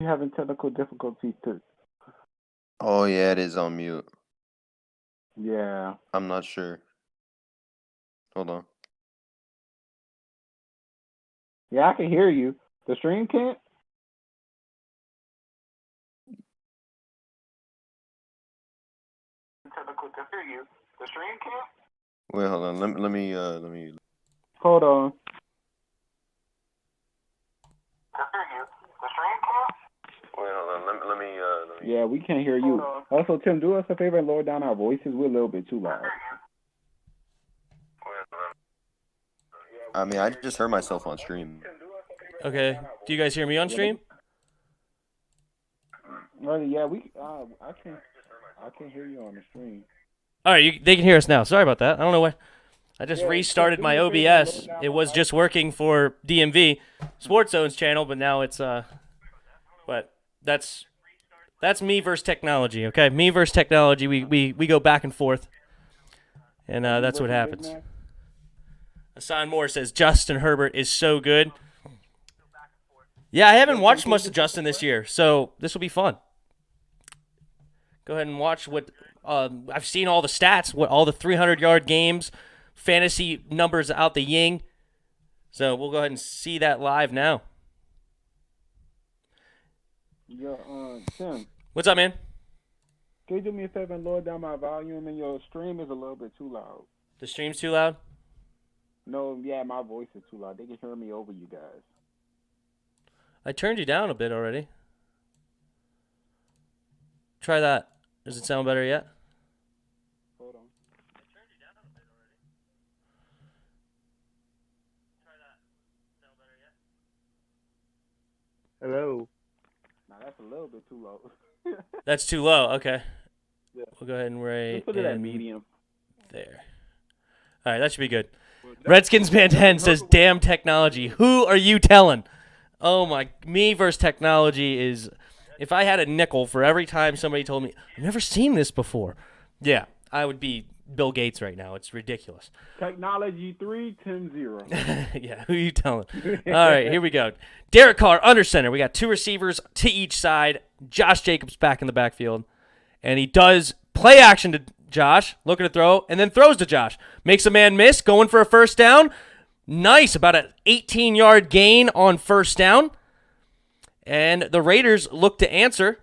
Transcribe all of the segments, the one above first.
You're having technical difficulties too. Oh, yeah, it is on mute. Yeah. I'm not sure. Hold on. Yeah, I can hear you. The stream can't? Technical to hear you. The stream can't? Wait, hold on. Let me. Hold on. To hear you. The stream can't? Wait, hold on. Let me. Yeah, we can't hear you. Also, Tim, do us a favor and lower down our voices. We're a little bit too loud. I mean, I just heard myself on stream. Okay. Do you guys hear me on stream? Well, yeah, I can hear you on the stream. All right, they can hear us now. Sorry about that. I don't know why. I just restarted my OBS. It was just working for DMV Sports Zone's channel, but now it's But that's me versus technology. Okay, me versus technology. We go back and forth, and that's what happens. Hassan Moore says Justin Herbert is so good. Yeah, I haven't watched much of Justin this year, so this will be fun. Go ahead and watch what I've seen all the stats, what all the 300-yard games, fantasy numbers out the ying. So we'll go ahead and see that live now. Yo, Tim. What's up, man? Can you do me a favor and lower down my volume? And your stream is a little bit too loud. The stream's too loud? No, yeah, my voice is too loud. They can hear me over you guys. I turned you down a bit already. Try that. Does it sound better yet? Hold on. I turned you down a bit already. Try that. Sound better yet? Hello. Now that's a little bit too low. That's too low. Okay. Yeah. We'll go ahead and rate. Just put it at medium. There. All right, that should be good. Redskins Band 10 says, "Damn technology. Who are you telling?" Oh my, me versus technology is. If I had a nickel for every time somebody told me, "I've never seen this before," yeah, I would be Bill Gates right now. It's ridiculous. Technology 3, 10, 0. Yeah, who are you telling? All right, here we go. Derek Carr, under center. We got two receivers to each side. Josh Jacobs back in the backfield. And he does play action to Josh, looking to throw, and then throws to Josh. Makes a man miss, going for a first down. Nice, about an 18-yard gain on first down. And the Raiders look to answer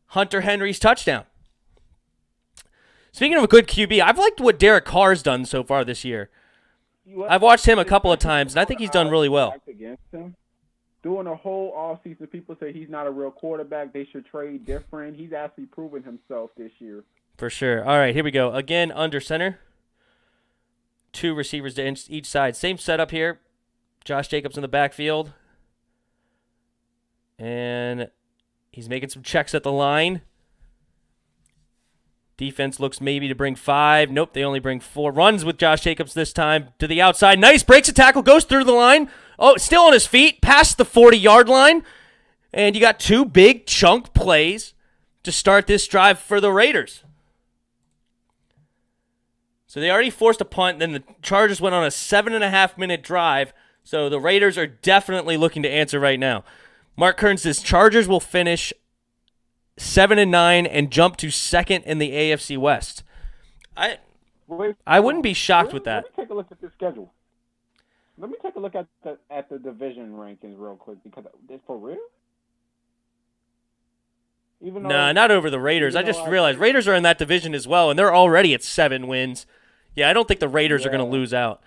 Hunter Henry's touchdown. Speaking of a good QB, I've liked what Derek Carr's done so far this year. I've watched him a couple of times, and I think he's done really well. Against him. Doing a whole offseason, people say he's not a real quarterback. They should trade different. He's actually proven himself this year. For sure. All right, here we go. Again, under center. Two receivers to each side. Same setup here. Josh Jacobs in the backfield. And he's making some checks at the line. Defense looks maybe to bring 5. Nope, they only bring 4. Runs with Josh Jacobs this time to the outside. Nice, breaks a tackle, goes through the line. Oh, still on his feet, past the 40-yard line. And you got two big chunk plays to start this drive for the Raiders. So they already forced a punt, then the Chargers went on a 7.5-minute drive. So the Raiders are definitely looking to answer right now. Mark Kern says Chargers will finish 7-9 and jump to second in the AFC West. I wouldn't be shocked with that. Let me take a look at the schedule. Let me take a look at the division rankings real quick because it's for real. Nah, not over the Raiders. I just realized Raiders are in that division as well, and they're already at 7 wins. Yeah, I don't think the Raiders are going to lose out.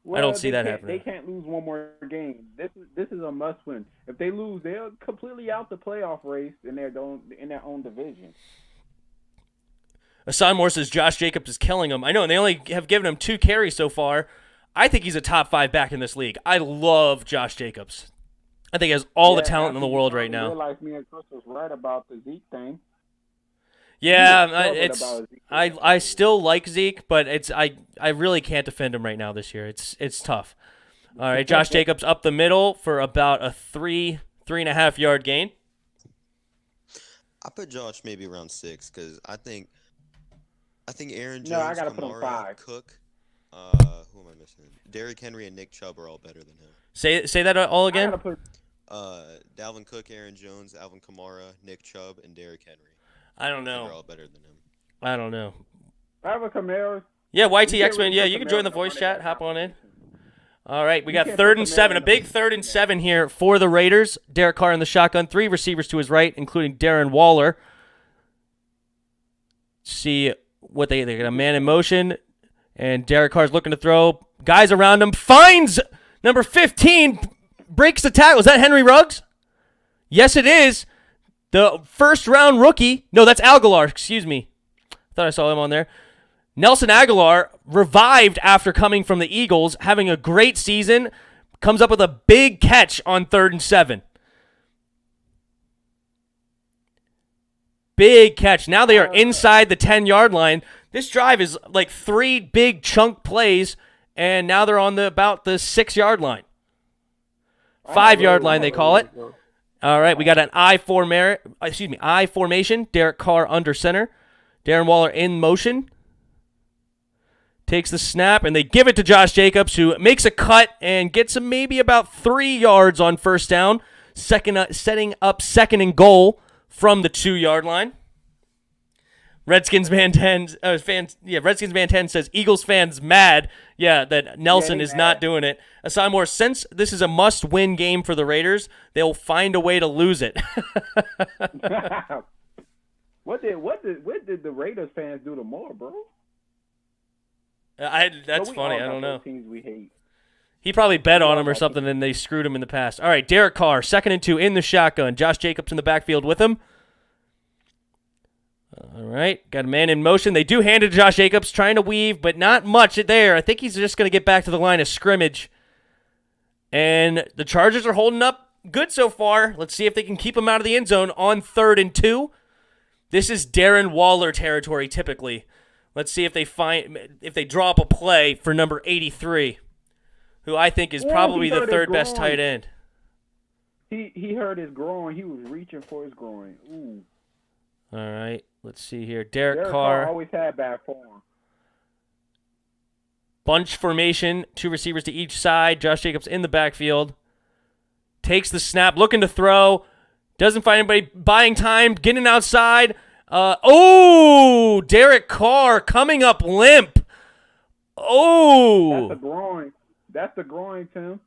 Well, I don't see that happening. They can't lose one more game. This is a must win. If they lose, they're completely out the playoff race in their own division. Hassan Moore says Josh Jacobs is killing them. I know, and they only have given him 2 carries so far. I think he's a top 5 back in this league. I love Josh Jacobs. I think he has all the talent in the world right now. I realized me and Chris was right about the Zeke thing. Yeah, I still like Zeke, but I really can't defend him right now this year. It's tough. All right, Josh Jacobs up the middle for about a 3.5 yard gain. I put Josh maybe around 6 because I think Aaron Jones, I gotta put him Kamara, 5. Cook, who am I missing? Derrick Henry and Nick Chubb are all better than him. Say that all again. Dalvin Cook, Aaron Jones, Alvin Kamara, Nick Chubb, and Derrick Henry. I don't They're know. all better than him. I don't know. Alvin Kamara. Yeah, YT You can't X-Men. really Yeah, put you can Kamara join in the the voice running chat. back Hop on in. conversation. All right, we You got can't third put and Kamara 7. A in the big running 3rd and back. 7 here for the Raiders. Derek Carr in the shotgun. 3 receivers to his right, including Darren Waller. See what they got a man in motion, and Derek Carr's looking to throw. Guys around him. Finds number 15. Breaks the tackle. Is that Henry Ruggs? Yes, it is. The first-round rookie. No, that's Aguilar. Excuse me. Thought I saw him on there. Nelson Aguilar revived after coming from the Eagles, having a great season. Comes up with a big catch on 3rd and 7. Big catch. Now they are inside the 10-yard line. This drive is like 3 big chunk plays, and now they're on about the 6-yard line. 5-yard line, they call it. All right, we got an I formation. Derek Carr under center. Darren Waller in motion. Takes the snap, and they give it to Josh Jacobs, who makes a cut and gets him maybe about 3 yards on first down. Setting up 2nd and goal from the 2-yard line. Redskins man 10 Redskins man 10 says Eagles fans mad. Yeah, that Nelson is not doing it. Aside Moore, since this is a must-win game for the Raiders, they'll find a way to lose it. What did the Raiders fans do to Moore, bro? That's funny. I don't know. Teams we hate. He probably bet on him or something, and they screwed him in the past. All right, Derek Carr, 2nd and 2 in the shotgun. Josh Jacobs in the backfield with him. All right, got a man in motion. They do hand it to Josh Jacobs, trying to weave, but not much there. I think he's just going to get back to the line of scrimmage. And the Chargers are holding up good so far. Let's see if they can keep him out of the end zone on 3rd and 2. This is Darren Waller territory typically. Let's see if they draw up a play for number 83, who I think is probably the 3rd best tight end. He hurt his groin. He was reaching for his groin. Ooh. All right, let's see here. Derek Carr Carr always had bad form. Bunch formation, 2 receivers to each side. Josh Jacobs in the backfield. Takes the snap, looking to throw. Doesn't find anybody, buying time, getting outside. Derek Carr coming up limp. That's the groin, Tim.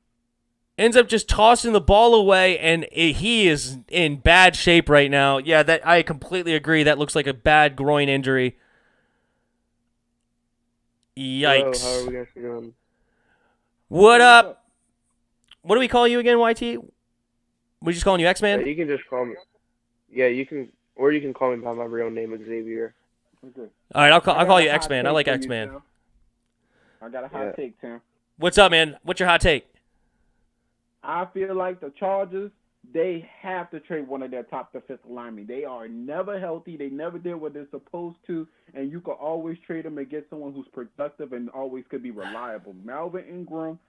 Ends up just tossing the ball away, and he is in bad shape right now. Yeah, that I completely agree. That looks like a bad groin injury. Yikes. Hello, how are we guys doing? What up? What do we call you again, YT? We just calling you X-Man? You can just call me. Yeah, you can, or you can call me by my real name, Xavier. All right, I'll call you X-Man. I like X-Man. I got a hot take, Tim. What's up, man? What's your hot take? I feel like the Chargers, they have to trade one of their top defensive linemen. They are never healthy. They never did what they're supposed to, and you can always trade them and get someone who's productive and always could be reliable. Melvin Ingram,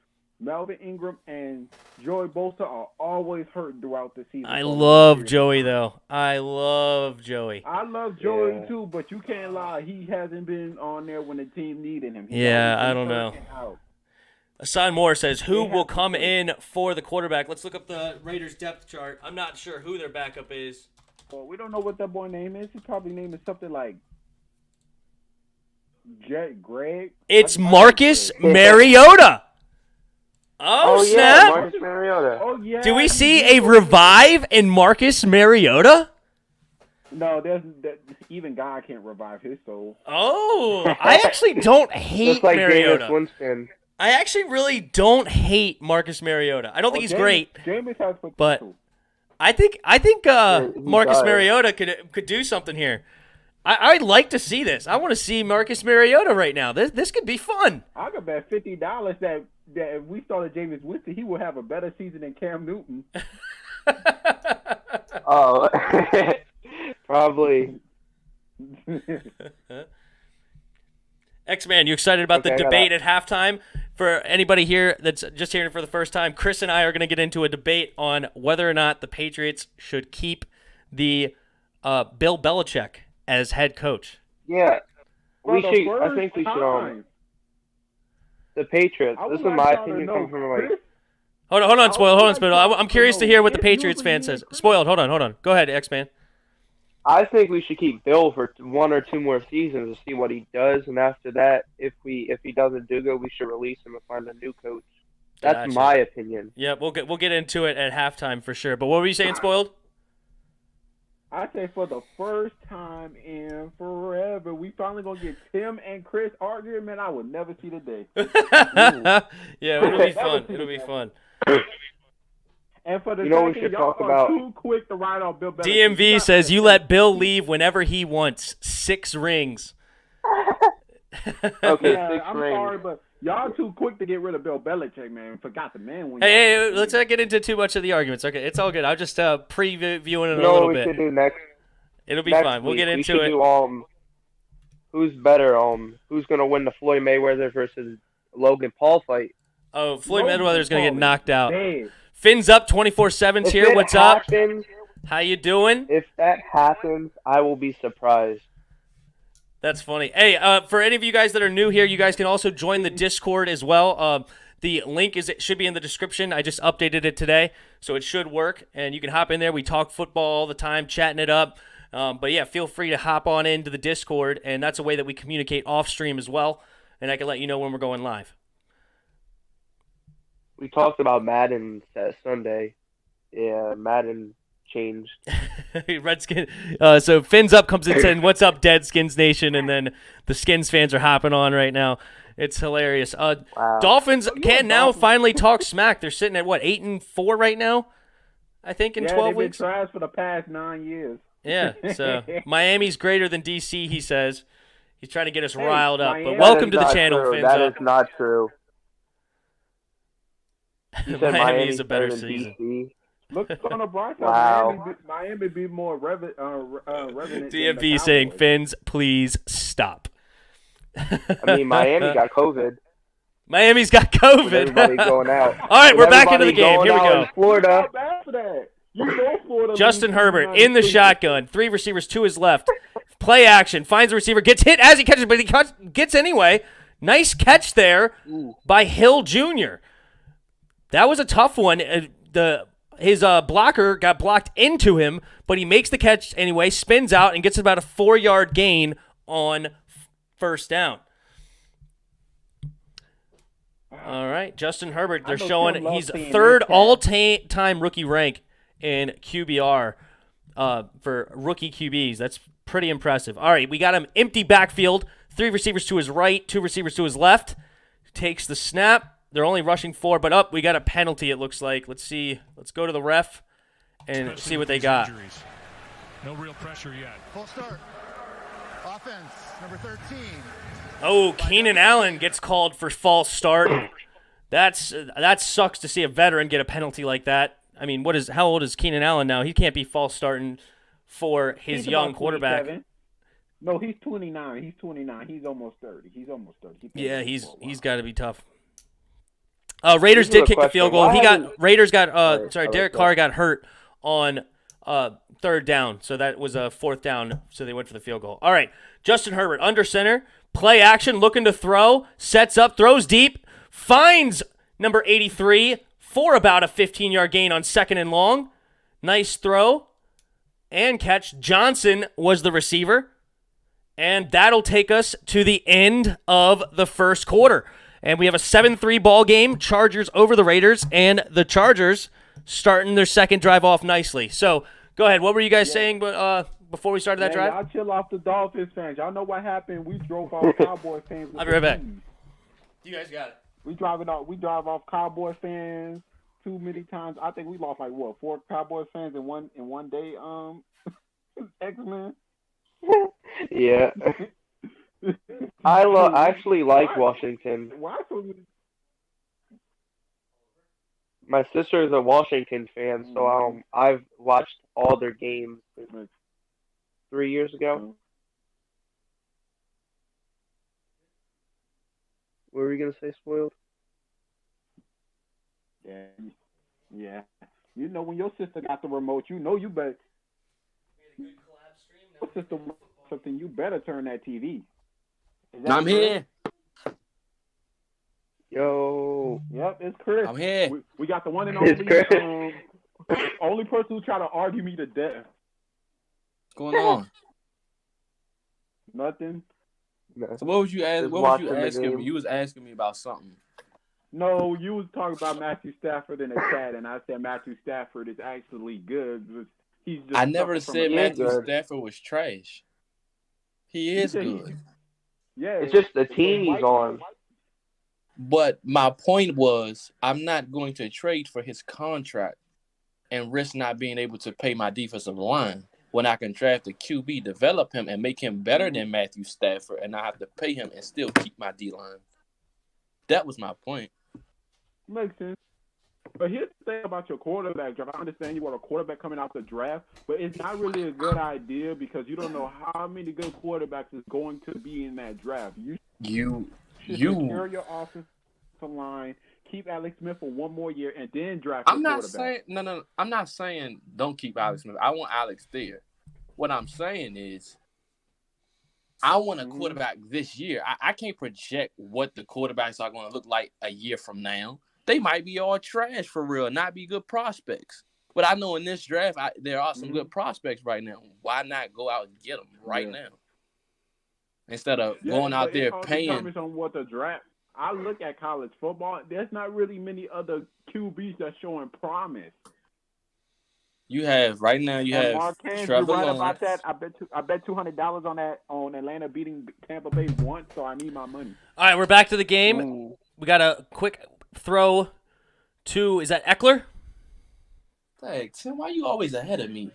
and Joey Bosa are always hurt throughout the season. I love Joey, though. I love Joey. I love Joey, too, but you can't lie. He hasn't been on there when the team needed him. I don't know. Hassan Moore says, who will come in for the quarterback? Let's look up the Raiders depth chart. I'm not sure who their backup is. Well, we don't know what that boy name is. His probably name is something like Greg. It's Marcus Mariota. Oh, snap. Yeah, Marcus Mariota. Oh, yeah. Do we see a revive in Marcus Mariota? No, even God can't revive his soul. Oh, I actually don't hate Just like Mariota. Jameis Winston. I actually really don't hate Marcus Mariota. I don't think he's great, Jameis has potential. but I think Marcus does. Mariota could do something here. I'd like to see this. I want to see Marcus Mariota right now. This could be fun. I could bet $50 that if we started Jameis Winston, he will have a better season than Cam Newton. Oh, probably. X-Man, you excited about the debate at halftime? For anybody here that's just hearing it for the first time, Chris and I are going to get into a debate on whether or not the Patriots should keep the Bill Belichick as head coach. Yeah, For we the should. I first think we should. time. The Patriots. I would This is like my y'all to opinion. know, Comes from like. Chris, Hold on, Spoiled. Hold on, Spoiled. I'm curious to hear what the It's Patriots usually fan me says. and Chris. Spoiled, hold on. Go ahead, X-Man. I think we should keep Bill for 1 or 2 more seasons to see what he does, and after that, if he doesn't do good, we should release him and find a new coach. That's Gotcha. my opinion. Yeah, we'll get into it at halftime for sure. But what were you saying, Spoiled? I say for the first time in forever, we finally gonna get Tim and Chris arguing. Man, I would never see the day. Yeah, it'll be fun. It'll be fun. And for the You know, we second, should y'all talk are about- too quick to ride off Bill Belichick. DMV says you let Bill leave whenever he wants. 6 rings. Okay, Yeah, 6 I'm rings. sorry, but y'all too quick to get rid of Bill Belichick, man. Forgot the man. When Hey, let's not get into too much of the arguments. Okay, it's all good. I'm just previewing it You a know little what we should bit. do next? It'll be next fine. We'll week? get We into should it. do who's better? Who's gonna win the Floyd Mayweather versus Logan Paul fight? Oh, Floyd Logan Mayweather's gonna get Paul is knocked out. dead. Finn's up 24/7's If here. it What's up? happens, How you doing? If that happens, I will be surprised. That's funny. Hey, for any of you guys that are new here, you guys can also join the Discord as well. The link should be in the description. I just updated it today, so it should work, and you can hop in there. We talk football all the time, chatting it up. But yeah, feel free to hop on into the Discord, and that's a way that we communicate off stream as well, and I can let you know when we're going live. We talked about Madden Sunday. Yeah, Madden changed. Redskin. So Finn's up comes in saying, "What's up, Deadskins Nation?" And then the Skins fans are hopping on right now. It's hilarious. Wow. Dolphins can now finally talk smack. They're sitting at what, 8-4 right now? I think in 12 weeks. They've been trash for the past 9 years. Yeah. So Miami's greater than DC. He says he's trying to get us riled up. Miami- But welcome to the That is channel, not true. Finn's That up. is not true. You said Miami's a better than season. DC. Look on the bright side. Wow. Miami be more revenant. DMV saying, "Fins, please stop." I mean, Miami got COVID. Miami's got With COVID. everybody going out. All right, With we're back into the everybody game. Here we going go. out in Florida. Bad for that. You know Florida Justin leads Herbert United in the States. shotgun. 3 receivers to his left. Play action. Finds the receiver. Gets hit as he catches, but he gets anyway. Nice catch there by Hill Jr. That was a tough one. His blocker got blocked into him, but he makes the catch anyway, spins out, and gets about a 4-yard gain on first down. All right, Justin Herbert, they're I know showing Tim loves he's seeing third that catch. all-time rookie rank in QBR for rookie QBs. That's pretty impressive. All right, we got him empty backfield, 3 receivers to his right, 2 receivers to his left. Takes the snap. They're only rushing 4, but we got a penalty, it looks like. Let's see. Let's go to the ref and see what they got. No real pressure yet. Full start. Offense, number 13. Oh, Keenan Allen gets called for false start. That sucks to see a veteran get a penalty like that. I mean, how old is Keenan Allen now? He can't be false starting for his He's young about quarterback. 27. No, he's 29. He's 29. He's almost 30. He's almost 30. He Yeah, played he's for a while. got to be tough. Raiders This is did a kick the field goal. question. Derek Carr got hurt on third down, so that was a fourth down, so they went for the field goal. All right, Justin Herbert under center, play action, looking to throw, sets up, throws deep, finds number 83 for about a 15-yard gain on second and long. Nice throw and catch. Johnson was the receiver, and that'll take us to the end of the first quarter. And we have a 7-3 ball game, Chargers over the Raiders, and the Chargers starting their second drive off nicely. So, go ahead. What were you guys saying before we started that Man, drive? y'all chill off the Dolphins fans. Y'all know what happened. We drove off Cowboy fans. with I'll be right back. the keys. You guys got it. We drive off Cowboy fans too many times. I think we lost 4 Cowboy fans in one day. X-Men. Yeah. I actually like Washington. Why so many? My sister is a Washington fan, so I've watched all their games 3 years ago. What were you gonna say, Spoiled? Yeah. You know when your sister got the remote, you know you better. Your sister wants something, you better turn that TV. I'm here. Yo. Yep. Yep, it's Chris. I'm here. We got the one and It's Chris. only person who tried to argue me to death. What's going on? Nothing. So what was you asking? Just What was you watching the asking me? game. You was asking me about something. No, you was talking about Matthew Stafford in the chat, and I said Matthew Stafford is actually good. But he's just I never suffering from said a- Matthew good. Stafford was trash. He is said good. Yeah, It's just the team he's on. But my point was, I'm not going to trade for his contract and risk not being able to pay my defensive line when I can draft a QB, develop him, and make him better than Matthew Stafford, and I have to pay him and still keep my D-line. That was my point. Makes sense. But here's the thing about your quarterback draft. I understand you want a quarterback coming out the draft, but it's not really a good idea because you don't know how many good quarterbacks is going to be in that draft. You should secure your offensive line, keep Alex Smith for one more year, and then draft your quarterback. I'm not saying don't keep Alex Smith. I want Alex there. What I'm saying is, I want a quarterback this year. I can't project what the quarterbacks are going to look like a year from now. They might be all trash for real, not be good prospects. But I know in this draft, there are some good prospects right now. Why not go out and get them right now? Instead of going out there paying. On what the draft. I look at college football. There's not really many other QBs that's showing promise. You have right now. You have Mark Andrews, Trevor right Lawrence. about that. I bet $200 on that on Atlanta beating Tampa Bay once, so I need my money. All right, we're back to the game. We got a quick throw to, is that Eckler? Hey, Tim, why you always ahead of me?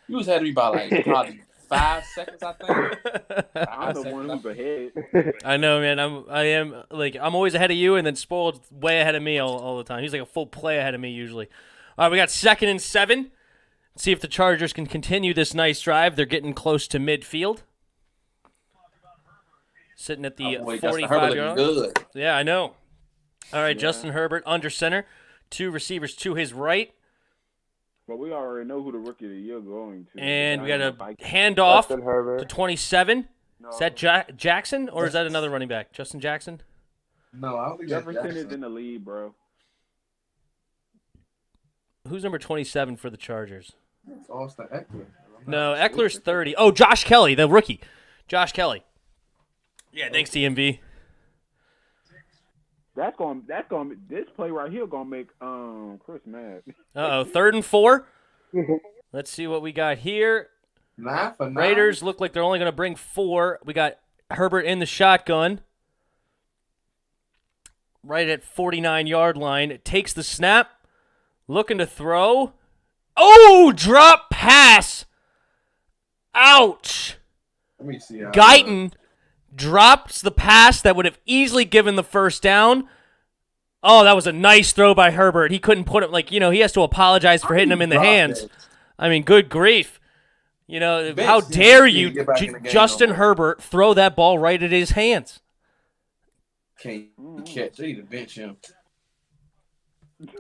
You was ahead of me by like probably 5 seconds, I think. I'm the one who's ahead. I know, man. I'm always ahead of you, and then Spoiled way ahead of me all the time. He's like a full play ahead of me usually. All right, we got 2nd and 7. See if the Chargers can continue this nice drive. They're getting close to midfield. Sitting at the 45-yard. Good. Yeah, I know. All right, Justin Herbert under center. 2 receivers to his right. But we already know who the rookie of the year going to. And we got a handoff Justin Herbert. to 27. No. Is that Jackson, or is that another running back? Justin Jackson? No, I don't think Jefferson is in the lead, bro. Who's number 27 for the Chargers? It's Austin Eckler. No, Eckler's 30. Oh, Josh Kelly, the rookie. Josh Kelly. Yeah, thanks, TMV. This play right here gonna make Chris mad. 3rd and 4. Let's see what we got here. 9 for 9. Raiders look like they're only going to bring 4. We got Herbert in the shotgun. Right at 49-yard line. Takes the snap. Looking to throw. Oh, drop pass. Ouch. Let me see. Guyton drops the pass that would have easily given the first down. Oh, that was a nice throw by Herbert. He couldn't put it, he has to apologize for hitting him in the hands. I mean, good grief. How dare you, Justin Herbert, throw that ball right at his hands? Can't catch. They need to bench him.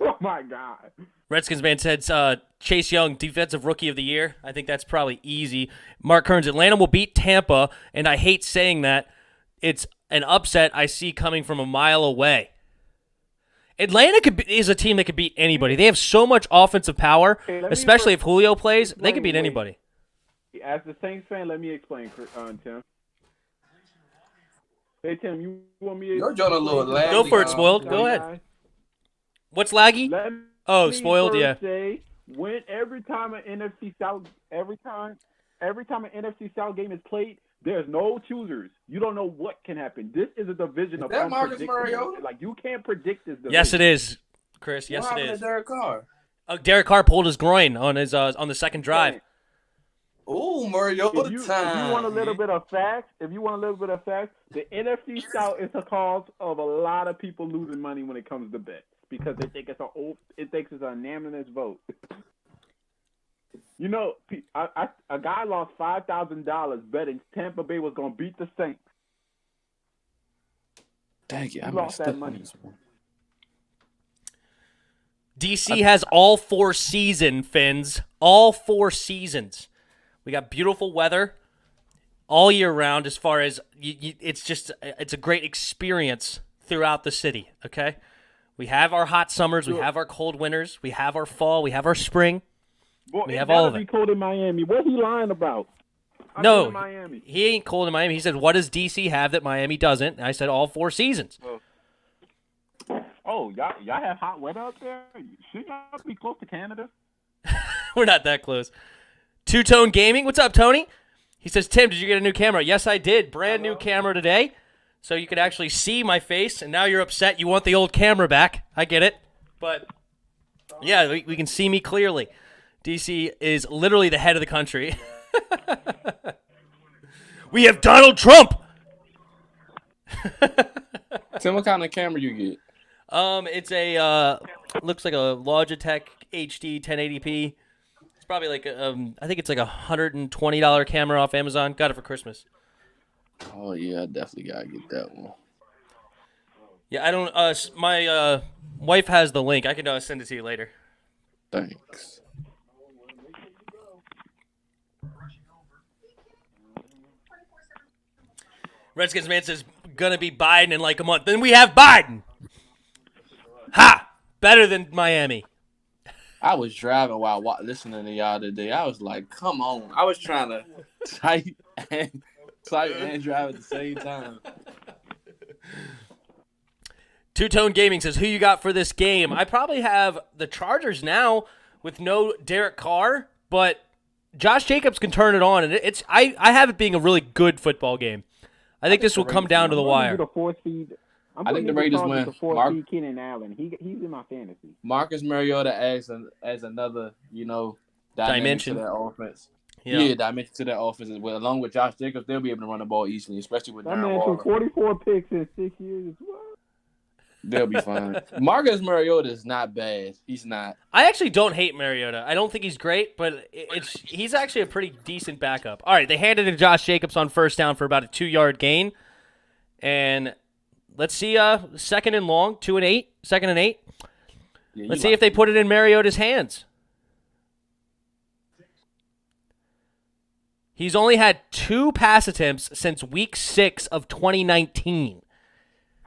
Oh, my God. Redskins man said Chase Young, Defensive Rookie of the Year. I think that's probably easy. Mark Kearns, Atlanta will beat Tampa, and I hate saying that. It's an upset I see coming from a mile away. Atlanta is a team that could beat anybody. They have so much offensive power, especially if Julio plays. They could beat anybody. As the Saints fan, let me explain, Tim. Hey, Tim, you want me to... You're doing a little laggy. Go for it, Spoiled. Go ahead. What's laggy? Spoiled, yeah. Say, every time an NFC South game is played, there's no choosers. You don't know what can happen. This is a division of that Marcus unpredictable. Mariota? Like, you can't predict this division. Yes, it is, Chris. Yes, what it is. Derek Carr? Derek Carr pulled his groin on his on the second drive. Ooh, Mariota if you time. want a little bit of facts, the NFC South is the cause of a lot of people losing money when it comes to bets because they think it's a unanimous vote. A guy lost $5,000 betting Tampa Bay was going to beat the Saints. Dang it, I lost that money. DC has all 4 seasons, Fins. All 4 seasons. We got beautiful weather all year round as far as it's a great experience throughout the city, okay? We have our hot summers. We have our cold winters. We have our fall. We have our spring. Boy, We have all of Be it. cold in Miami. What he lying about? I've been No, to Miami. he ain't cold in Miami. He said, what does DC have that Miami doesn't? And I said, all 4 seasons. Oh, y'all have hot weather out there? Shouldn't y'all be close to Canada? We're not that close. Two-Tone Gaming. What's up, Tony? He says, Tim, did you get a new camera? Yes, I did. Brand new camera today. So you could actually see my face, and now you're upset you want the old camera back. I get it. But, yeah, we can see me clearly. DC is literally the head of the country. We have Donald Trump! Tim, what kind of camera you get? It's a, looks like a Logitech HD 1080p. It's probably like, I think it's like $120 camera off Amazon. Got it for Christmas. Oh, yeah, I definitely got to get that one. Yeah, I don't, my, wife has the link. I can send it to you later. Thanks. Redskins man says, gonna be Biden in like a month. Then we have Biden! Ha! Better than Miami. I was driving while listening to y'all today. I was like, come on. I was trying to type and drive at the same time. Two-Tone Gaming says, who you got for this game? I probably have the Chargers now with no Derek Carr, but Josh Jacobs can turn it on, and I have it being a really good football game. I think this will come down to the wire. I think the Raiders win. Keenan Allen. He's in my fantasy. Marcus Mariota adds another, dimension to that offense. Yeah, dimension to that offense as well. Along with Josh Jacobs, they'll be able to run the ball easily, especially with that Darren man Waller. took 44 picks in 6 years. What? They'll be fine. Marcus Mariota is not bad. He's not. I actually don't hate Mariota. I don't think he's great, but he's actually a pretty decent backup. All right, they handed it to Josh Jacobs on first down for about a 2-yard gain. And let's see, second and long, 2 and 8, second and 8. Yeah, let's see if they put it in Mariota's hands. He's only had 2 pass attempts since week 6 of 2019.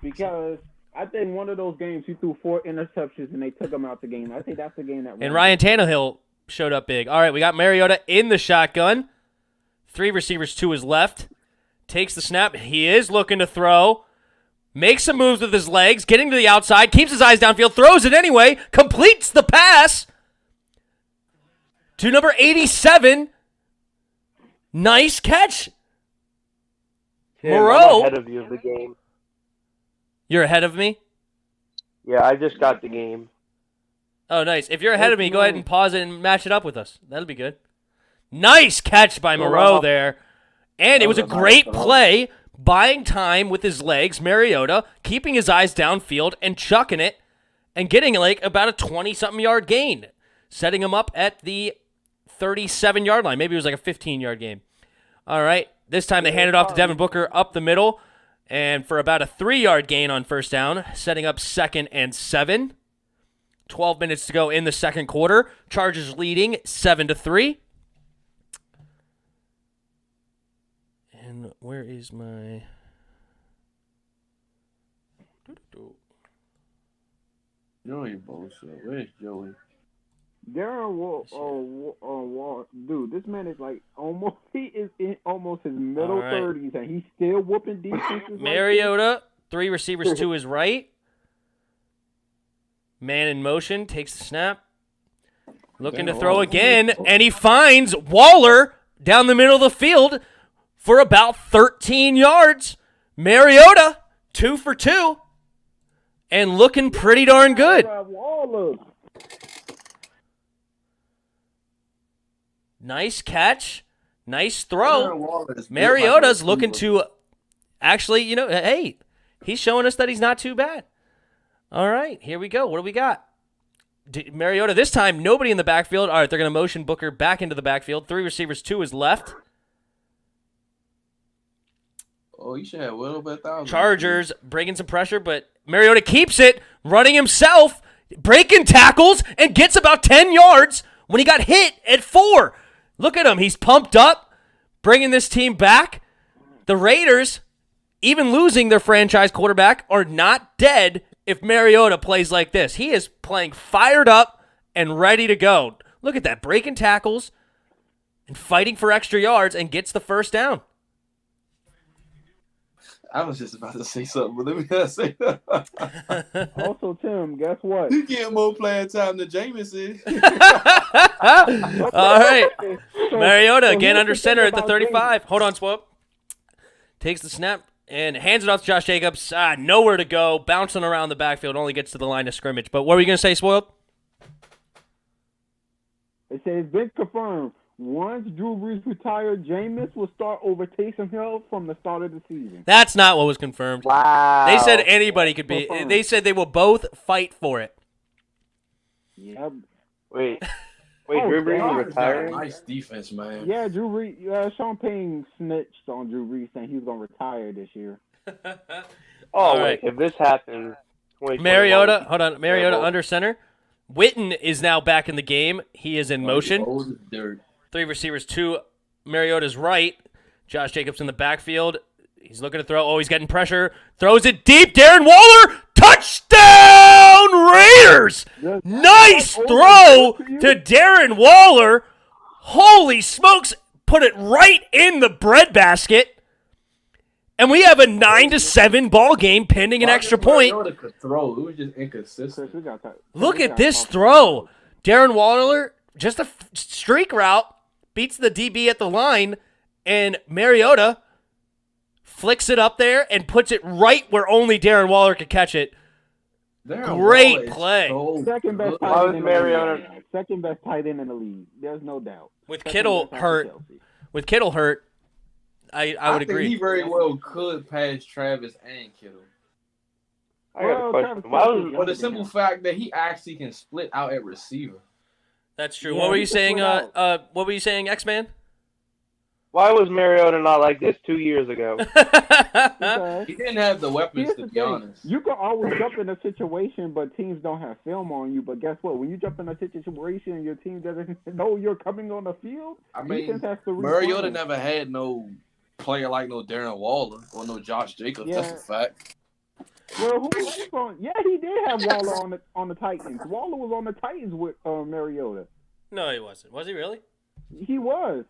Because I think one of those games he threw 4 interceptions and they took him out the game. I think that's the game that. And Ryan Tannehill showed up big. All right, we got Mariota in the shotgun. 3 receivers to his left. Takes the snap. He is looking to throw. Makes some moves with his legs. Getting to the outside. Keeps his eyes downfield. Throws it anyway. Completes the pass to number 87. Nice catch. Tim, Moreau. I'm ahead of you of the game. You're ahead of me? Yeah, I just got the game. Oh, nice. If you're ahead of me, go ahead and pause it and match it up with us. That'll be good. Nice catch by Moreau there. And it was a great play, buying time with his legs, Mariota, keeping his eyes downfield and chucking it and getting like about a 20-something yard gain, setting him up at the 37-yard line. Maybe it was like a 15-yard game. All right. This time they handed off to Devin Booker up the middle. And for about a 3-yard gain on first down, setting up 2nd and 7. 12 minutes to go in the second quarter. Chargers leading 7-3. And where is my... Joey bullshit. Where's Joey? Dude, this man is like he is in almost his middle 30s, and he's still whooping defenses. Mariota, 3 receivers to his right. Man in motion, takes the snap. Looking to throw again, and he finds Waller down the middle of the field for about 13 yards. Mariota, 2 for 2, and looking pretty darn good. Nice catch. Nice throw. Mariota's looking to actually, hey, he's showing us that he's not too bad. All right, here we go. What do we got? Mariota, this time, nobody in the backfield. All right, they're going to motion Booker back into the backfield. 3 receivers to his left. Oh, you should have a little bit of Chargers bringing some pressure, but Mariota keeps it, running himself, breaking tackles, and gets about 10 yards when he got hit at 4. Look at him. He's pumped up, bringing this team back. The Raiders, even losing their franchise quarterback, are not dead if Mariota plays like this. He is playing fired up and ready to go. Look at that, breaking tackles and fighting for extra yards and gets the first down. I was just about to say something, but let me not say that. Also, Tim, guess what? You get more playing time than Jameson. All right. Mariota so again here's under the center thing at the about 35. Hold on, Swope. Takes the snap and hands it off to Josh Jacobs. Nowhere to go. Bouncing around the backfield. Only gets to the line of scrimmage. But what were you going to say, Swope? It says it's been confirmed. Once Drew Brees retired, Jameis will start over Taysom Hill from the start of the season. That's not what was confirmed. Wow. They said anybody could be. Confirmed. They said they will both fight for it. Yeah. Wait, Oh, Drew Brees God. is retiring? Nice defense, man. Yeah, Drew Brees. Sean Payne snitched on Drew Brees saying he was going to retire this year. Oh, All right. wait, if this happens, 2021 Mariota, hold on. Mariota terrible. under center. Witten is now back in the game. He is in motion. Old as dirt. 3 receivers, 2 Mariota's right. Josh Jacobs in the backfield. He's looking to throw. Oh, he's getting pressure. Throws it deep. Darren Waller. Touchdown Raiders. Nice throw to Darren Waller. Holy smokes. Put it right in the breadbasket. And we have a 9-7 ball game pending an extra point. Mariota could throw. It was just inconsistent. Chris, we got Look at this throw. Darren Waller, just a streak route, beats the DB at the line, and Mariota flicks it up there and puts it right where only Darren Waller could catch it. Great play. Second best Why tight was end in the Mariota- league. Second best tight end in the league. There's no doubt. With Second Kittle best after hurt, Chelsea. I would think agree. he very well could pass Travis and Kittle. I got a Well, question. Travis Why Kelce- was For the simple fact that he actually can split out at receiver. That's true. Yeah, What were he you can saying? split out. What were you saying, X-Man? Mariota not like this 2 years ago? Because He didn't have the weapons, here's to the be thing. honest. You can always jump in a situation, but teams don't have film on you. But guess what? When you jump in a situation and your team doesn't know you're coming on the field, I mean, defense has to Mariota respond. never had no player like no Darren Waller or no Josh Jacobs. Yeah. That's a fact. Well, who was on? Yeah, he did have Waller on the Titans. Waller was on the Titans with Mariota. No, he wasn't. Was he really? He was.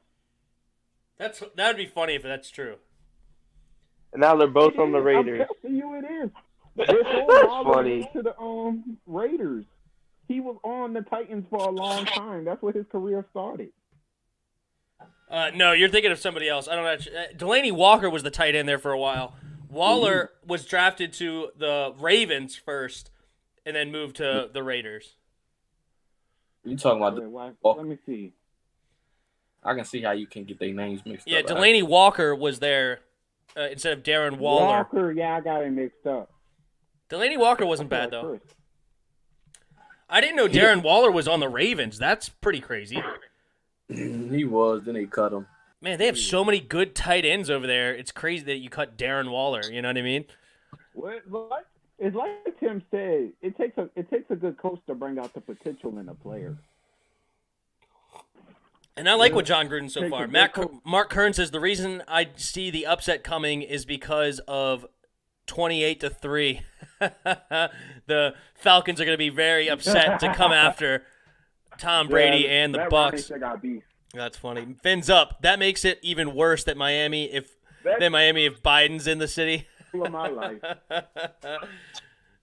That would be funny if that's true. And now they're both on the Raiders. I'm telling you, it is. Before That's Waller funny. went to the Raiders, he was on the Titans for a long time. That's where his career started. No, you're thinking of somebody else. I don't know. Delaney Walker was the tight end there for a while. Waller was drafted to the Ravens first, and then moved to the Raiders. You talking about? Let me see. I can see how you can get their names mixed Yeah, up. Delaney Walker was there instead of Darren Waller. Walker, yeah, I got it mixed up. Delaney Walker wasn't bad though. Chris. I didn't know Darren Waller was on the Ravens. That's pretty crazy. He was. Then they cut him. Man, they have so many good tight ends over there. It's crazy that you cut Darren Waller. You know what I mean? Well, it's like Tim said. It takes a good coach to bring out the potential in a player. And I like what John Gruden so Take far. a good coach. Mark Kern says the reason I see the upset coming is because of 28-3. The Falcons are going to be very upset to come after Tom Brady and the Bucks. That's funny. Fins up. That makes it even worse that Miami if Biden's in the city. Of my life.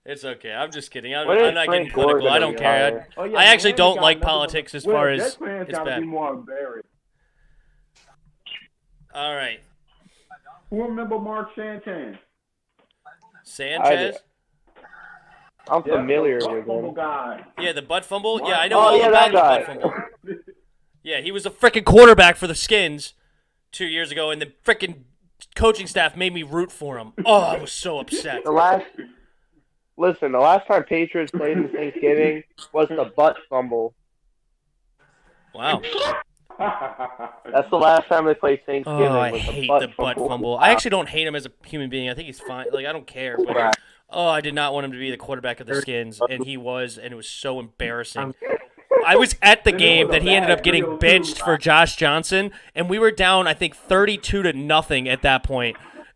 It's okay. I'm just kidding. I'm When is not getting Frank Gore political. I gonna don't care. retire? Oh, yeah, I actually Miami don't got like nothing politics but- as far as Jets fans it's gotta bad. be more embarrassed. All right. Who remember Mark Sanchez? Sanchez? I'm familiar the with fumble him. guy. Yeah, the butt fumble. Yeah, I know Oh, all yeah, about that the butt guy. fumble. Yeah, he was a freaking quarterback for the Skins 2 years ago, and the freaking coaching staff made me root for him. Oh, I was so upset. The last time Patriots played in Thanksgiving was the butt fumble. Wow. That's the last time they played Thanksgiving. Oh, I was hate butt the butt fumble. fumble. I actually don't hate him as a human being. I think he's fine. Like, I don't care. But, I did not want him to be the quarterback of the Skins, and he was, and it was so embarrassing. I was at the game that he ended up getting benched for Josh Johnson, and we were down, I think, 32-0 at that point.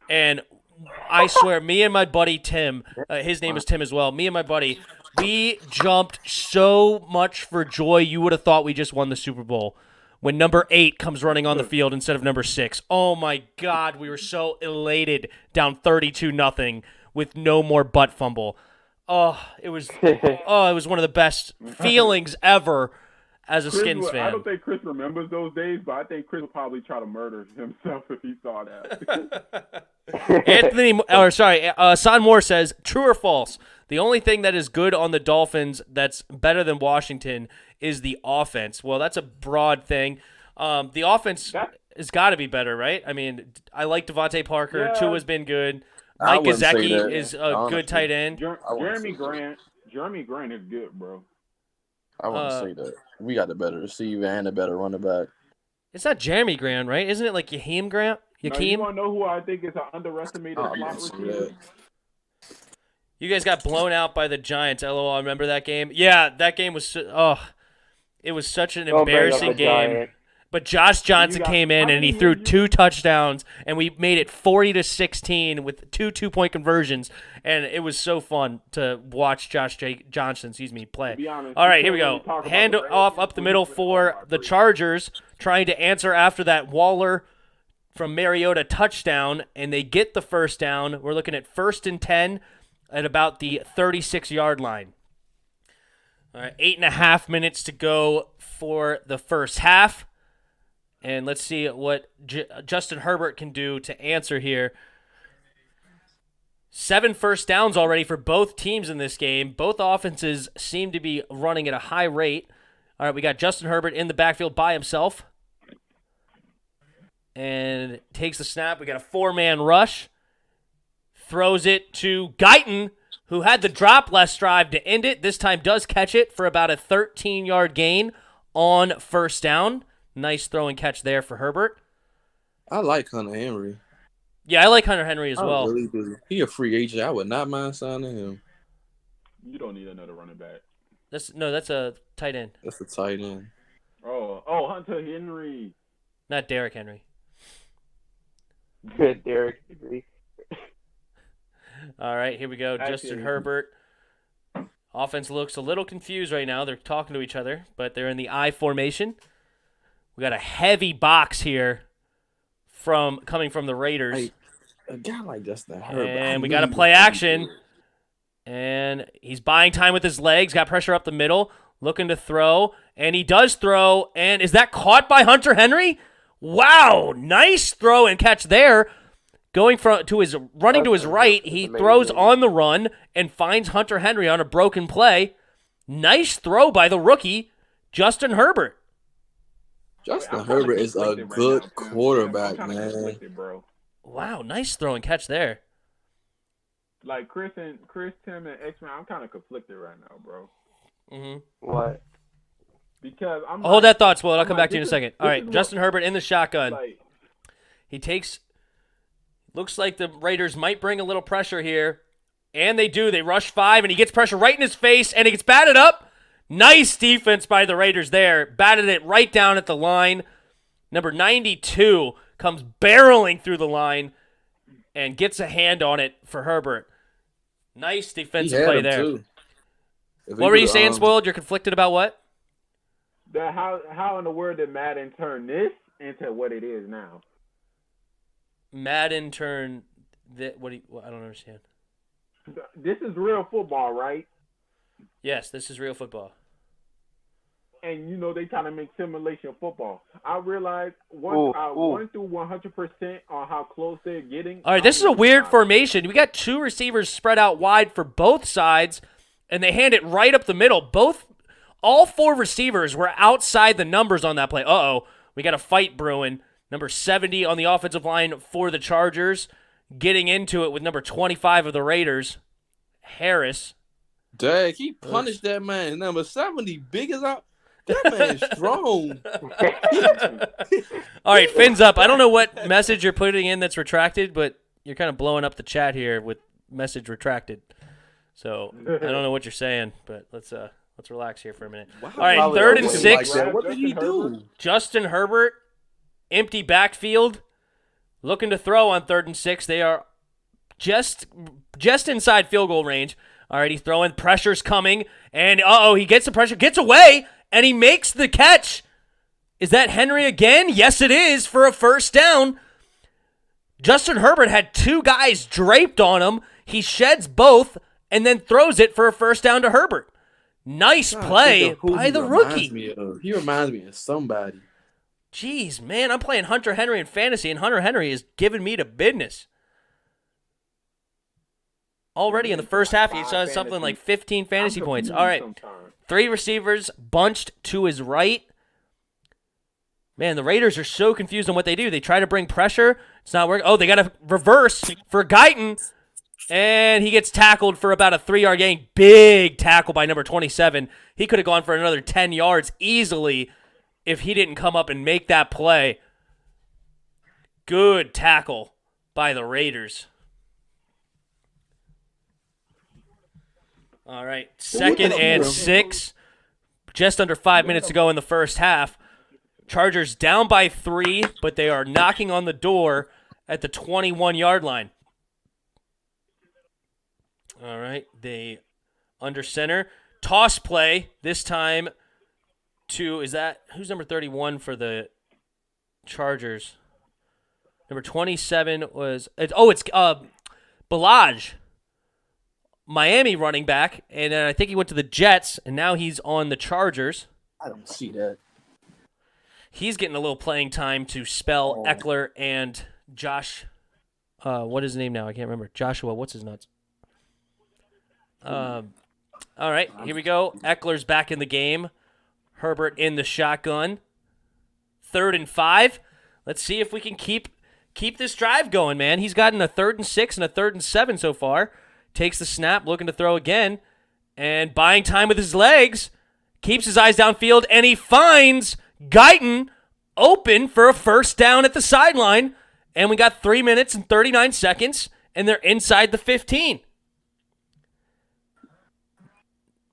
And I swear, me and my buddy Tim, his name is Tim as well, me and my buddy, we jumped so much for joy you would have thought we just won the Super Bowl when number 8 comes running on the field instead of number 6. Oh, my God, we were so elated down 32-0 with no more butt fumble. It was one of the best feelings ever as a Skins fan. I don't think Chris remembers those days, but I think Chris would probably try to murder himself if he saw that. Son Moore says, true or false? The only thing that is good on the Dolphins that's better than Washington is the offense. Well, that's a broad thing. The offense has got to be better, right? I mean, I like Devontae Parker. Yeah. Tua's been good. Mike Gesicki is a good tight end. Jeremy Grant is good, bro. I want to say that. We got the better receiver and a better running back. It's not Jeremy Grant, right? Isn't it like Yaheem Grant? No, you want to know who I think is an underestimated slot receiver? You guys got blown out by the Giants. LOL, remember that game? Yeah, that game was it was such an embarrassing game. But Josh Johnson came in and he threw 2 touchdowns, and we made it 40-16 with 2 2-point conversions, and it was so fun to watch Josh Johnson, play. All right, here we go. Hand off up the middle for the Chargers, trying to answer after that Waller from Mariota touchdown, and they get the first down. We're looking at 1st and 10 at about the 36-yard line. All right, 8.5 minutes to go for the first half. And let's see what Justin Herbert can do to answer here. 7 first downs already for both teams in this game. Both offenses seem to be running at a high rate. All right, we got Justin Herbert in the backfield by himself. And takes the snap. We got a 4-man rush. Throws it to Guyton, who had the drop last drive to end it. This time does catch it for about a 13-yard gain on first down. Nice throw and catch there for Herbert. I like Hunter Henry. Yeah, I like Hunter Henry as well. Really do. He a free agent. I would not mind signing him. You don't need another running back. That's a tight end. That's a tight end. Oh, Hunter Henry. Not Derrick Henry. Good, Derrick Henry. All right, here we go. Justin Herbert. Offense looks a little confused right now. They're talking to each other, but they're in the I formation. We got a heavy box here coming from the Raiders. Hey, a guy like Justin Herbert. And we got to play action. And he's buying time with his legs. Got pressure up the middle. Looking to throw. And he does throw. And is that caught by Hunter Henry? Wow. Nice throw and catch there. Running to his right. He throws on the run and finds Hunter Henry on a broken play. Nice throw by the rookie, Justin Herbert. Justin Herbert is a good quarterback, man. Wow, nice throw and catch there. Like Chris, Tim, and X-Man, I'm kind of conflicted right now, bro. Mm-hmm. What? Because hold that thought, Spoiled. I'll come back to you in a second. All right, Justin Herbert in the shotgun. He takes. Looks like the Raiders might bring a little pressure here, and they do. They rush 5, and he gets pressure right in his face, and he gets batted up. Nice defense by the Raiders there. Batted it right down at the line. Number 92 comes barreling through the line and gets a hand on it for Herbert. Nice defensive play there. What were you saying, Spoiled? You're conflicted about what? How in the world did Madden turn this into what it is now? Madden turned I don't understand. This is real football, right? Yes, this is real football. And, they kind of make simulation football. I realized I went through 100% on how close they're getting. All right, this is a weird formation. We got 2 receivers spread out wide for both sides, and they hand it right up the middle. All 4 receivers were outside the numbers on that play. Uh-oh, we got a fight brewing. Number 70 on the offensive line for the Chargers, getting into it with number 25 of the Raiders, Harris. Dang, he punished that man. Number 70, big as out. That man's strong. All right, fins up. I don't know what message you're putting in that's retracted, but you're kind of blowing up the chat here with message retracted. So I don't know what you're saying, but let's relax here for a minute. Wow. All right, 3rd and 6. What did he do? Justin Herbert, empty backfield, looking to throw on 3rd and 6. They are just inside field goal range. All right, he's throwing. Pressure's coming. And, he gets the pressure, gets away, and he makes the catch. Is that Henry again? Yes, it is, for a first down. Justin Herbert had two guys draped on him. He sheds both and then throws it for a first down to Herbert. Nice play by the rookie. He reminds me of somebody. Jeez, man, I'm playing Hunter Henry in fantasy, and Hunter Henry is giving me the business. Already in the first half, he saw something like 15 fantasy points. All right, 3 receivers bunched to his right. Man, the Raiders are so confused on what they do. They try to bring pressure. It's not working. Oh, they got to reverse for Guyton. And he gets tackled for about a 3-yard gain. Big tackle by number 27. He could have gone for another 10 yards easily if he didn't come up and make that play. Good tackle by the Raiders. All right, 2nd and 6. Just under 5 minutes to go in the first half. Chargers down by 3, but they are knocking on the door at the 21-yard line. All right, they under center. Toss play this time to, who's number 31 for the Chargers? Number 27 it's Balaj, Miami running back, and I think he went to the Jets, and now he's on the Chargers. I don't see that. He's getting a little playing time to spell Eckler and Josh. What is his name now? I can't remember. Joshua, what's his nuts? All right, here we go. Eckler's back in the game. Herbert in the shotgun. 3rd and 5. Let's see if we can keep this drive going, man. He's gotten a 3rd and 6 and a 3rd and 7 so far. Takes the snap, looking to throw again, and buying time with his legs. Keeps his eyes downfield, and he finds Guyton open for a first down at the sideline. And we got 3 minutes and 39 seconds, and they're inside the 15.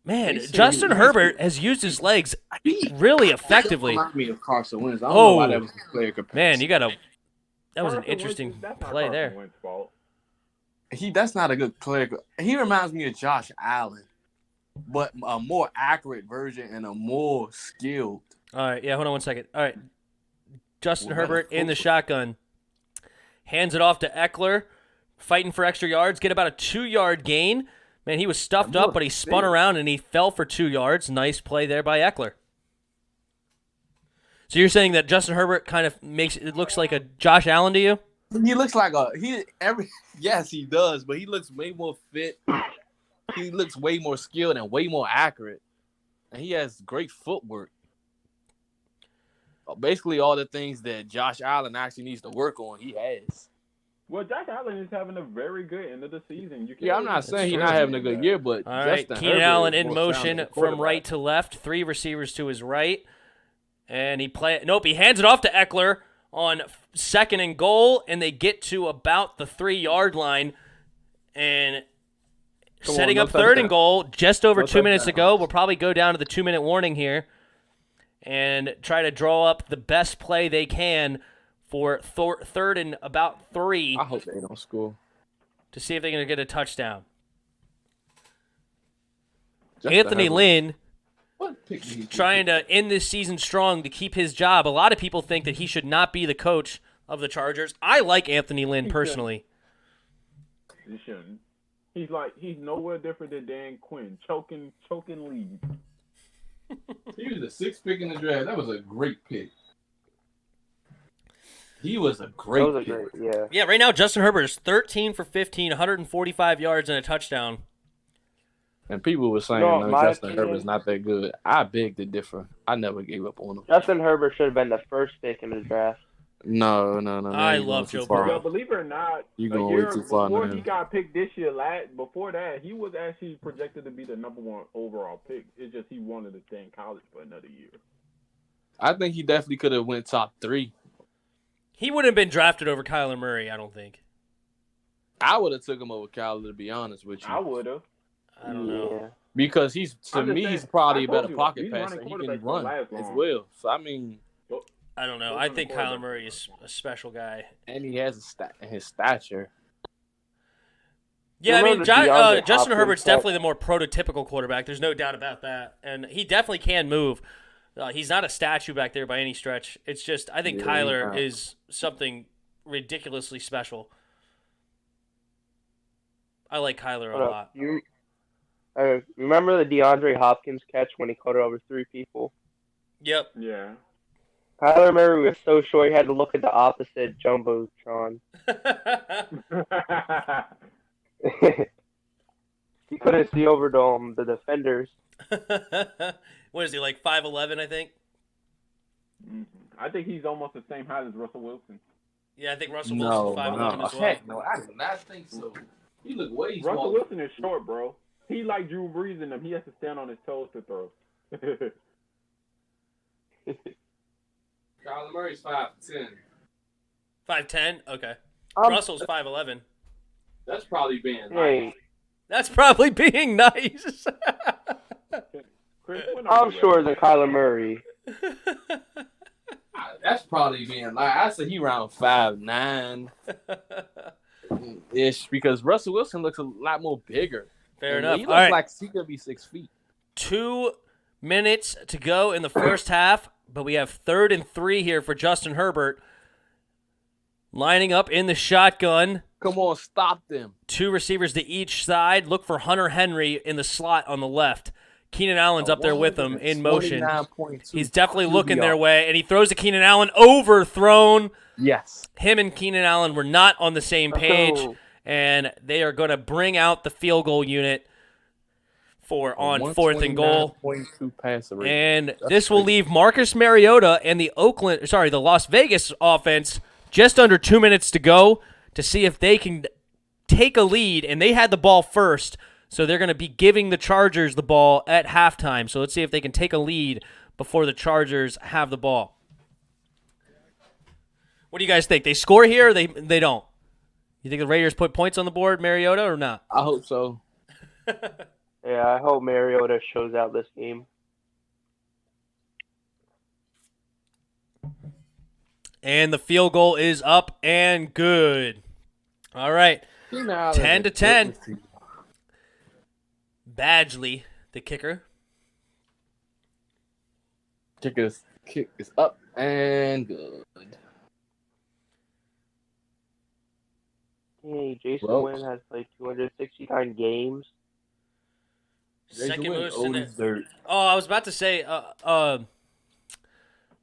Man, Justin Herbert has used his legs really effectively. Reminds me of Carson Wentz. I don't know why that was a player comparison. Man, that was an interesting play there. That's not a good player. He reminds me of Josh Allen, but a more accurate version and a more skilled. All right, hold on 1 second. All right, Justin Herbert in the shotgun. Hands it off to Eckler, fighting for extra yards. Get about a 2-yard gain. Man, he was stuffed up, but he spun around and he fell for 2 yards. Nice play there by Eckler. So you're saying that Justin Herbert kind of looks like a Josh Allen to you? He looks like yes, he does, but he looks way more fit. He looks way more skilled and way more accurate. And he has great footwork. Basically all the things that Josh Allen actually needs to work on, he has. Well, Josh Allen is having a very good end of the season. I'm not saying he's not having a good year, but all right, Keenan Allen in motion from right to left, 3 receivers to his right, and he hands it off to Eckler on 2nd and goal, and they get to about the 3-yard line, and setting up 3rd and goal. Just over 2 minutes to go. We'll probably go down to the 2-minute warning here, and try to draw up the best play they can for 3rd and about 3. I hope they don't score. To see if they're going to get a touchdown. Anthony Lynn trying to end this season strong to keep his job. A lot of people think that he should not be the coach of the Chargers. I like Anthony Lynn personally. He shouldn't. He's nowhere different than Dan Quinn, choking leads. He was the 6th pick in the draft. That was a great pick. He was a great pick. Yeah, right now Justin Herbert is 13 for 15, 145 yards and a touchdown. And people were saying Justin Herbert's not that good. I beg to differ. I never gave up on him. Justin Herbert should have been the first pick in the draft. No. I love Joe Burrow. Believe it or not, you going way too far before he got picked this year, before that, he was actually projected to be the number 1 overall pick. It's just he wanted to stay in college for another year. I think he definitely could have went top 3. He wouldn't have been drafted over Kyler Murray, I don't think. I would have took him over Kyler, to be honest with you. I would have. I don't know. Because he's probably a better pocket passer. He can run as well. So, I mean... I don't know. I think Kyler Murray is a special guy. And he has his stature. Yeah, I Remember mean, the DeAndre Justin Hopkins Herbert's catch? definitely the more prototypical quarterback. There's no doubt about that. And he definitely can move. He's not a statue back there by any stretch. It's just, I think Kyler is something ridiculously special. I like Kyler a lot. You remember the DeAndre Hopkins catch when he caught it over 3 people? Yep. Yeah. Kyler Murray was so short he had to look at the opposite jumbotron. He couldn't see over the defenders. What is he, like 5'11", I think? I think he's almost the same height as Russell Wilson. Yeah, I think Russell Wilson's 5'11" as well. Heck no, I do not think so. He look way smaller. Russell Wilson is short, bro. He like Drew Brees in him. He has to stand on his toes to throw. Kyler Murray's 5'10". 5'10"? Okay. Russell's 5'11". That's probably being nice. That's probably being nice. I'm sure than Kyler Murray. That's probably being like I say he around 5'9" ish because Russell Wilson looks a lot more bigger. Fair enough. He All looks right. like he could be 6 feet. 2 minutes to go in the first half, but we have 3rd and 3 here for Justin Herbert. Lining up in the shotgun. Come on, stop them. 2 receivers to each side. Look for Hunter Henry in the slot on the left. Keenan Allen's up there with him in motion. He's definitely looking their way, and he throws to Keenan Allen, overthrown. Yes. Him and Keenan Allen were not on the same page, and they are going to bring out the field goal unit on 4th and goal. And this will leave Marcus Mariota and the Las Vegas offense just under 2 minutes to go to see if they can take a lead, and they had the ball first. So they're going to be giving the Chargers the ball at halftime. So let's see if they can take a lead before the Chargers have the ball. What do you guys think? They score here or they don't? You think the Raiders put points on the board, Mariota, or not? I hope so. Yeah, I hope Mariota shows out this game. And the field goal is up and good. All right. 10-10. Badgley, the kicker. Kick is up and good. Hey, Jason Wynn has played 269 games. Second most in it. Oh, I was about to say,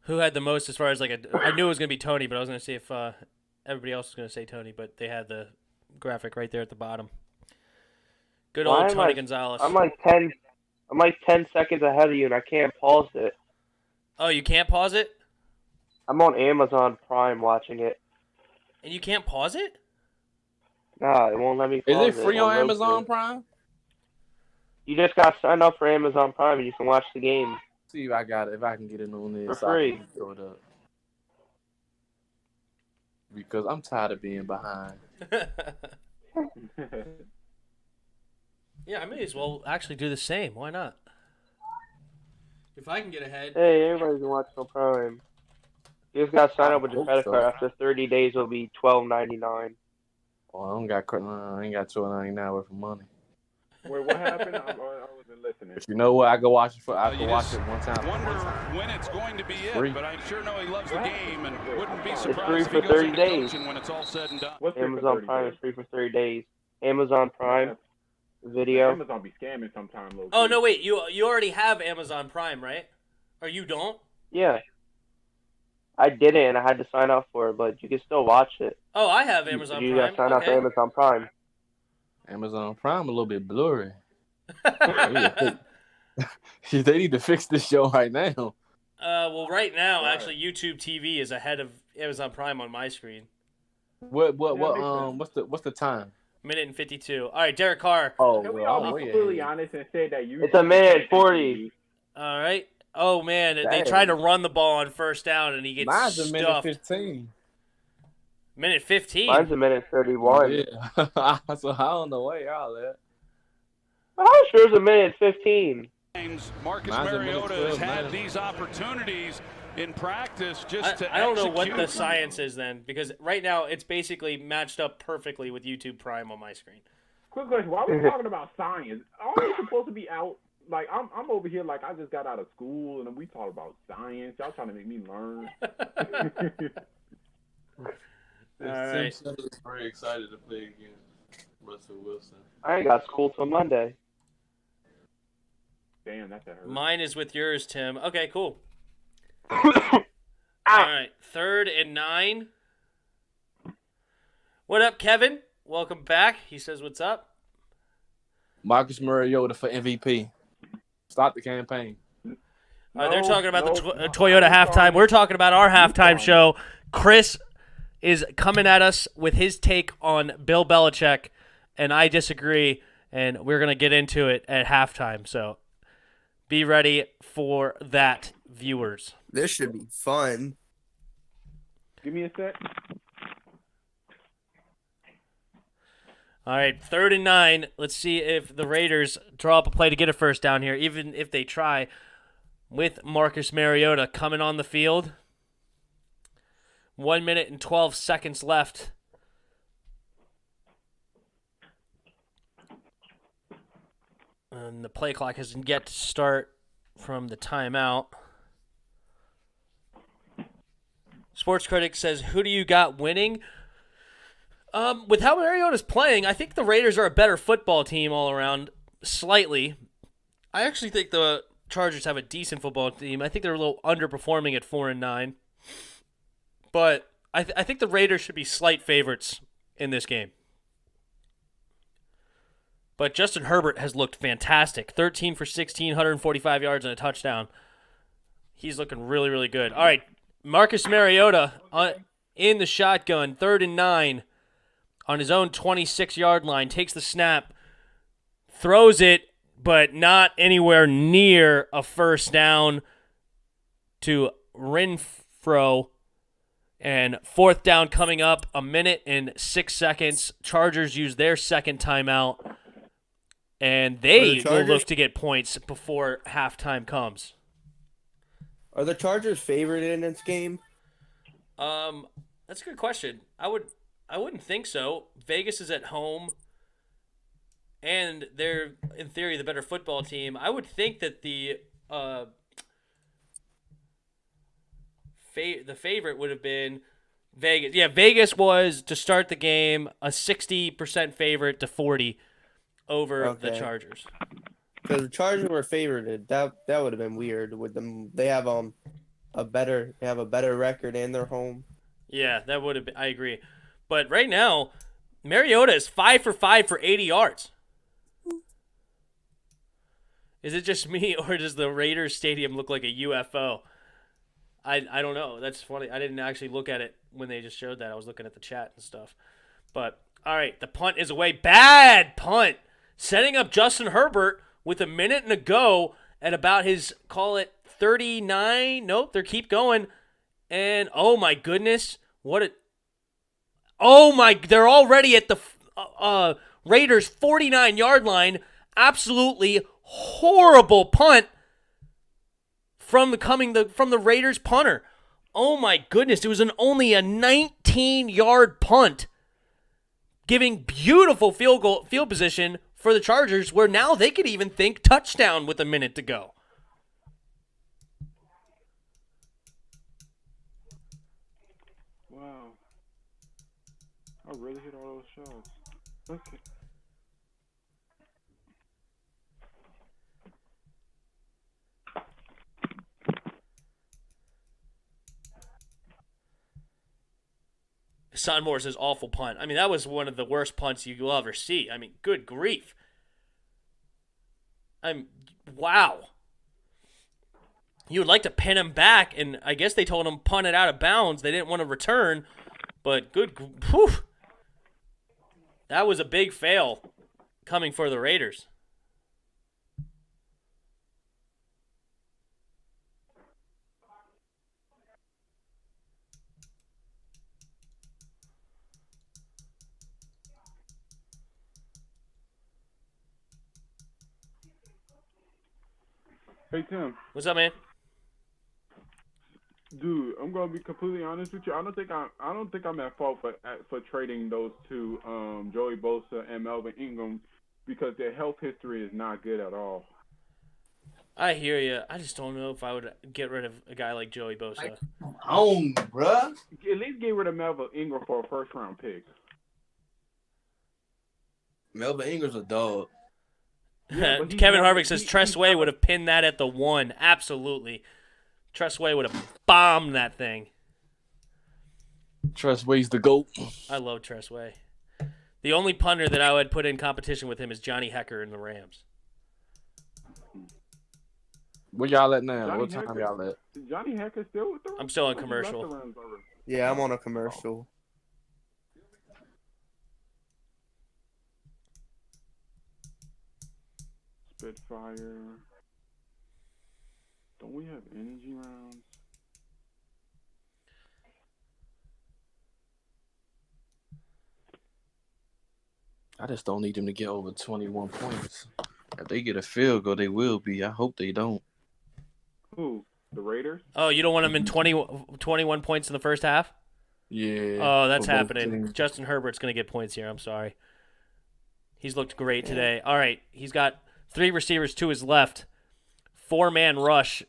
who had the most as far as I knew it was going to be Tony, but I was going to see if everybody else was going to say Tony, but they had the graphic right there at the bottom. Good old Tony Gonzalez. I'm like 10 seconds ahead of you, and I can't pause it. Oh, you can't pause it? I'm on Amazon Prime watching it. And you can't pause it? Nah, it won't let me pause it. Is it free on Amazon Prime? You just got to sign up for Amazon Prime, and you can watch the game. See if I can get it on there. For free. Throw it up. Because I'm tired of being behind. Yeah, I may as well actually do the same. Why not? If I can get ahead. Hey, everybody can watch on Prime. You just got to sign up with your credit card. After 30 days, it'll be $12.99. Well, I ain't got $12.99 worth of money. Wait, what happened? I wasn't listening. But you know what? I can watch it one time. Wonder when it's going to be it, but I sure know he loves the game and wouldn't be surprised free if for he goes 30 into days. coaching when it's all said and done. Amazon Prime is free for 30 days. Amazon Prime video. Amazon be scamming sometimes. Oh no, wait! You already have Amazon Prime, right? Or you don't? Yeah. I didn't, and I had to sign up for it, but you can still watch it. Oh, I have Amazon Prime. You got to sign up for Amazon Prime. Amazon Prime a little bit blurry. They need to fix this show right now. Well, right now, actually, YouTube TV is ahead of Amazon Prime on my screen. What's the time? 1:52. All right, Derek Carr. Can we all be completely honest and say that you? It's 1:40. All right. Oh man, they tried to run the ball on first down and he gets Mine's stuffed. 1:15. 1:15. Mine's 1:31. Yeah. So I don't know where y'all at. I'm sure it's 1:15. Marcus Mariota has had these opportunities in practice just to I don't know what the execute. science is then, because right now it's basically matched up perfectly with YouTube Prime on my screen. Quick question: why are we talking about science? Aren't we supposed to be out? Like I'm over here like I just got out of school and we talk about science. Y'all trying to make me learn. All right. Simpson is very excited to play against Russell Wilson. I ain't got school till Monday. Damn, that's a hurt. Mine is with yours, Tim. Okay, cool. All right, 3rd and 9. What up, Kevin? Welcome back. He says, what's up? Marcus Mariota for MVP. Start the campaign. They're talking about the Toyota halftime. We're talking about our halftime show. Chris is coming at us with his take on Bill Belichick, and I disagree, and we're going to get into it at halftime. So be ready for that, viewers. This should be fun. Give me a sec. All right, 3rd and 9. Let's see if the Raiders draw up a play to get a first down here, even if they try, with Marcus Mariota coming on the field. 1 minute and 12 seconds left. And the play clock hasn't yet to start from the timeout. Sports Critic says, who do you got winning? With how Mariota's playing, I think the Raiders are a better football team all around, slightly. I actually think the Chargers have a decent football team. I think they're a little underperforming at 4 and 9. But I think the Raiders should be slight favorites in this game. But Justin Herbert has looked fantastic. 13 for 16, 145 yards and a touchdown. He's looking really, really good. All right, Marcus Mariota in the shotgun, 3rd and 9. On his own 26-yard line, takes the snap, throws it, but not anywhere near a first down to Renfro. And 4th down coming up, 1 minute and 6 seconds. Chargers use their second timeout, and they will look to get points before halftime comes. Are the Chargers favored in this game? That's a good question. I wouldn't think so. Vegas is at home, and they're, in theory, the better football team. I would think that the favorite would have been Vegas. Yeah, Vegas was, to start the game, a 60% favorite to 40 over the Chargers. Because the Chargers were favored. That would have been weird with them. They have a better record and they're home. Yeah, that would have been, I agree. But right now, Mariota is 5 for 5 for 80 yards. Is it just me, or does the Raiders stadium look like a UFO? I don't know. That's funny. I didn't actually look at it when they just showed that. I was looking at the chat and stuff. But, all right, the punt is away. Bad punt. Setting up Justin Herbert with 1 minute and a go at about his, call it 39. Nope, they keep going. And, oh, my goodness. They're already at the Raiders' 49-yard line. Absolutely horrible punt from the Raiders punter. Oh my goodness, it was only a 19-yard punt, giving beautiful field position for the Chargers, where now they could even think touchdown with 1 minute to go. Wow. I really hit all those shots. Okay. Son Moore says awful punt. I mean, that was one of the worst punts you'll ever see. I mean, good grief. Wow. You would like to pin him back, and I guess they told him punt it out of bounds. They didn't want to return, but whew. That was a big fail coming for the Raiders. Hey, Tim. What's up, man? Dude, I'm gonna be completely honest with you. I don't think I'm at fault for trading those two, Joey Bosa and Melvin Ingram, because their health history is not good at all. I hear you. I just don't know if I would get rid of a guy like Joey Bosa. Bruh. At least get rid of Melvin Ingram for a first round pick. Melvin Ingram's a dog. Yeah, Kevin Harvick says Tress Way would have pinned that at the 1. Absolutely. Tress Way would have bombed that thing. Tress Way's the GOAT. I love Tress Way. The only punter that I would put in competition with him is Johnny Hecker in the Rams. Where y'all at now? Johnny What time Hecker. y'all at? Johnny Hecker still with the Rams? I'm still on He commercial. left the Rams already. Yeah, I'm on a commercial. Spitfire. Don't we have energy rounds? I just don't need them to get over 21 points. If they get a field goal, they will be. I hope they don't. Who? The Raiders? Oh, you don't want him in 21 points in the first half? Yeah. Oh, that's for both happening. teams. Justin Herbert's going to get points here. I'm sorry. He's looked great today. All right, he's got 3 receivers to his left. 4-man rush.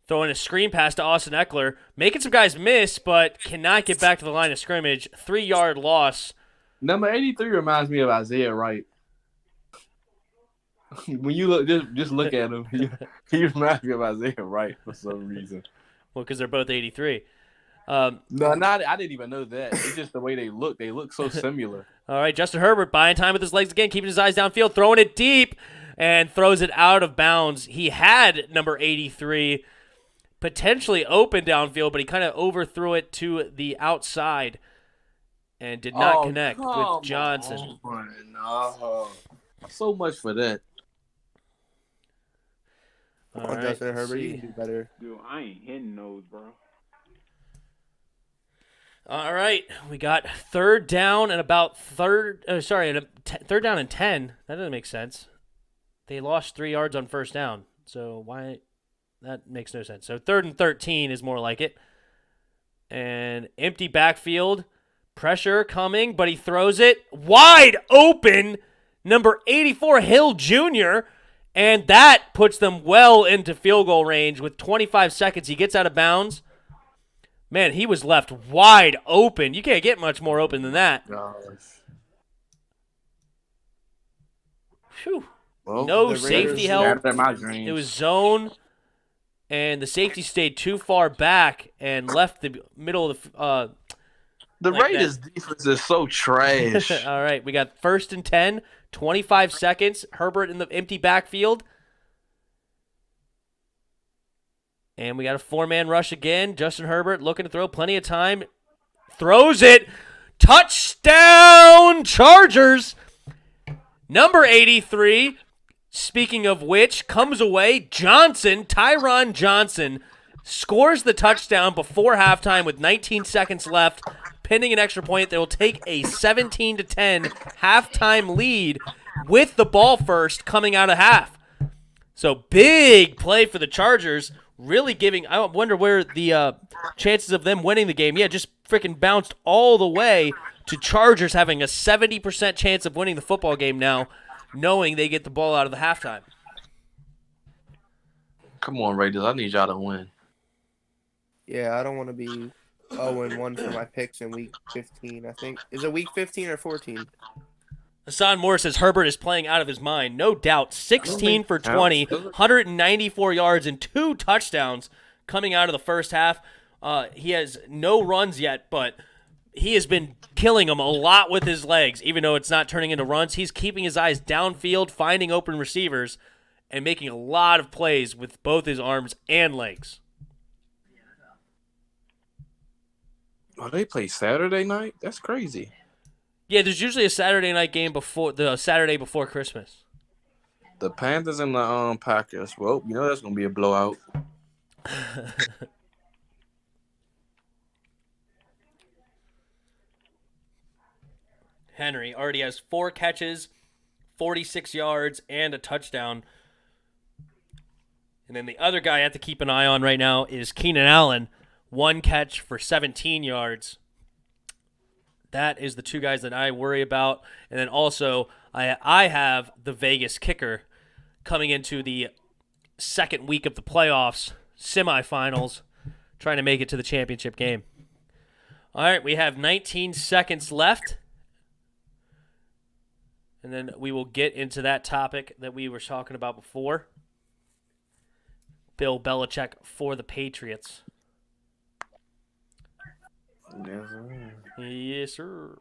Throwing a screen pass to Austin Eckler. Making some guys miss, but cannot get back to the line of scrimmage. 3-yard loss. Number 83 reminds me of Isaiah Wright. When you look, just look at him. He reminds me of Isaiah Wright for some reason. Well, because they're both 83. No, I didn't even know that. It's just the way they look. They look so similar. All right, Justin Herbert buying time with his legs again, keeping his eyes downfield, throwing it deep, and throws it out of bounds. He had number 83 potentially open downfield, but he kind of overthrew it to the outside and did not connect with Johnson. No. So much for that. All On right, Justin Herbert, see. you can do better. Dude, I ain't hitting those, bro. All right, we got third down and third down and 10. That doesn't make sense. They lost 3 yards on first down, so why? That makes no sense. So 3rd and 13 is more like it. And empty backfield, pressure coming, but he throws it wide open. Number 84, Hill Jr., and that puts them well into field goal range with 25 seconds. He gets out of bounds. Man, he was left wide open. You can't get much more open than that. Gosh. Whew. Well, No the safety Raiders- help. After my dreams. It was zone, and the safety stayed too far back and left the middle of the The like Raiders' defense is so trash. All right, we got 1st and 10, 25 seconds. Herbert in the empty backfield. And we got a 4-man rush again. Justin Herbert looking to throw, plenty of time. Throws it. Touchdown, Chargers. Number 83, speaking of which, comes away. Tyron Johnson, scores the touchdown before halftime with 19 seconds left, pending an extra point that will take a 17-10 halftime lead with the ball first coming out of half. So big play for the Chargers, really giving – I wonder where the chances of them winning the game. Yeah, just freaking bounced all the way to Chargers having a 70% chance of winning the football game now, knowing they get the ball out of the halftime. Come on, Raiders. I need y'all to win. Yeah, I don't want to be 0-1 for my picks in week 15, I think. Is it week 15 or 14? Hassan Moore says Herbert is playing out of his mind. No doubt. 16 for 20, 194 yards, and 2 touchdowns coming out of the first half. He has no runs yet, but he has been killing them a lot with his legs, even though it's not turning into runs. He's keeping his eyes downfield, finding open receivers, and making a lot of plays with both his arms and legs. Oh, they play Saturday night? That's crazy. Yeah, there's usually a Saturday night game before the Saturday before Christmas. The Panthers and the Packers. Well, you know that's going to be a blowout. Henry already has 4 catches, 46 yards, and a touchdown. And then the other guy I have to keep an eye on right now is Keenan Allen. 1 catch for 17 yards. That is the 2 guys that I worry about. And then also, I have the Vegas kicker coming into the second week of the playoffs, semifinals, trying to make it to the championship game. All right, we have 19 seconds left. And then we will get into that topic that we were talking about before. Bill Belichick for the Patriots. Yes, sir.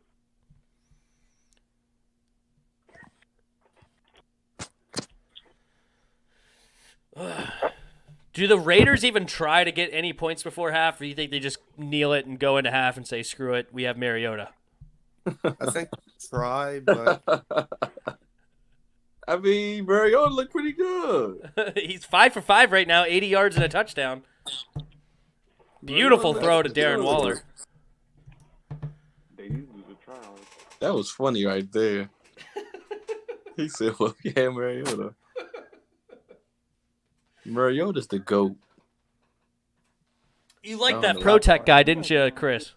Do the Raiders even try to get any points before half, or do you think they just kneel it and go into half and say, screw it, we have Mariota? I think try, but I mean, Mariota looked pretty good. He's 5 for 5 right now, 80 yards and a touchdown. Beautiful throw to Darren Waller. That was funny right there. He said, well, yeah, Mariota. Mariota's the GOAT. You like that ProTech guy, didn't you, Chris?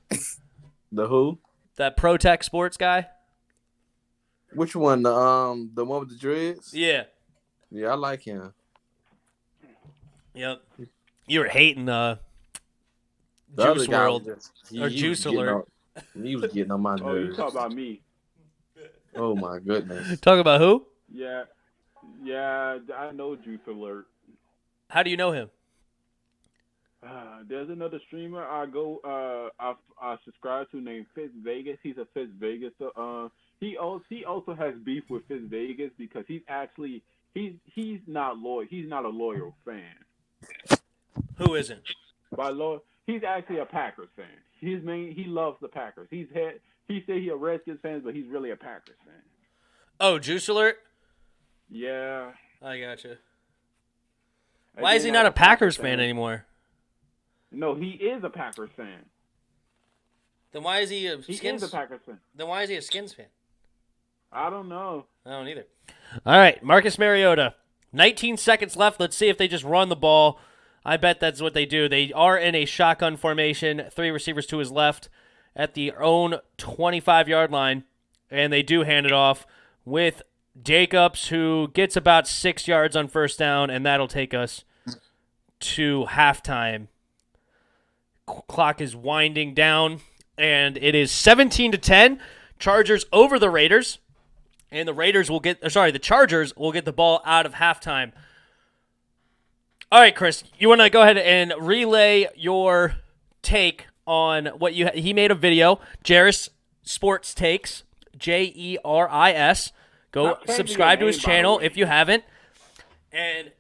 The who? That ProTech Sports guy? Which one? The one with the dreads? Yeah. Yeah, I like him. Yep. You were hating Juice World. Juice Alert. He was getting on my nerves. Oh, you talk about me. Oh, my goodness. Talk about who? Yeah, I know Juice Alert. How do you know him? There's another streamer I subscribe to named Fitz Vegas. He's a Fitz Vegas. He also has beef with Fitz Vegas because he's not loyal. He's not a loyal fan. Who isn't? By loyal, he's actually a Packers fan. He loves the Packers. He said he's a Redskins fan, but he's really a Packers fan. Oh, Juice Alert? Yeah. I gotcha. Why is he not a Packers fan anymore? No, he is a Packers fan. Then why is he a Skins? He is a Packers fan. Then why is he a Skins fan? I don't know. I don't either. All right, Marcus Mariota. 19 seconds left. Let's see if they just run the ball. I bet that's what they do. They are in a shotgun formation. 3 receivers to his left at the own 25-yard line. And they do hand it off with Jacobs, who gets about 6 yards on first down, and that'll take us to halftime. Clock is winding down, and it is 17-10. Chargers over the Raiders, and the Chargers will get the ball out of halftime. All right, Chris, you want to go ahead and relay your take on what he made a video, Jeris Sports Takes, Jeris. Go subscribe to his channel if you haven't. And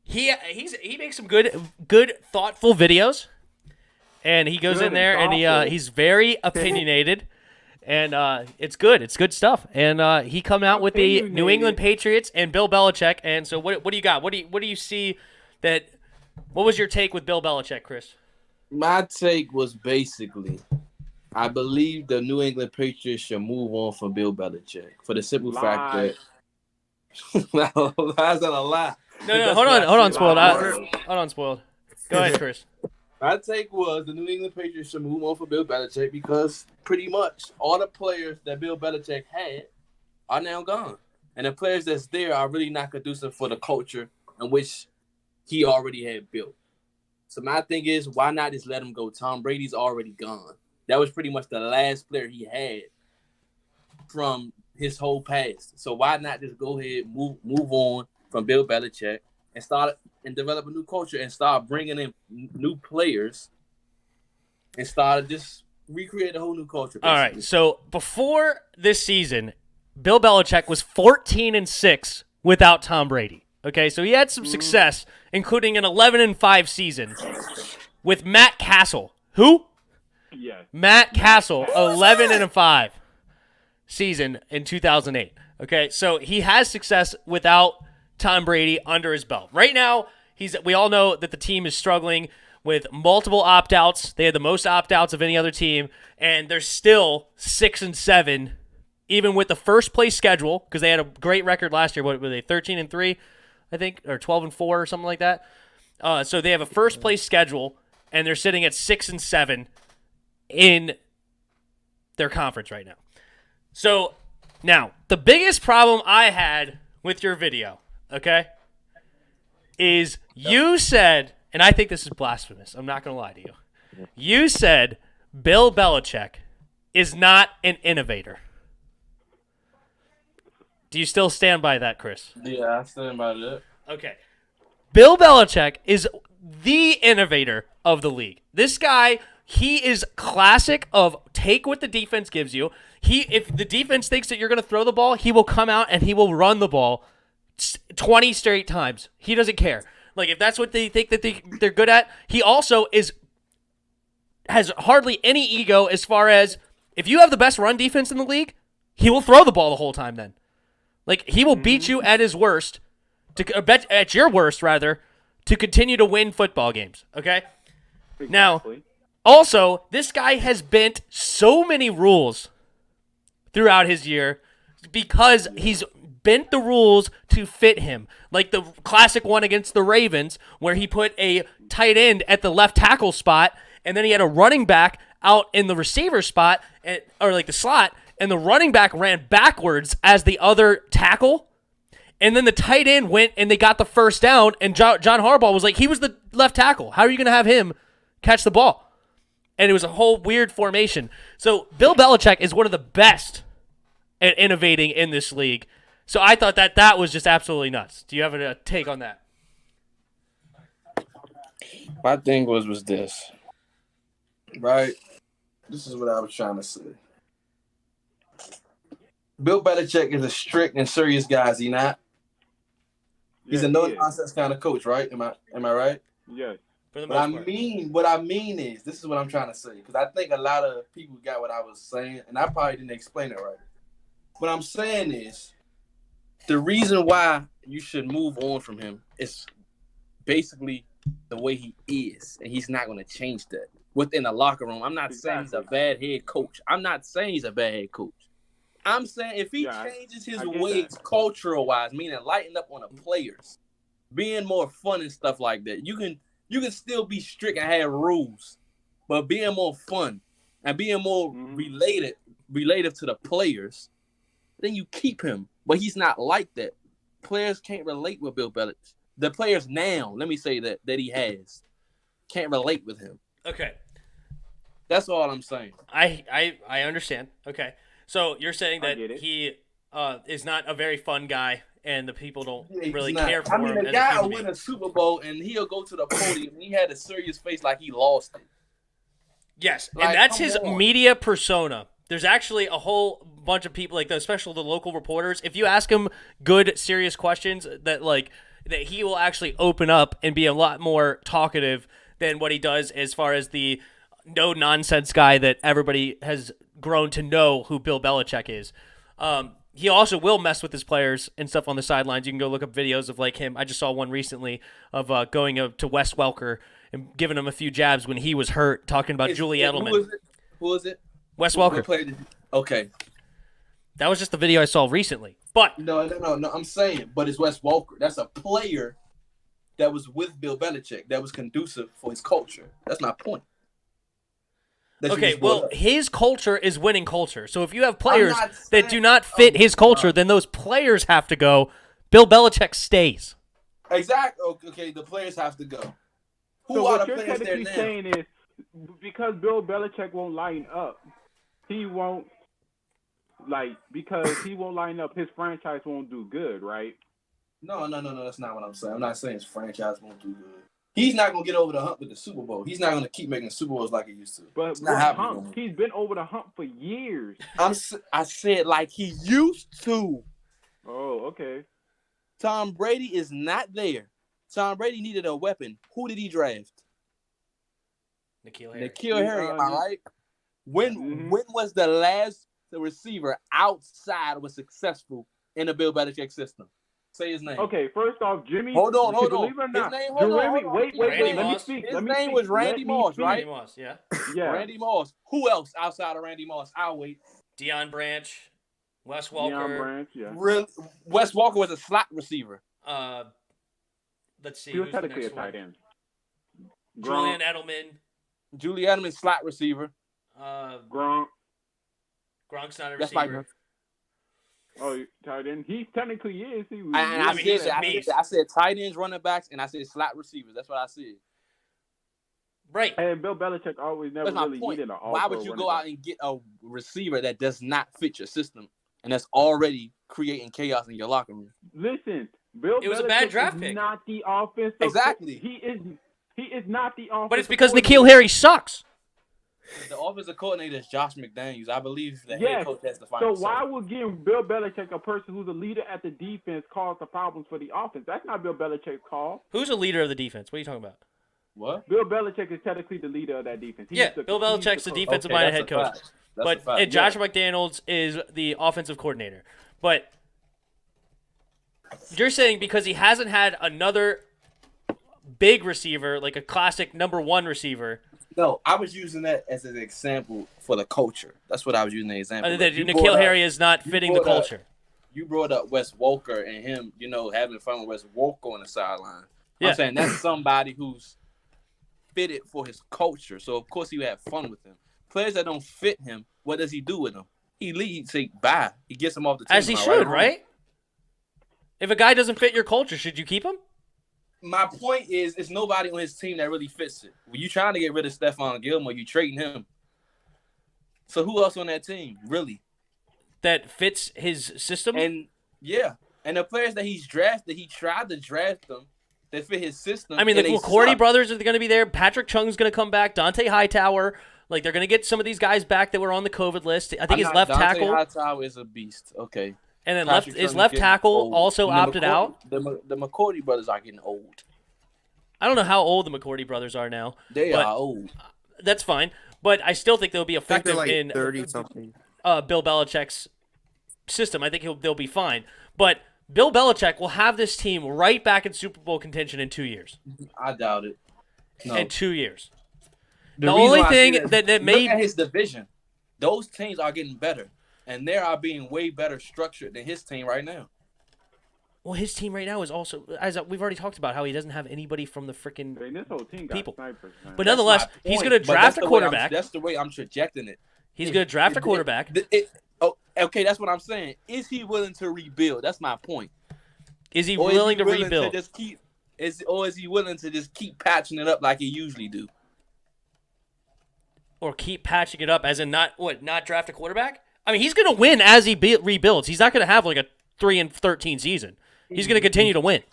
he makes some good thoughtful videos. And he goes in there and he's very opinionated. And it's good. It's good stuff. And he come out with the New England Patriots and Bill Belichick. And so what do you got? What do you see that? What was your take with Bill Belichick, Chris? My take was basically, I believe the New England Patriots should move on from Bill Belichick for the simple fact that. That's not a lie. No, hold on, Spoiled. Hold on, Spoiled. Go ahead, Chris. My take was the New England Patriots should move on from Bill Belichick because pretty much all the players that Bill Belichick had are now gone. And the players that's there are really not conducive for the culture in which he already had built. So my thing is, why not just let him go? Tom Brady's already gone. That was pretty much the last player he had from his whole past. So why not just go ahead, move on from Bill Belichick and start and develop a new culture and start bringing in new players and start just recreate a whole new culture. Basically. All right. So before this season, Bill Belichick was 14-6 without Tom Brady. Okay, so he had some success, including an 11-5 season with Matt Castle. Who? Yes. Matt Castle, 11-5 season in 2008. Okay, so he has success without Tom Brady under his belt. Right now, we all know that the team is struggling with multiple opt-outs. They had the most opt-outs of any other team, and they're still 6-7, even with the first place schedule, because they had a great record last year. What were they, 13-3, I think, or 12-4 or something like that? So they have a first place schedule, and they're sitting at 6-7 in their conference right now. So now the biggest problem I had with your video, okay, is you said, and I think this is blasphemous. I'm not going to lie to you. You said Bill Belichick is not an innovator. Do you still stand by that, Chris? Yeah, I stand by that. Okay. Bill Belichick is the innovator of the league. This guy, he is classic of take what the defense gives you. If the defense thinks that you're going to throw the ball, he will come out and he will run the ball 20 straight times. He doesn't care. Like, if that's what they think that they're good at, he also has hardly any ego as far as if you have the best run defense in the league, he will throw the ball the whole time then. Like, he will beat you at his worst, at your worst, rather, to continue to win football games, okay? Exactly. Now, also, this guy has bent so many rules throughout his year because he's bent the rules to fit him. Like the classic one against the Ravens where he put a tight end at the left tackle spot and then he had a running back out in the receiver spot, or like the slot, and the running back ran backwards as the other tackle. And then the tight end went and they got the first down, and John Harbaugh was like, he was the left tackle. How are you going to have him catch the ball? And it was a whole weird formation. So Bill Belichick is one of the best at innovating in this league. So I thought that was just absolutely nuts. Do you have a take on that? My thing was this, right? This is what I was trying to say. Bill Belichick is a strict and serious guy, is he not? He's a no-nonsense kind of coach, right? Am I right? Yes. For the most part. What I mean is, this is what I'm trying to say, because I think a lot of people got what I was saying, and I probably didn't explain it right. What I'm saying is, the reason why you should move on from him is basically the way he is, and he's not going to change that within the locker room. I'm not saying he's a bad head coach. I'm saying if he changes his ways cultural-wise, meaning lighting up on the players, being more fun and stuff like that, you can still be strict and have rules, but being more fun and being more relative to the players, then you keep him. But he's not like that. Players can't relate with Bill Belichick. The players now, let me say that he has, can't relate with him. Okay. That's all I'm saying. I understand. Okay. So you're saying that he is not a very fun guy and the people don't really care for him. I mean, the guy will win a Super Bowl and he'll go to the podium and he had a serious face like he lost it. Yes, and that's his media persona. There's actually a whole bunch of people, like especially the local reporters. If you ask him good, serious questions, that he will actually open up and be a lot more talkative than what he does as far as the no-nonsense guy that everybody has grown to know who Bill Belichick is. He also will mess with his players and stuff on the sidelines. You can go look up videos of him. I just saw one recently of going to Wes Welker and giving him a few jabs when he was hurt, talking about Julie Edelman. Who is it? Wes Welker. Okay. That was just the video I saw recently. But No, I'm saying, but it's Wes Welker. That's a player that was with Bill Belichick that was conducive for his culture. That's my point. Okay, well, his culture is winning culture. So if you have players that do not fit his culture, then those players have to go. Bill Belichick stays. Exactly. Okay, the players have to go. So what you're technically saying is, because Bill Belichick won't line up, he won't line up, his franchise won't do good, right? No, that's not what I'm saying. I'm not saying his franchise won't do good. He's not going to get over the hump with the Super Bowl. He's not going to keep making Super Bowls like he used to. But hump, he's been over the hump for years. I said like he used to. Oh, okay. Tom Brady is not there. Tom Brady needed a weapon. Who did he draft? N'Keal Harry. N'Keal Harry, am I right? When was the last receiver outside was successful in the Bill Belichick system? Say his name. Okay, first off, Jimmy. Hold on. Believe it or not, his name, wait. Let me speak. His name was Randy Moss, right? Randy Moss, yeah. Randy Moss. Who else outside of Randy Moss? I'll wait. Deion Branch, Wes Welker. Wes Welker was a slot receiver. Let's see. He was technically a tight end. Julian Edelman. Julian Edelman, slot receiver. Gronk. Gronk's not a That's receiver. Oh, tight end. He technically is. I said tight ends, running backs, and I said slot receivers. That's what I said. Right. And Bill Belichick always never really needed an all-pro. Why would you go out and get a receiver that does not fit your system and that's already creating chaos in your locker room? Listen, Bill It was Belichick a bad draft is pick. not the offensive. Exactly. He is not the offensive. But it's because N'Keal Harry sucks. The offensive coordinator is Josh McDaniels. I believe the head coach has to find. So why would give Bill Belichick, a person who's a leader at the defense, cause the problems for the offense? That's not Bill Belichick's call. Who's a leader of the defense? What are you talking about? What? Bill Belichick is technically the leader of that defense. Bill Belichick's the defensive-minded head coach. But Josh McDaniels is the offensive coordinator. But you're saying because he hasn't had another big receiver, like a classic number one receiver. No, I was using that as an example for the culture. That's what I was using the example. That N'Keal Harry is not fitting the culture. You brought up Wes Walker and him, having fun with Wes Walker on the sideline. Yeah. I'm saying that's somebody who's fitted for his culture. So, of course, he would have fun with him. Players that don't fit him, what does he do with them? He leads, say, bye. He gets them off the team. As he should, right? If a guy doesn't fit your culture, should you keep him? My point is, it's nobody on his team that really fits it. When you trying to get rid of Stephon Gilmore, you trading him. So who else on that team, really? That fits his system? And the players that he's drafted, he tried to draft them that fit his system. I mean, the McCourty brothers are going to be there. Patrick Chung's going to come back. Dante Hightower. Like, they're going to get some of these guys back that were on the COVID list. I think his left tackle. Dante Hightower is a beast. Okay. And then left tackle also opted out. The McCourty brothers are getting old. I don't know how old the McCourty brothers are now. They are old. That's fine. But I still think they'll be effective in 30-something. Bill Belichick's system. I think they'll be fine. But Bill Belichick will have this team right back in Super Bowl contention in 2 years. I doubt it. No. In 2 years. The only thing that made... Look at his division. Those teams are getting better. And they are being way better structured than his team right now. Well, his team right now is also, as we've already talked about, how he doesn't have anybody from the freaking people. Snipers, but nonetheless, he's going to draft a quarterback. That's the way I'm projecting it. He's going to draft a quarterback. Okay, that's what I'm saying. Is he willing to rebuild? That's my point. Is he willing to rebuild? Is he willing to just keep patching it up like he usually do? Or keep patching it up as in not draft a quarterback? I mean, he's going to win as he rebuilds. He's not going to have like a 3-13 season. He's going to continue to win.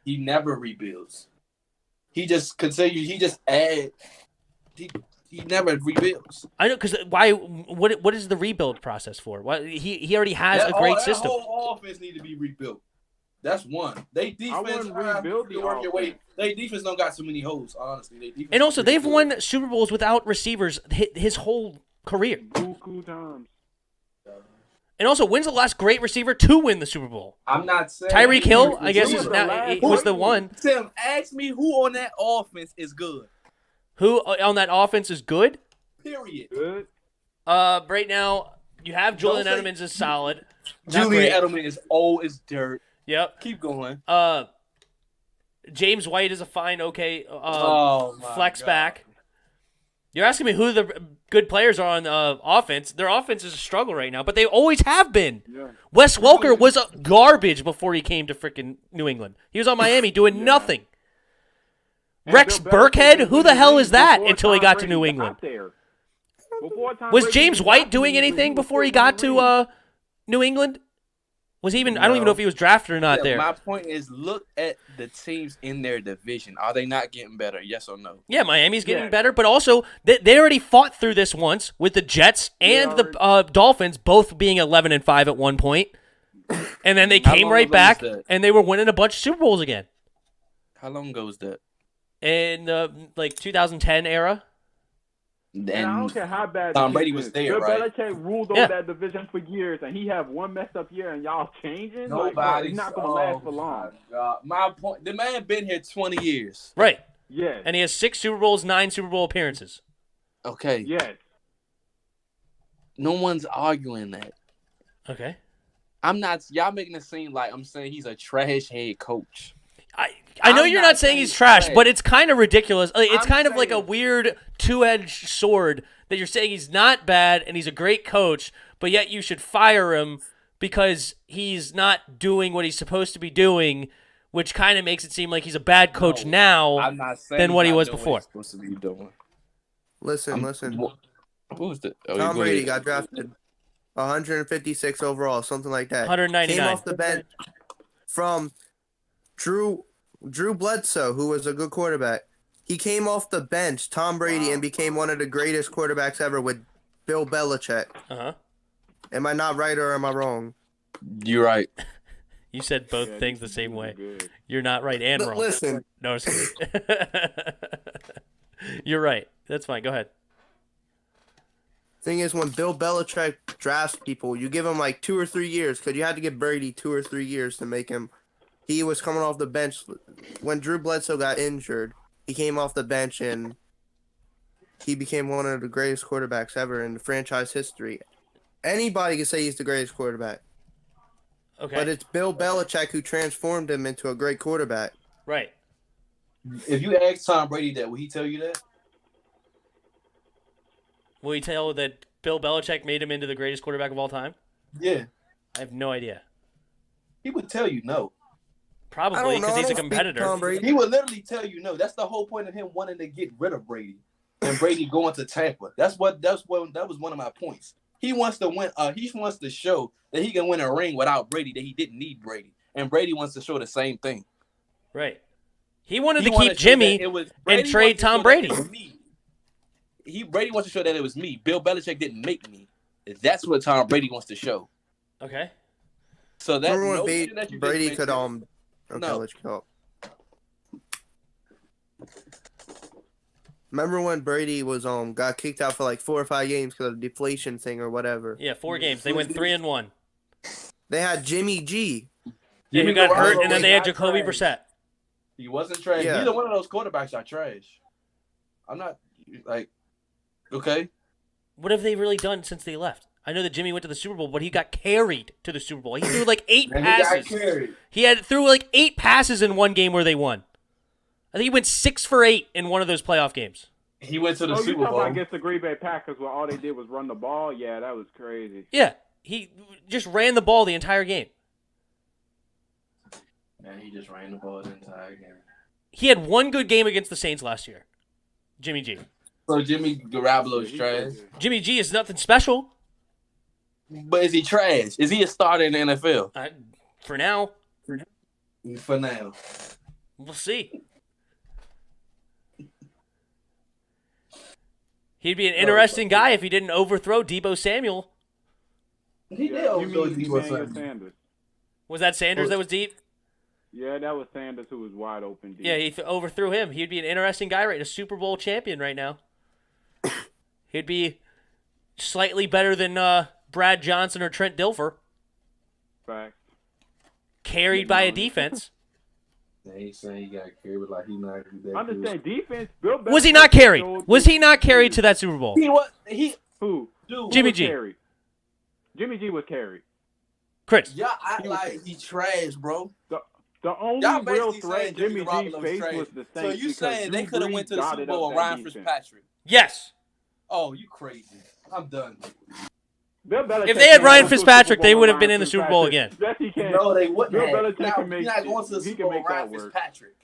He never rebuilds. He just continues. He just adds. He never rebuilds. I know, because why? What is the rebuild process for? Why he already has a great system. The whole offense need to be rebuilt. That's one. They defense They defense don't got so many holes. Honestly, and also they've won Super Bowls without receivers his whole career. Buku times. And also, when's the last great receiver to win the Super Bowl? I'm not saying Tyreek Hill. I guess he was the one. Tim, ask me who on that offense is good. Who on that offense is good? Period. Good. Right now you have Julian Edelman is solid. Julian Edelman is old as dirt. Yep. Keep going. James White is a fine, flex back. You're asking me who the good players are on offense. Their offense is a struggle right now, but they always have been. Yeah. Wes Welker was garbage before he came to freaking New England. He was on Miami doing nothing. And Rex Burkhead, who the hell is that until he got to New England? Was James White doing anything before he got to New England? Was he even? No. I don't even know if he was drafted or not there. My point is, look at the teams in their division. Are they not getting better? Yes or no? Yeah, Miami's getting better, but also they already fought through this once with the Jets and the Dolphins both being 11-5 at one point, and then they came right back and they were winning a bunch of Super Bowls again. How long ago was that? In 2010 era. And I don't care how bad Tom Brady was there, Bill right? Belichick ruled over that division for years, and he have one messed up year, and y'all changing. Nobody's not gonna last for long. My point: the man been here 20 years, right? Yes. And he has 6 Super Bowls, 9 Super Bowl appearances. Okay. Yes. No one's arguing that. Okay. I'm not. Y'all making it seem like I'm saying he's a trash head coach. I know I'm you're not not saying saying he's trash, trash. but it's kind of ridiculous. It's I'm kind of like a saying- weird two-edged sword that you're saying he's not bad and he's a great coach, but yet you should fire him because he's not doing what he's supposed to be doing, which kind of makes it seem like he's a bad coach No, now I'm not saying than what he he's not was doing before. What he's supposed to be doing. Listen. Who's the? Oh, Tom go Brady ahead. got drafted 156 overall, something like that. 199. Came off the bench from Drew Bledsoe, who was a good quarterback. He came off the bench, Tom Brady, and became one of the greatest quarterbacks ever with Bill Belichick. Uh-huh. Am I not right or am I wrong? You're right. You said both things the same way. You're not right and wrong. Listen. No, it's kidding. You're right. That's fine. Go ahead. Thing is, when Bill Belichick drafts people, you give him like 2 or 3 years, because you had to give Brady 2 or 3 years to make him. He was coming off the bench. When Drew Bledsoe got injured, he came off the bench and he became one of the greatest quarterbacks ever in the franchise history. Anybody can say he's the greatest quarterback. Okay. But it's Bill Belichick who transformed him into a great quarterback. Right. If you ask Tom Brady that, will he tell you that? Will you tell that Bill Belichick made him into the greatest quarterback of all time? Yeah. I have no idea. He would tell you no. Probably because he's a competitor. He would literally tell you no. That's the whole point of him wanting to get rid of Brady and Brady going to Tampa. That was one of my points. He wants to win. He wants to show that he can win a ring without Brady. That he didn't need Brady, and Brady wants to show the same thing. Right. He wanted to keep Jimmy and trade Tom Brady. Brady wants to show that it was me. Bill Belichick didn't make me. That's what Tom Brady wants to show. Okay. So that remember when Brady could Okay, No. let's go. Remember when Brady was got kicked out for like 4 or 5 games because of the deflation thing or whatever? Yeah, 4 games. They went 3-1. They had Jimmy G. Yeah, who got hurt, and then they had Jacoby Brissett. He wasn't trash. Yeah. Neither one of those quarterbacks are trash. I'm not like okay. What have they really done since they left? I know that Jimmy went to the Super Bowl, but he got carried to the Super Bowl. He threw like 8 passes. He threw like 8 passes in one game where they won. I think he went 6 for 8 in one of those playoff games. He went to the you Super talking Bowl about against the Green Bay Packers where all they did was run the ball? Yeah, that was crazy. Yeah, he just ran the ball the entire game. Yeah, he just ran the ball the entire game. He had one good game against the Saints last year. Jimmy G. So Jimmy Garoppolo's trash. Jimmy G is nothing special. But is he trash? Is he a starter in the NFL? For now. For now. We'll see. He'd be an interesting guy if he didn't overthrow Deebo Samuel. He did overthrow Deebo Sanders. Was that Sanders that was deep? Yeah, that was Sanders who was wide open deep. Yeah, he overthrew him. He'd be an interesting guy, right? A Super Bowl champion right now. He'd be slightly better than Brad Johnson or Trent Dilfer. Fact. Carried by a defense. They ain't saying he got carried like he not that Understand defense. Bill Belichick was he not carried? Was he not carried to that Super Bowl? Who? Jimmy G. Carried? Jimmy G was carried. Chris. Y'all act like he trash, bro. The only real threat Jimmy G faced was the Saints. So you saying they could have went to the Super Bowl with Ryan Fitzpatrick? Yes. Oh, you crazy. I'm done. If they had Ryan Fitzpatrick, they would have been in the Super Bowl again. Yes, he can. No, they wouldn't Bill have. Belichick can make, not going to the he Super can Bowl make Ryan that work. Fitzpatrick.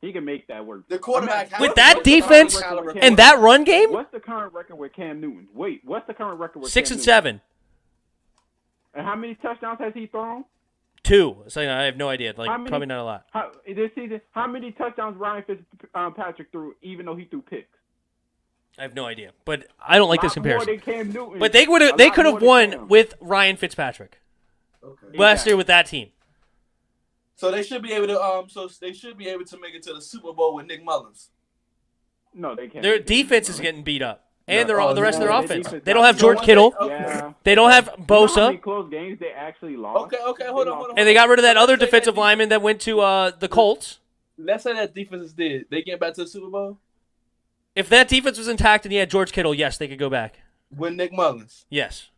He can make that work. The quarterback with that defense and that run game? What's the current record with Cam Newton? Wait, what's the current record with 6 Cam and Newton? 7. And how many touchdowns has he thrown? 2. So I have no idea. Many, probably not a lot. This season, how many touchdowns Ryan Fitzpatrick threw, even though he threw picks? I have no idea, but I don't like this comparison. More than Cam Newton. But they could have won with Ryan Fitzpatrick last year with that team. So they should be able to make it to the Super Bowl with Nick Mullins. No, they can't. Their defense is getting beat up, and the rest of their offense. They don't have George Kittle. Yeah. They don't have Bosa. You know how many close games they actually lost? Okay, hold on. And they got rid of that other defensive lineman that went to the Colts. Let's say that defense is dead. They get back to the Super Bowl? If that defense was intact and he had George Kittle, yes, they could go back. With Nick Mullins? Yes.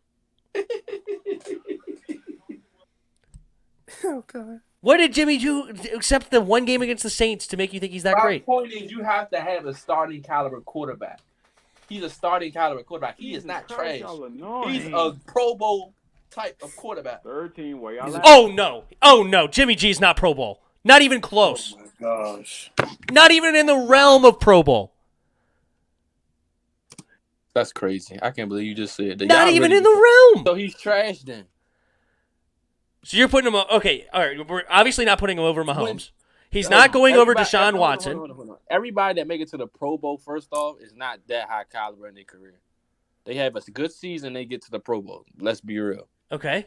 Oh, God. What did Jimmy do except the one game against the Saints to make you think he's that great? My point is, you have to have a starting caliber quarterback. He's a starting caliber quarterback. He is not trash. He's a Pro Bowl type of quarterback. 13, where y'all at? Oh no, Jimmy G's not Pro Bowl. Not even close. Oh my gosh. Not even in the realm of Pro Bowl. That's crazy. I can't believe you just said that. Not even in the realm. So he's trash then. So you're putting him okay, all right, we're obviously not putting him over Mahomes. He's not going over Deshaun Watson. Hold on. Everybody that make it to the Pro Bowl, first off, is not that high caliber in their career. They have a good season, they get to the Pro Bowl. Let's be real. Okay.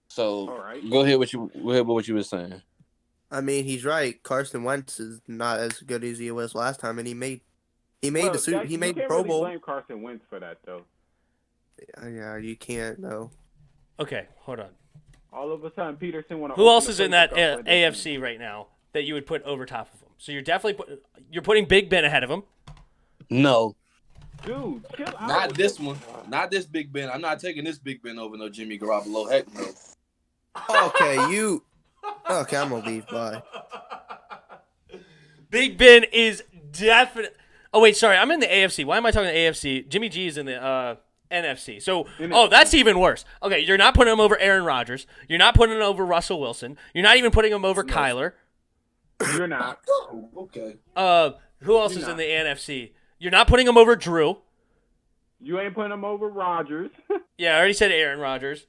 So go ahead with what you were saying. I mean, he's right. Carson Wentz is not as good as he was last time, and he made Pro Bowl. You blame Carson Wentz for that, though. Yeah, you can't, no. Okay, hold on. All of a sudden, Peterson went. Who else is in that AFC right now that you would put over top of him? So you're definitely putting Big Ben ahead of him. No. Dude, chill out. Not this one. Not this Big Ben. I'm not taking this Big Ben over no Jimmy Garoppolo. Heck no. Okay, Okay, I'm gonna leave. Bye. Big Ben is definitely. Oh wait, sorry, I'm in the AFC. Why am I talking the AFC? Jimmy G is in the NFC. So, that's even worse. Okay, you're not putting him over Aaron Rodgers. You're not putting him over Russell Wilson. You're not even putting him over Kyler. You're not. Okay. Who else is in the NFC? You're not putting him over Drew. You ain't putting him over Rodgers. Yeah, I already said Aaron Rodgers.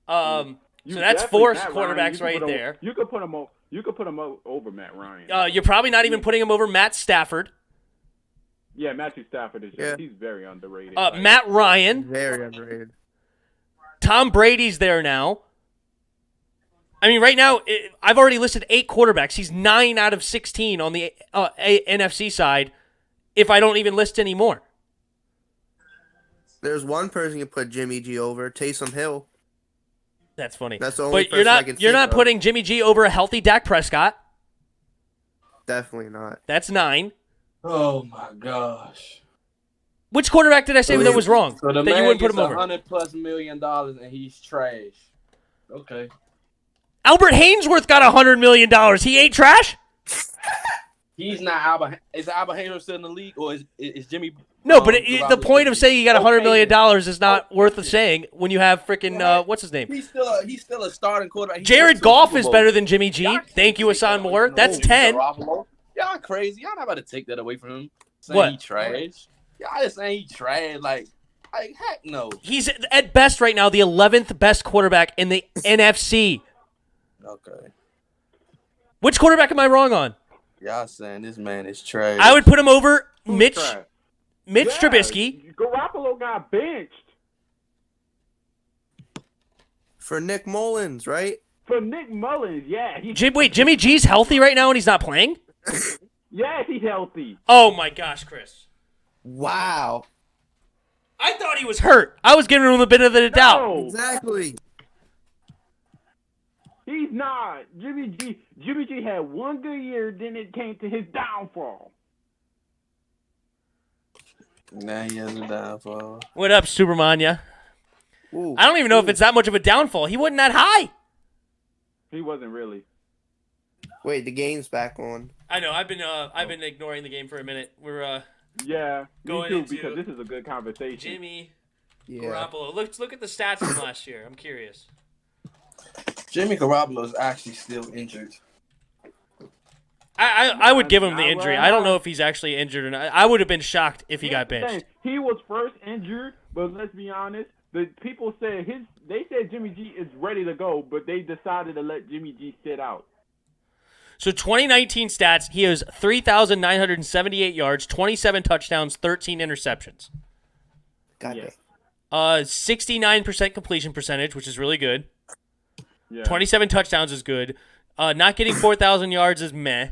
So that's four quarterbacks right there. You could put him over Matt Ryan. You're probably not even putting him over Matt Stafford. Yeah, Matthew Stafford he's very underrated. Matt Ryan. Very underrated. Tom Brady's there now. I mean, right now, I've already listed 8 quarterbacks. He's 9 out of 16 on the NFC side, if I don't even list any more. There's one person you put Jimmy G over, Taysom Hill. That's funny. That's the only But you're not putting Jimmy G over a healthy Dak Prescott. Definitely not. That's 9. Oh my gosh. Which quarterback did I say that was wrong? So the that man you wouldn't put him gets over? $100+ million and he's trash. Okay. Albert Hainsworth got $100 million. He ain't trash? He's not Albert. Is Albert Hainsworth still in the league, or is Jimmy? No, but the point of saying he got $100 million is not worth of saying when you have freaking what's his name? He's still a starting quarterback. Jared Goff is better than Jimmy G. Thank you, Hassan Moore. That's 10. Y'all crazy. Y'all not about to take that away from him. Saying What? He trash. Y'all just saying he trash. Like heck no. He's at best right now the 11th best quarterback in the NFC. Okay. Which quarterback am I wrong on? Y'all saying this man is trash. I would put him over Mitch Yeah, Trubisky. Garoppolo got benched. For Nick Mullins, right? For Nick Mullins, yeah. Wait, Jimmy G's healthy right now and he's not playing? Yes, he's healthy. Oh my gosh, Chris. Wow. I thought he was hurt. I was giving him a bit of the doubt. No, Exactly. he's not. Jimmy G had one good year, then it came to his downfall. Now he has a downfall. What up, Supermania? Ooh. I don't even know if it's that much of a downfall. He wasn't that high. He wasn't really. Wait, the game's back on. I know. I've been ignoring the game for a minute. We're Yeah, Going me too, into because this is a good conversation. Jimmy Yeah. Garoppolo. Let's look at the stats from last year. I'm curious. Jimmy Garoppolo is actually still injured. I would give him the injury. I don't know if he's actually injured or not. I would have been shocked if he got Here's the benched. thing. He was first injured, but let's be honest. The people said they said Jimmy G is ready to go, but they decided to let Jimmy G sit out. So 2019 stats, he has 3,978 yards, 27 touchdowns, 13 interceptions. Got Yes. it. 69% completion percentage, which is really good. Yeah. 27 touchdowns is good. Not getting 4,000 yards is meh.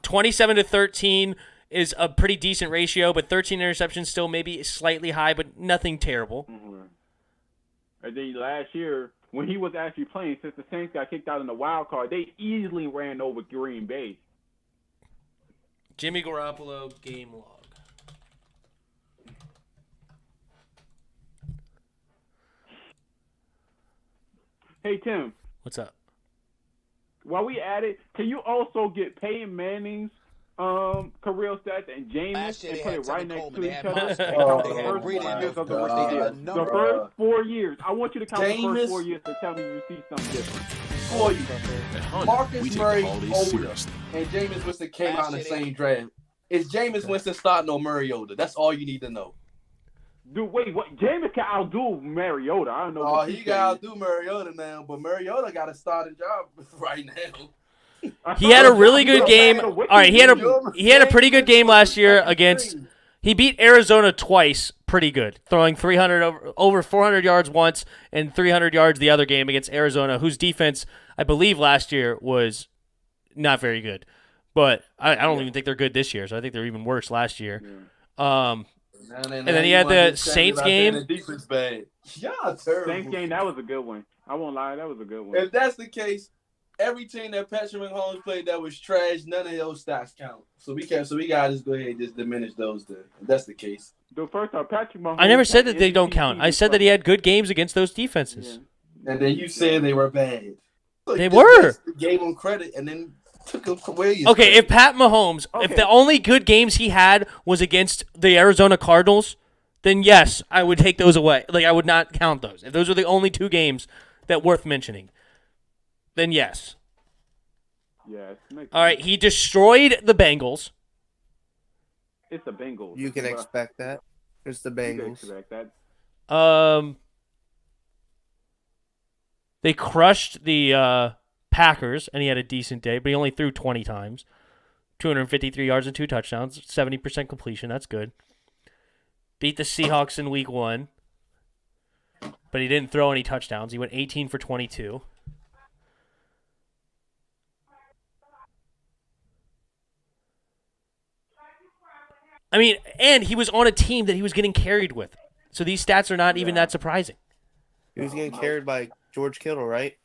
27 to 13 is a pretty decent ratio, but 13 interceptions still maybe slightly high, but nothing terrible. Mm-hmm. And then last year, when he was actually playing, since the Saints got kicked out in the wild card, they easily ran over Green Bay. Jimmy Garoppolo game log. Hey, Tim. What's up? while we at it, can you also get Peyton Manning's career stats and Jameis and put it right next to each other and count the first 4 years of the rookie deal? The first 4 years. I want you to count the first 4 years to tell me you see something different. 4 years. Marcus Murray older, and Jameis Winston came out in the same draft. Is Jameis Winston starting on Mariota? That's all you need to know. Dude, wait, what? Jameis can outdo Mariota. I don't know. Oh, he got outdo Mariota now, but Mariota got a starting job right now. He had a really good game. All right, he had a pretty good game last year against. He beat Arizona twice, pretty good, throwing 300 over 400 yards once and 300 yards the other game against Arizona, whose defense I believe last year was not very good, but I don't even think they're good this year. So I think they're even worse last year. And then he had the Saints game. The defense bad. Yeah, terrible. Saints game, that was a good one. I won't lie, that was a good one. If that's the case, every team that Patrick Mahomes played that was trash, none of those stats count. So we gotta just go ahead and just diminish those then. If that's the case. The first time Patrick Mahomes. I never said that they don't count. I said that he had good games against those defenses. Yeah. And then you said they were bad. So they were. Gave them credit and then took them away. Okay, if Pat Mahomes, if the only good games he had was against the Arizona Cardinals, then yes, I would take those away. Like, I would not count those. If those are the only 2 games that worth mentioning, then yes. Yes. All right, he destroyed the Bengals. It's the Bengals. You can expect that. It's the Bengals. You can expect that. They crushed the Packers, and he had a decent day, but he only threw 20 times. 253 yards and 2 touchdowns, 70% completion. That's good. Beat the Seahawks in week 1, but he didn't throw any touchdowns. He went 18 for 22. I mean, and he was on a team that he was getting carried with. So these stats are not even that surprising. He was getting carried by George Kittle, right?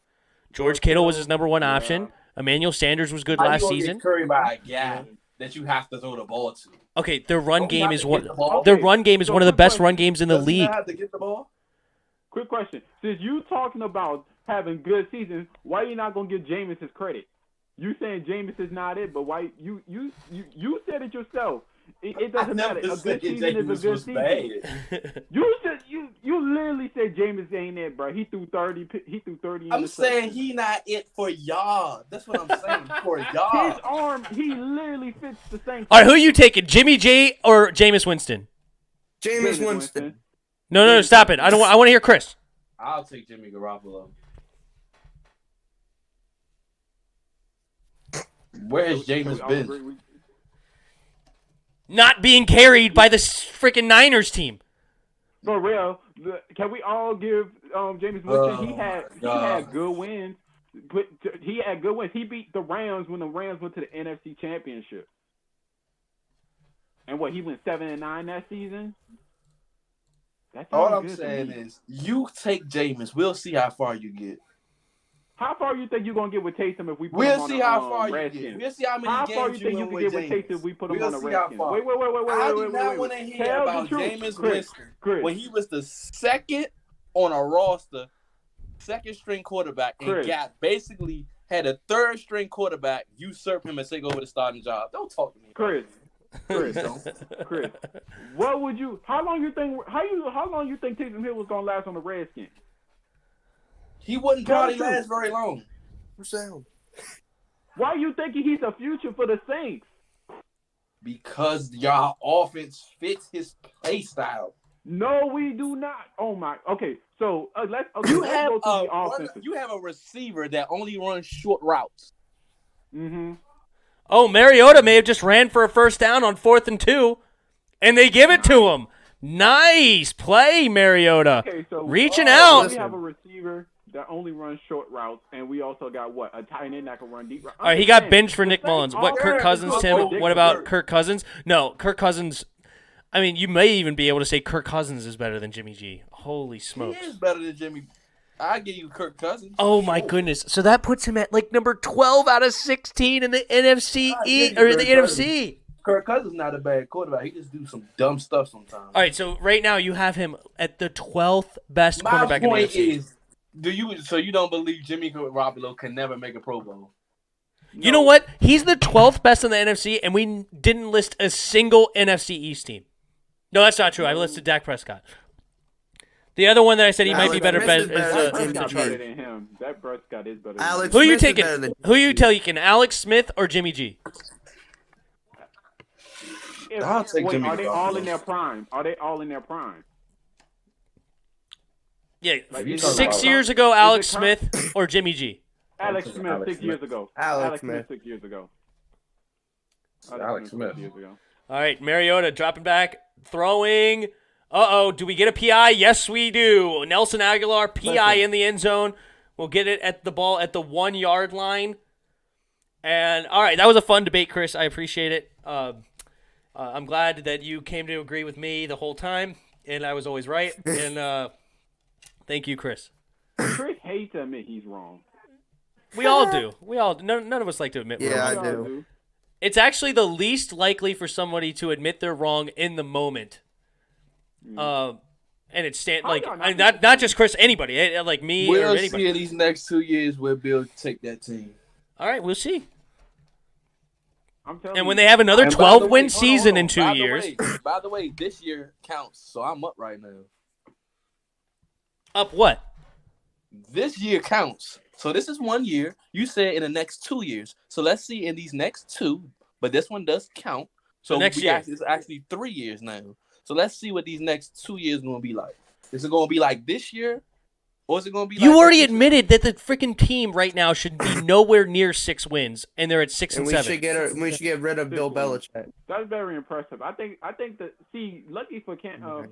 George Kittle was his number 1 option. Emmanuel Sanders was good last season. Carried by a guy that you have to throw the ball to. Okay, their run game is one. Their run game is one of the best run games in the league. Have to get the ball? Quick question: since you talking about having good seasons, why are you not gonna give Jameis his credit? You saying Jameis is not it, but why you said it yourself. It doesn't matter. A good season is a good season. You literally said Jameis ain't it, bro. He threw 30. He threw 30. I'm saying he not it for y'all. That's what I'm saying for y'all. His arm, he literally fits the same. All right, who are you taking, Jimmy G or Jameis Winston? Jameis Winston. No, stop it. I want to hear Chris. I'll take Jimmy Garoppolo. Where has Jameis been? Not being carried by the freaking Niners team. For real, can we all give Jameis Winston? He had good wins. But he had good wins. He beat the Rams when the Rams went to the NFC Championship. And he went 7-9 that season? All I'm saying is, you take Jameis. We'll see how far you get. How far you think you're going to get with Taysom if we put him him on see how far you get. We'll see how many games far you think you can get with Taysom if we put him on the Redskins? Wait. I do not want to hear about Jameis Winston when he was the second on a roster, second string quarterback, and basically had a third string quarterback usurp him and take over the starting job. Don't talk to me. Chris, what would you? How long you think Taysom Hill was gonna last on the Redskins? He wouldn't probably last very long. Why are you thinking he's a future for the Saints? Because y'all offense fits his play style. No, we do not. Oh my. Okay, so let's go to the offense. You have a receiver that only runs short routes. Mm-hmm. Oh, Mariota may have just ran for a first down on 4th and 2, and they give it to him. Nice play, Mariota. Okay, so reaching out. We have a receiver that only runs short routes, and we also got a tight end that can run deep routes. All right, he got benched for Nick Mullins. What, Kirk Cousins, Tim? What about Kirk Cousins? No, Kirk Cousins. I mean, you may even be able to say Kirk Cousins is better than Jimmy G. Holy smokes. He is better than Jimmy. I give you Kirk Cousins. Oh, my goodness. So that puts him at, number 12 out of 16 in the NFC NFC. Kirk Cousins not a bad quarterback. He just do some dumb stuff sometimes. All right, so right now you have him at the 12th best quarterback in the NFC. So you don't believe Jimmy Garoppolo can never make a Pro Bowl? You know what? He's the 12th best in the NFC, and we didn't list a single NFC East team. No, that's not true. I listed Dak Prescott. The other one that I said he might be better is Prescott the better than him. Dak Prescott is better. Alex Who are you Smith is taking? better than Who are you taking? Alex Smith or Jimmy G? I'll take Jimmy Are they Garoppolo. all in their prime? Are they all in their prime? Yeah, Like, 6 years ago, Alex Smith or Jimmy G? Alex Smith 6 years ago. Alex Smith 6 years ago. Alex Smith. 6 years ago. All right, Mariota dropping back, throwing. Do we get a PI? Yes, we do. Nelson Aguilar, PI in the end zone. We'll get it at the ball at the 1 yard line. And all right, that was a fun debate, Chris. I appreciate it. I'm glad that you came to agree with me the whole time, and I was always right. And thank you, Chris. Chris hates to admit he's wrong. We all do. None of us like to admit we're Yeah, wrong. I do. It's actually the least likely for somebody to admit they're wrong in the moment. And it's not just Chris, anybody, like me or We'll anybody. see in these next 2 years where Bill take that team. All right, we'll see. I'm telling And when you. they have another And by the 12-win way, season in hold 2 on. years. By the way, this year counts, so I'm up right now. Up what? This year counts. So this is 1 year. You said in the next 2 years. So let's see in these next two, but this one does count. So next year. it's actually 3 years now. So let's see what these next 2 years are going to be like. Is it going to be like this year? Or is it going to be like You already this year? admitted that the freaking team right now should be nowhere near 6 wins, and they're at 6 and And 7. we should get rid of Bill Belichick. That's very impressive. I think that lucky for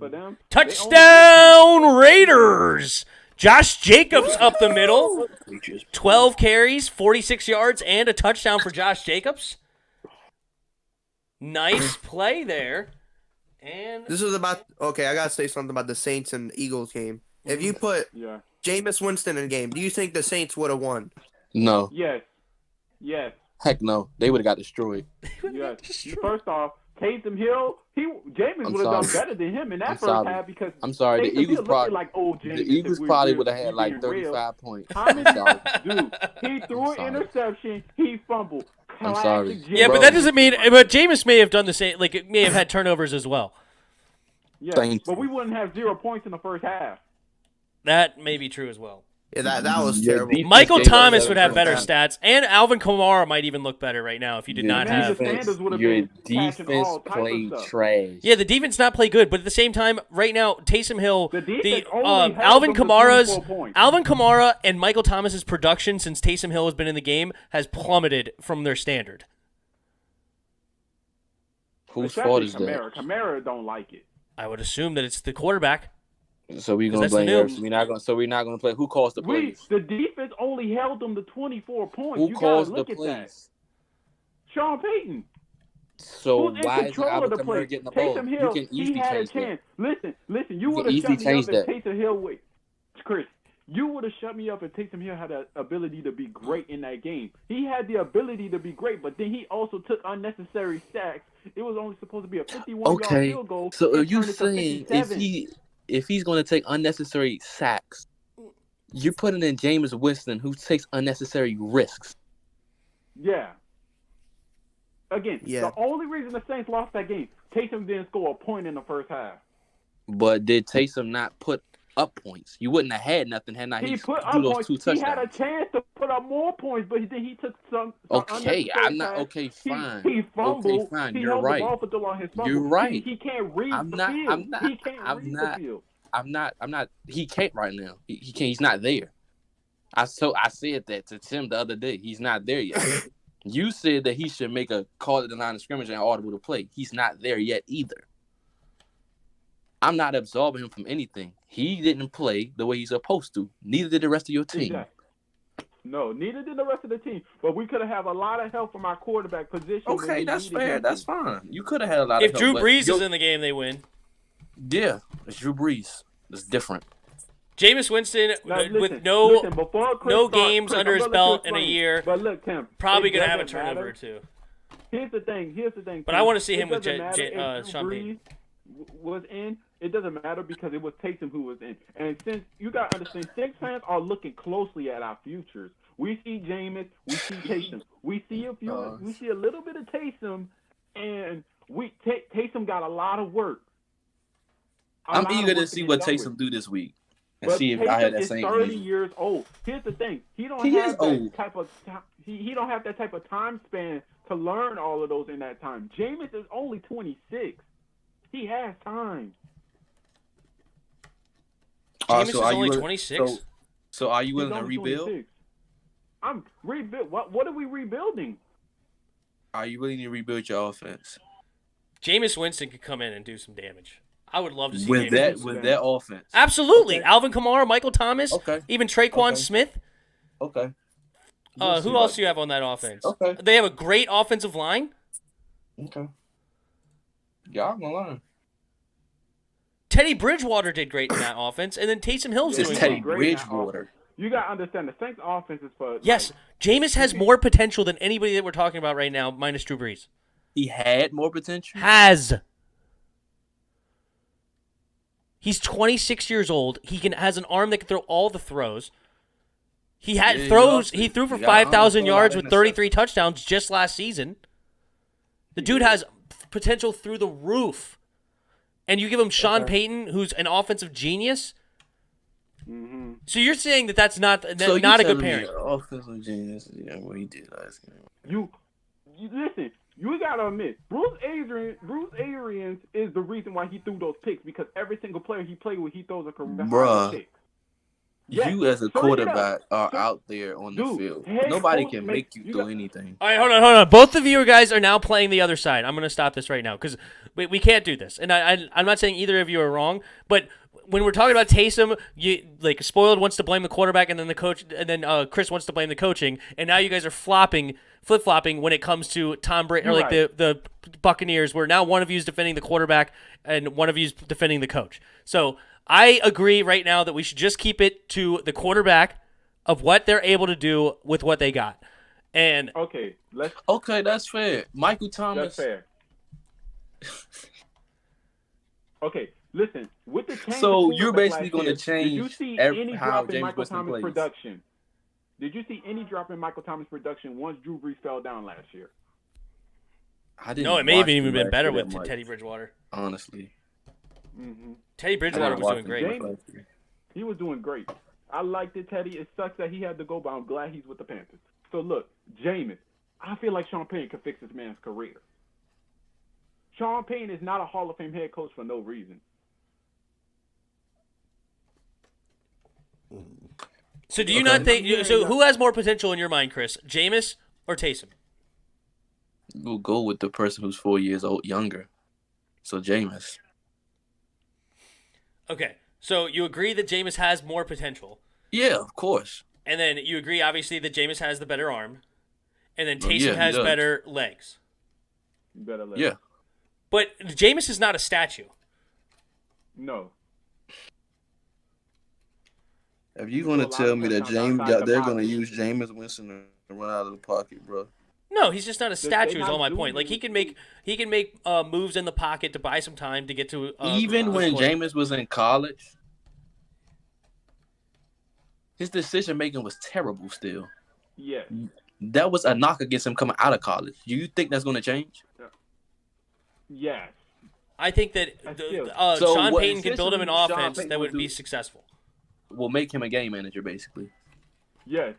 them. Touchdown Raiders! Josh Jacobs up the middle. 12 carries, 46 yards, and a touchdown for Josh Jacobs. Nice play there. And This is about I gotta say something about the Saints and Eagles game. If you put Jameis Winston in the game, do you think the Saints would have won? No. Yes. Heck no. They would have got destroyed. Yes. First off, Taysom Hill, Jameis would have done better than him in that first half because I'm sorry. Taysom The Eagles Hill probably like old Jameis. The Eagles probably would have had like 35 points. How I'm many? sorry. Dude, he threw an interception. He fumbled. I'm sorry. Classic yeah, Jameis. but that doesn't mean. But Jameis may have done the same. Like, it may have had turnovers as well. Yeah, Thank but we wouldn't have 0 points in the first half. That may be true as well. Yeah, that was terrible. Michael Thomas would have better stats, and Alvin Kamara might even look better right now if you did not have. Your defense played trash. Yeah, the defense not play good, but at the same time, right now, Taysom Hill, Alvin Alvin Kamara and Michael Thomas's production since Taysom Hill has been in the game has plummeted from their standard. Whose fault is that? Kamara don't like it. I would assume that it's the quarterback. So we're gonna blame her. We're not gonna play. Who calls the plays? The defense only held them to 24 points. Who you calls gotta the look at plays? that. Sean Payton. So Who's in why is control of Alvin the play? Kamara getting the ball? Taysom Hill, You can he easily had a change chance. that. Listen. You You would can have shut easily me up change if that. Taysom Hill. Chris, you would have shut me up if Taysom Hill had the ability to be great in that game. He had the ability to be great, but then he also took unnecessary sacks. It was only supposed to be a 51-yard field goal. So are and you turned it to saying 57. if he's going to take unnecessary sacks, you're putting in Jameis Winston, who takes unnecessary risks? Yeah. Again, the only reason the Saints lost that game, Taysom didn't score a point in the first half. But did Taysom not put up points? You wouldn't have had nothing had not He he put up do those points. 2 touchdowns. He had a chance to put up more points, but then he took some Okay, unnecessary I'm not sacks. okay. Fine. He fumbled. Okay, fine. He You're held right. the ball for too long. His fumble. You're right. He can't read I'm the not. field. I'm not. He can't I'm read not. the field. I'm not. He can't right now. He can't. He's not there. I said that to Tim the other day. He's not there yet. You said that he should make a call at the line of scrimmage and audible to play. He's not there yet either. I'm not absolving him from anything. He didn't play the way he's supposed to. Neither did the rest of your team. Exactly. No, neither did the rest of the team. But we could have had a lot of help from our quarterback position. Okay, that's fair. That's fine. You could have had a lot If of help. Drew Brees is in the game, they win. Yeah, it's Drew Brees. It's different. Jameis Winston, with no games under his belt in a year, but look, Tim, probably going to have a turnover or two. Here's the thing. But I want to see him with Sean Payton was in. It doesn't matter because it was Taysom who was in. And since you got to understand, Saints fans are looking closely at our futures. We see Jameis. We see Taysom. We see a little bit of Taysom, and Taysom got a lot of work. I'm eager to see what Taysom do this week and see if I had that same energy. He's 30 years old. Here's the thing: he don't have that type of time span to learn all of those in that time. Jameis is only 26. He has time. Jameis is only 26. So are you willing to rebuild? 26. I'm rebuild. What are we rebuilding? Are you willing to rebuild your offense? Jameis Winston could come in and do some damage. I would love to see with that offense. Absolutely, okay. Alvin Kamara, Michael Thomas, even Traquan Smith. Okay. Who else do you have on that offense? Okay. They have a great offensive line. Okay. Y'all gonna learn. Teddy Bridgewater did great in that offense, and then Taysom Hill's doing Teddy well. Bridgewater. You gotta understand the Saints' offense is for. Yes, Jameis has more potential than anybody that we're talking about right now, minus Drew Brees. He had more potential. He's 26 years old. He has an arm that can throw all the throws. He threw for 5,000 yards with 33 touchdowns just last season. The dude has potential through the roof. And you give him Sean Payton, who's an offensive genius. Mm-hmm. So you're saying that's not a good pairing? Offensive genius, what he did last game. You listen. You gotta admit, Bruce Arians is the reason why he threw those picks, because every single player he played with, he throws a career pick. Yes. You as a quarterback are out there on the field. Nobody can make you do anything. All right, hold on. Both of you guys are now playing the other side. I'm going to stop this right now because we can't do this. And I'm not saying either of you are wrong, but when we're talking about Taysom, Spoiled wants to blame the quarterback, and then the coach, and then Chris wants to blame the coaching, and now you guys are flip-flopping when it comes to Tom Brady or the Buccaneers, where now one of you is defending the quarterback and one of you is defending the coach. So I agree right now that we should just keep it to the quarterback of what they're able to do with what they got. And okay, that's fair. Michael Thomas. That's fair. Okay. Listen, with the change. So you're basically going to change. Did you see any how drop in James Michael Winston Thomas plays? production? Did you see any drop in Michael Thomas production once Drew Brees fell down last year? No, it may have even been better with Teddy Bridgewater. Honestly. Mm-hmm. Teddy Bridgewater was doing great. He was doing great. I liked it, Teddy. It sucks that he had to go, but I'm glad he's with the Panthers. So look, Jameis, I feel like Sean Payton could fix this man's career. Sean Payton is not a Hall of Fame head coach for no reason. So do you not think? So who has more potential in your mind, Chris? Jameis or Taysom? We'll go with the person who's 4 years younger. So Jameis. Okay, so you agree that Jameis has more potential? Yeah, of course. And then you agree, obviously, that Jameis has the better arm, and then Taysom has better legs. Better legs. Yeah. But Jameis is not a statue. No. If you're going to tell me that they're going to use Jameis Winston to run out of the pocket, bro. No, he's just not a statue. Is all my point. Like he can make moves in the pocket to buy some time to get to. Even when Jameis was in college, his decision making was terrible. Still, yeah, that was a knock against him coming out of college. Do you think that's going to change? Yes. I think that Sean Payton can build him an offense that would be successful. Will make him a game manager, basically. Yeah.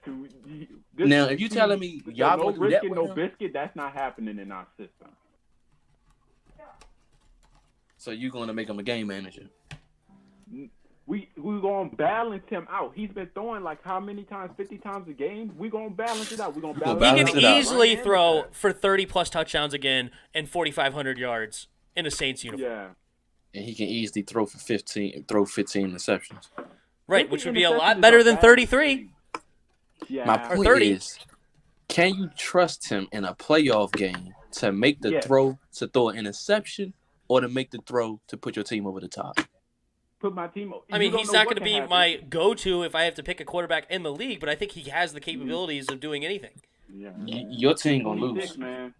Now, if you're telling me y'all no going to do that with no him, biscuit, that's not happening in our system. So you're going to make him a game manager? We're going to balance him out. He's been throwing like how many times? 50 times a game? We're going to balance it out. We're going to balance He can easily throw for 30-plus touchdowns again and 4,500 yards in a Saints uniform. Yeah. And he can easily throw 15 interceptions. Right, which would be a lot better than 33. Yeah. My point is, can you trust him in a playoff game to make the throw to throw an interception or to make the throw to put your team over the top? Put my team over. I mean, he's not going to be my go-to if I have to pick a quarterback in the league, but I think he has the capabilities of doing anything. Yeah. Your team going to lose. Man.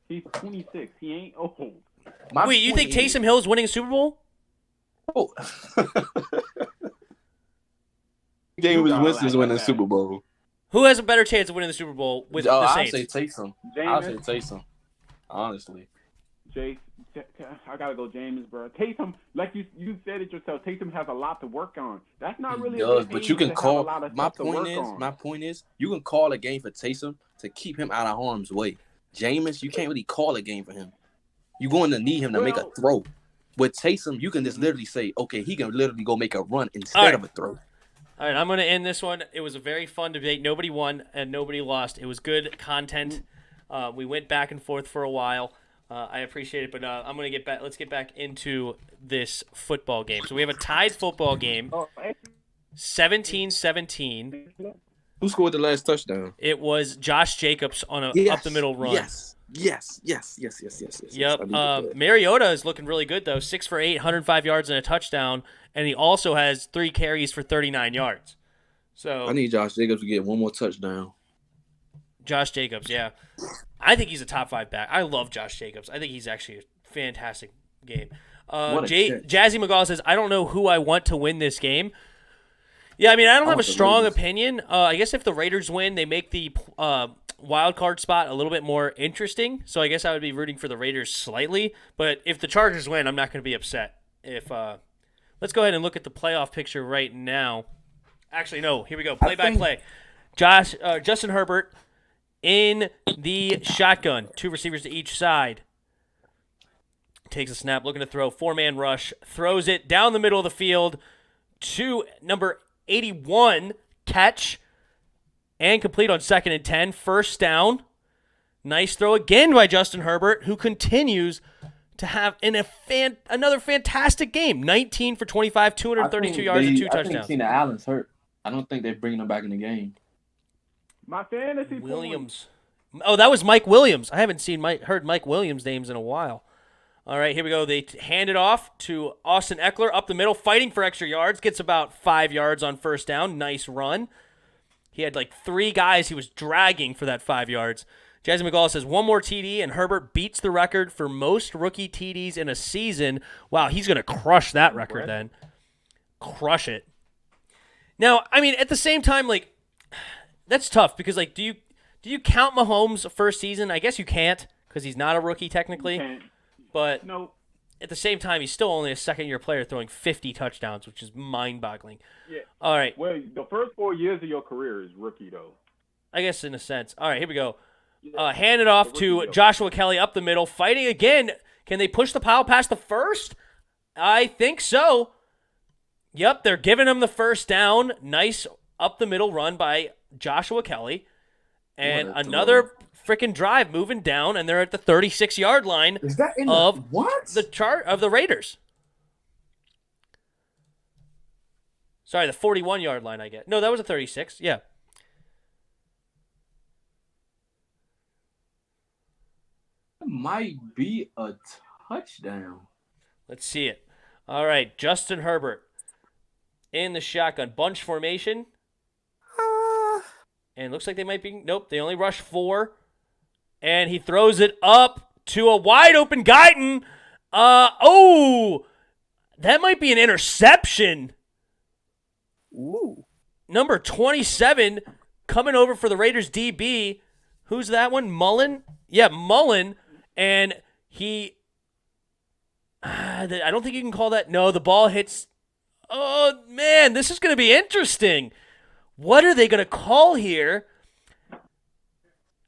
He's 26. He ain't old. Wait, you think Taysom Hill is winning a Super Bowl? Oh. Jameis Winston's winning the Super Bowl. Who has a better chance of winning the Super Bowl with the I'd Saints? say Taysom. Jameis. I'd say Taysom. Honestly. I gotta go James, bro. Taysom, like you said it yourself, Taysom has a lot to work on. That's not really a good but you age can to call. have a lot of stuff to work on. My point is, you can call a game for Taysom to keep him out of harm's way. Jameis, you can't really call a game for him. You're going to need him to make a throw. With Taysom, you can just literally say, okay, he can literally go make a run instead of a throw. All right, I'm going to end this one. It was a very fun debate. Nobody won and nobody lost. It was good content. We went back and forth for a while. I appreciate it, but I'm going to get back. Let's get back into this football game. So we have a tied football game, 17-17. Who scored the last touchdown? It was Josh Jacobs on a up the middle run. Yes. Yep. Mariota is looking really good though. 6 for 8, 105 yards and a touchdown, and he also has 3 carries for 39 yards. So I need Josh Jacobs to get one more touchdown. Josh Jacobs, yeah. I think he's a top 5 back. I love Josh Jacobs. I think he's actually a fantastic game. Jazzy McGaw says, I don't know who I want to win this game. Yeah, I mean, I don't have a strong opinion. I guess if the Raiders win, they make the wild card spot a little bit more interesting. So I guess I would be rooting for the Raiders slightly. But if the Chargers win, I'm not going to be upset. Let's go ahead and look at the playoff picture right now. Actually, no. Here we go. Play-by-play. Justin Herbert in the shotgun. 2 receivers to each side. Takes a snap, looking to throw. 4-man rush. Throws it down the middle of the field to number 81. Catch. And complete on 2nd and 10. First down. Nice throw again by Justin Herbert, who continues to have another fantastic game. 19 for 25, 232 yards and 2 touchdowns. I think Keenan Allen's hurt. I don't think they're bringing him back in the game. My fantasy Williams. Oh, that was Mike Williams. I haven't heard Mike Williams' names in a while. All right, here we go. They hand it off to Austin Eckler up the middle, fighting for extra yards. Gets about 5 yards on first down. Nice run. He had like 3 guys he was dragging for that 5 yards. Jazzy McGaw says one more TD, and Herbert beats the record for most rookie TDs in a season. Wow, he's going to crush that record then. Crush it. Now, I mean, at the same time, like, that's tough because, like, do you count Mahomes' first season? I guess you can't because he's not a rookie technically. But at the same time, he's still only a second-year player throwing 50 touchdowns, which is mind-boggling. Yeah. All right. Well, the first 4 years of your career is rookie, though. I guess in a sense. All right, here we go. Hand it off to Joshua Kelly up the middle, fighting again. Can they push the pile past the first? I think so. Yep, they're giving him the first down. Nice up the middle run by Joshua Kelly. And another freaking drive moving down, and they're at the 36-yard line of the Raiders. Sorry, the 41-yard line, I get. No, that was a 36. Yeah. It might be a touchdown. Let's see it. All right, Justin Herbert in the shotgun. Bunch formation. And looks like they might be... Nope, they only rush 4. And he throws it up to a wide-open Guyton. That might be an interception. Ooh. Number 27 coming over for the Raiders DB. Who's that one? Mullen? Yeah, Mullen. And he... I don't think you can call that... No, the ball hits... Oh, man, this is going to be interesting. What are they going to call here?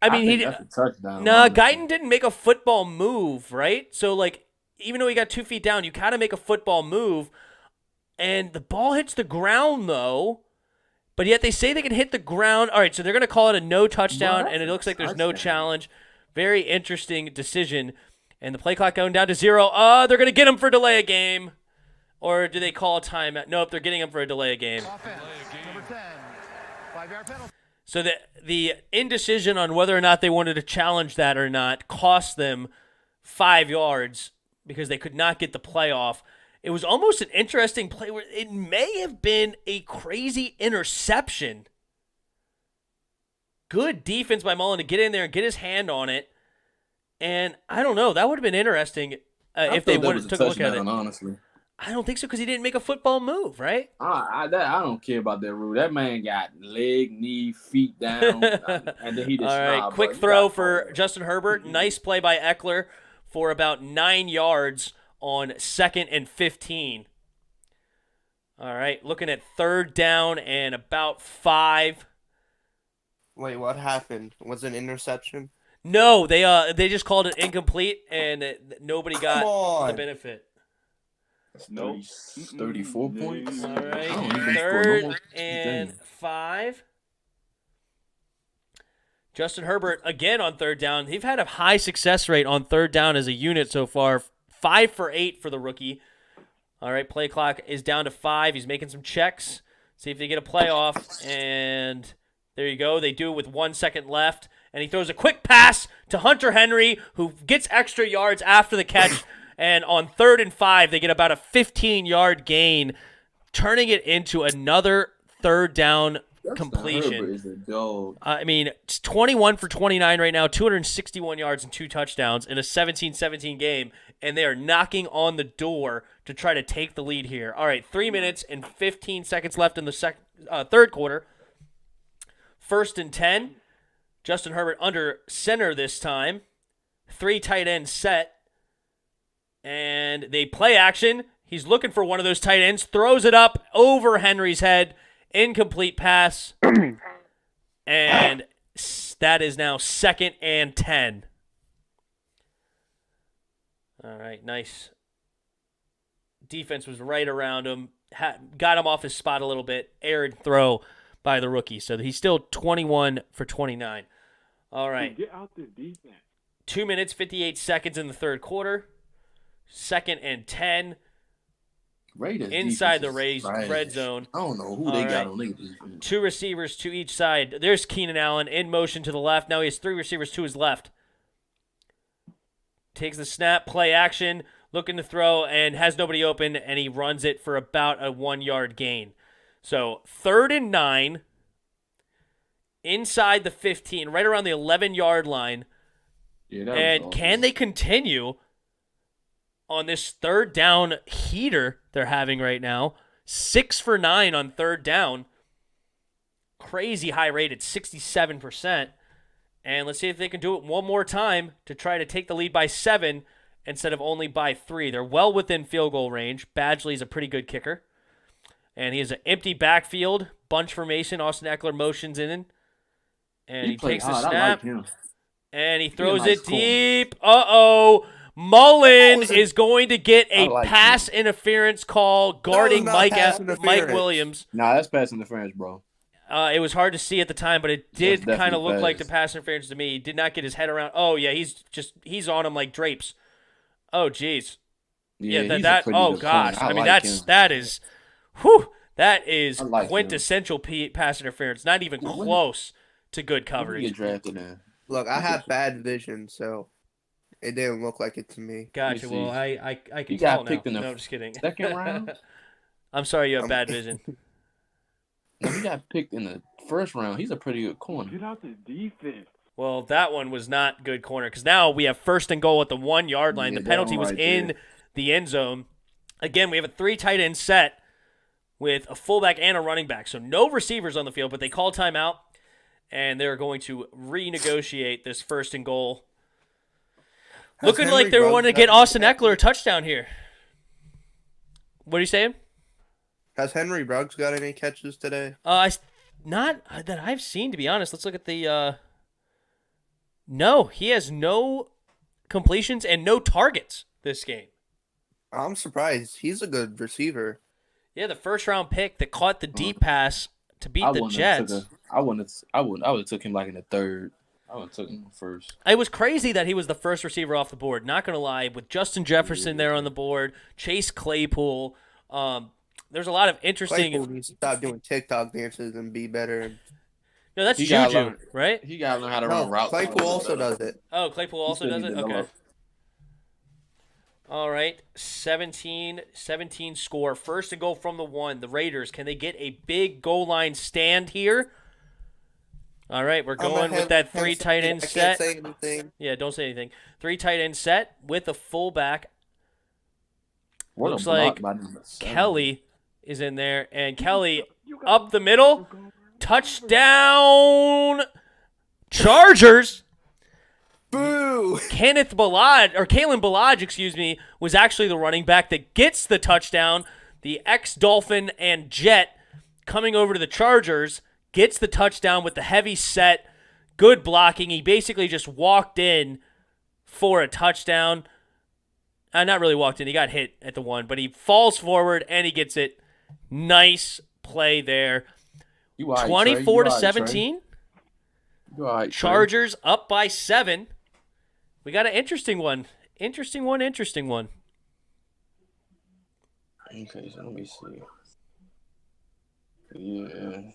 I mean, that's a touchdown. No, Guyton didn't make a football move, right? So, like, even though he got 2 feet down, you kind of make a football move. And the ball hits the ground, though. But yet they say they can hit the ground. All right, so they're going to call it a no touchdown, and it looks like there's no challenge. Very interesting decision. And the play clock going down to 0. They're going to get him for delay a game. Or do they call a timeout? Nope, they're getting him for a delay a game. Number 10. 5-yard penalty. So the indecision on whether or not they wanted to challenge that or not cost them 5 yards because they could not get the play off. It was almost an interesting play where it may have been a crazy interception. Good defense by Mullen to get in there and get his hand on it. And I don't know, that would have been interesting if they took a look at it. Honestly. I don't think so because he didn't make a football move, right? I don't care about that rule. That man got leg, knee, feet down, and then he just All right, quick throw for Justin Herbert. Mm-hmm. Nice play by Eckler for about 9 yards on 2nd and 15. All right, looking at 3rd down and about 5. Wait, what happened? Was it an interception? No, they just called it incomplete, and nobody got the benefit. Nope. 34 points. All right, I don't even score 3rd no more. and 5. Justin Herbert, again on 3rd down. They've had a high success rate on 3rd down as a unit so far. 5 for 8 for the rookie. All right, play clock is down to 5. He's making some checks. See if they get a playoff. And there you go. They do it with 1 second left. And he throws a quick pass to Hunter Henry, who gets extra yards after the catch. And on 3rd and 5, they get about a 15-yard gain, turning it into another 3rd down completion. Herbert is a dog. I mean, it's 21 for 29 right now, 261 yards and 2 touchdowns in a 17-17 game, and they are knocking on the door to try to take the lead here. All right, 3 minutes and 15 seconds left in the third quarter. 1st and 10. Justin Herbert under center this time. 3 tight ends set. And they play action. He's looking for one of those tight ends. Throws it up over Henry's head. Incomplete pass. And that is now 2nd and 10. All right, nice. Defense was right around him. Got him off his spot a little bit. Errant throw by the rookie. So he's still 21 for 29. All right. Get out the defense. 2 minutes, 58 seconds in the third quarter. 2nd and 10. Raiders inside the Rays red zone. I don't know who they got on their defense. 2 receivers to each side. There's Keenan Allen in motion to the left. Now he has 3 receivers to his left. Takes the snap, play action, looking to throw, and has nobody open, and he runs it for about a 1-yard gain. So 3rd and 9, inside the 15, right around the 11-yard line. Yeah, and can they continue on this 3rd down heater they're having right now? 6 for 9 on 3rd down. Crazy high rate at 67%. And let's see if they can do it one more time to try to take the lead by 7 instead of only by 3. They're well within field goal range. Badgley's a pretty good kicker. And he has an empty backfield. Bunch formation. Austin Eckler motions in. And he takes the snap. And he throws it deep. Uh-oh. Mullen is going to get a pass interference call guarding Mike Williams. Nah, that's pass interference, bro. It was hard to see at the time, but it did kind of look like the pass interference to me. He did not get his head around. Oh, yeah, he's on him like drapes. Oh, jeez. Yeah, oh, gosh. I mean, that is quintessential pass interference. Not even close to good coverage. Get drafted now. Look, I have bad vision, so it didn't look like it to me. Gotcha. Well, I can tell now. No, I'm just kidding. 2nd round? I'm sorry you have bad vision. No, he got picked in the 1st round. He's a pretty good corner. Get out the defense. Well, that one was not good corner because now we have 1st and goal at the 1-yard line. The penalty was in the end zone. Again, we have a 3 tight end set with a fullback and a running back. So no receivers on the field, but they call timeout, and they're going to renegotiate this 1st and goal. Looking like they were wanting to get Austin Eckler a touchdown here. What are you saying? Has Henry Ruggs got any catches today? Not that I've seen, to be honest. Let's look at the. No, he has no completions and no targets this game. I'm surprised. He's a good receiver. Yeah, the 1st-round pick that caught the deep pass to beat the Jets. I would have took him like in the 3rd. I would have took him 1st. It was crazy that he was the 1st receiver off the board. Not going to lie, with Justin Jefferson there on the board, Chase Claypool. There's a lot of interesting. Claypool needs to stop doing TikTok dances and be better. No, that's Juju, right? He got to learn how to run routes. Claypool also does it. Oh, Claypool also does it? Okay. All right, 17 score. 1st and goal from the 1. The Raiders, can they get a big goal line stand here? All right, we're going with that 3 tight end set. I can't say anything. Yeah, don't say anything. 3 tight end set with a fullback. What Looks a block like by number 7. Kelly is in there, and Kelly up the middle, touchdown, Chargers. Boo! Kalen Balaj, was actually the running back that gets the touchdown. The ex-Dolphin and Jet coming over to the Chargers, gets the touchdown with the heavy set, good blocking. He basically just walked in for a touchdown. Not really walked in. He got hit at the one, but he falls forward and he gets it. Nice play there. 24-17. Chargers up by 7. We got an interesting one. Interesting one. Okay, so let me see. Yeah.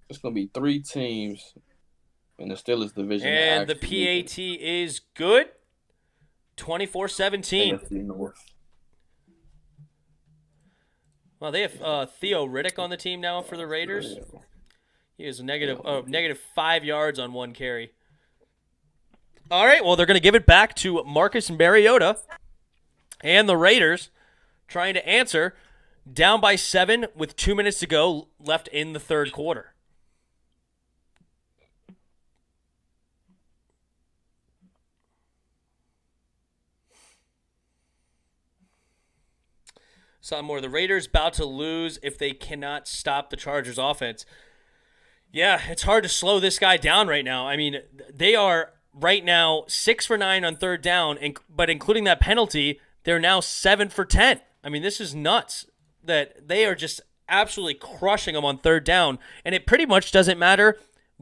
It's going to be 3 teams in the Steelers division. And the PAT is good. 24-17. Well, they have Theo Riddick on the team now for the Raiders. He is negative 5 yards on 1 carry. All right, well, they're going to give it back to Marcus Mariota and the Raiders trying to answer, down by 7 with 2 minutes to go left in the third quarter. Some more. The Raiders about to lose if they cannot stop the Chargers offense. Yeah, it's hard to slow this guy down right now. I mean, they are right now 6 for 9 on third down, but including that penalty, they're now 7 for 10. I mean, this is nuts that they are just absolutely crushing them on third down, and it pretty much doesn't matter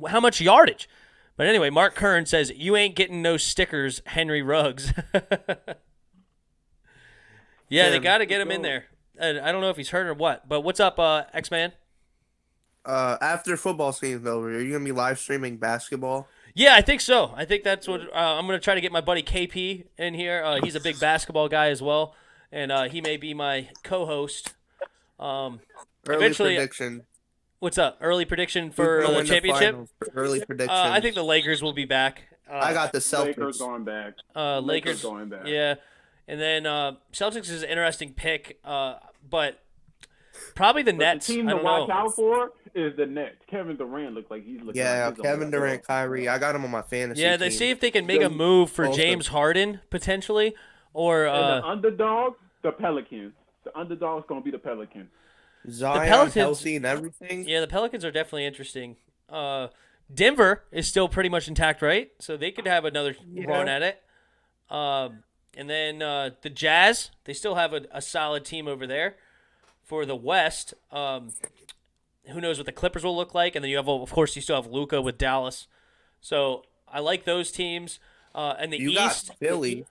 how much yardage. But anyway, Mark Kern says, "You ain't getting no stickers, Henry Ruggs." Yeah, they got to get him in there. I don't know if he's hurt or what, but what's up, X-Man? After football season's over, are you going to be live streaming basketball? Yeah, I think so. I think that's what I'm going to try to get my buddy KP in here. He's a big basketball guy as well, and he may be my co-host. Early Eventually, prediction. What's up? Early prediction for the championship? Early prediction. I think the Lakers will be back. I got the Celtics. Lakers going back. Lakers going back. Yeah. And then Celtics is an interesting pick, but probably the Nets. The team to watch out for is the Nets. Kevin Durant looks like he's looking. Yeah, Kevin Durant, Kyrie. I got him on my fantasy Yeah, they team. see if they can make a move for James Harden potentially, or and the underdog, the Pelicans. The underdog's going to be the Pelicans. Zion, the Pelicans, healthy and everything. Yeah, the Pelicans are definitely interesting. Denver is still pretty much intact, right? So they could have another run at it. And then the Jazz, they still have a solid team over there. For the West, who knows what the Clippers will look like. And then you have, of course, you still have Luka with Dallas. So I like those teams. And the East. Got Philly.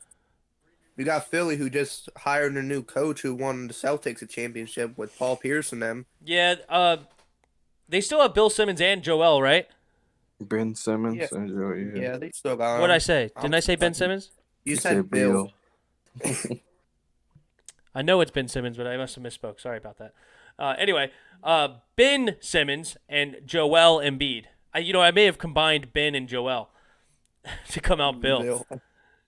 You got Philly, who just hired a new coach who won the Celtics a championship with Paul Pierce and them. Yeah, they still have Bill Simmons and Joel, right? Ben Simmons and Joel, Yeah, they still got him. What did I say? Didn't I say Ben Simmons? You said Bill. I know it's Ben Simmons, but I must have misspoke. Sorry about that. Anyway, Ben Simmons and Joel Embiid. I may have combined Ben and Joel to come out Bill.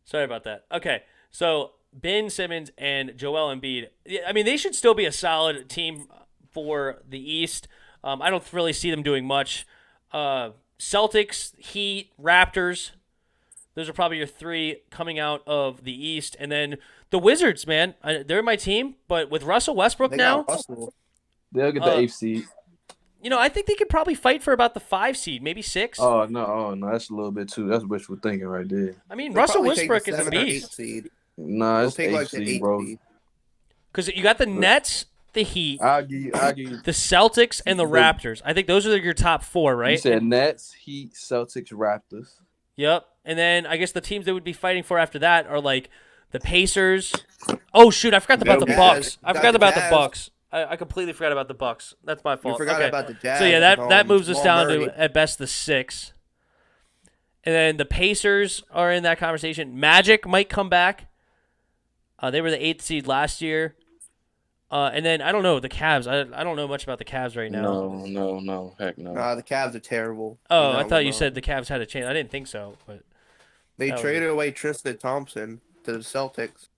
Sorry about that. Okay, so Ben Simmons and Joel Embiid. I mean, they should still be a solid team for the East. I don't really see them doing much. Celtics, Heat, Raptors. Those are probably your 3 coming out of the East. And then the Wizards, man. They're my team. But with Russell Westbrook now, they'll get the 8th seed. I think they could probably fight for about the 5 seed, maybe 6. Oh, no. That's a little bit too. That's wishful thinking right there. I mean, Russell Westbrook is a beast. No, it's take 8th seed, bro. Because you got the Nets, the Heat, I'll give you the Celtics, and the Raptors. I think those are your top 4, right? You said Nets, Heat, Celtics, Raptors. Yep. And then I guess the teams that would be fighting for after that are like the Pacers. Oh shoot, I forgot about the Bucks. I forgot about the Bucks. I completely forgot about the Bucks. That's my fault. You forgot about the Jazz. So yeah, that moves us down to at best the 6. And then the Pacers are in that conversation. Magic might come back. They were the 8th seed last year. And then I don't know the Cavs. I don't know much about the Cavs right now. No, heck no. The Cavs are terrible. Oh, I thought you said the Cavs had a chance. I didn't think so, but they traded away Tristan Thompson to the Celtics.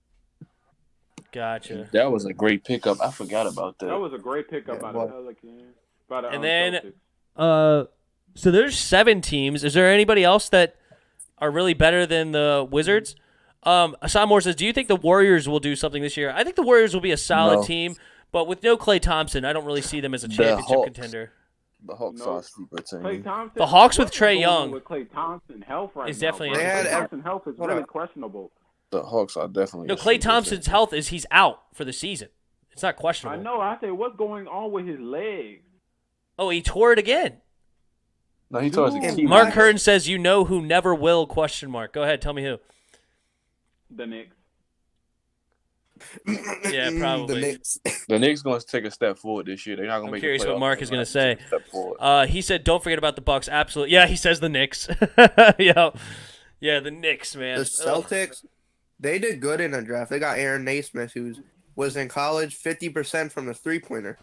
Gotcha. That was a great pickup. I forgot about that. That was a great pickup by the Pelicans. By the, And then, Celtics. so there's 7 teams. Is there anybody else that are really better than the Wizards? Assam Moore says, do you think the Warriors will do something this year? I think the Warriors will be a solid team, but with no Klay Thompson, I don't really see them as a championship contender. The Hawks are a sleeper team. Klay Thompson, the Hawks with Trae Young with Klay Thompson health right is now, definitely Klay Thompson health is really questionable. The Hawks are definitely. No, Klay Thompson's health is he's out for the season. It's not questionable. I know. I say, what's going on with his legs? Oh, he tore it again. No, he tore his Achilles. Mark Hearn says, "You know who never will?" ? Go ahead, tell me who. The Knicks. Yeah, probably. The Knicks going to take a step forward this year. They're not going to make. I'm curious what Mark is going to say. Step He said, "Don't forget about the Bucks." Absolutely. Yeah, he says the Knicks. Yeah, the Knicks, man. The Celtics, they did good in the draft. They got Aaron Naismith, who was in college 50% from the three-point.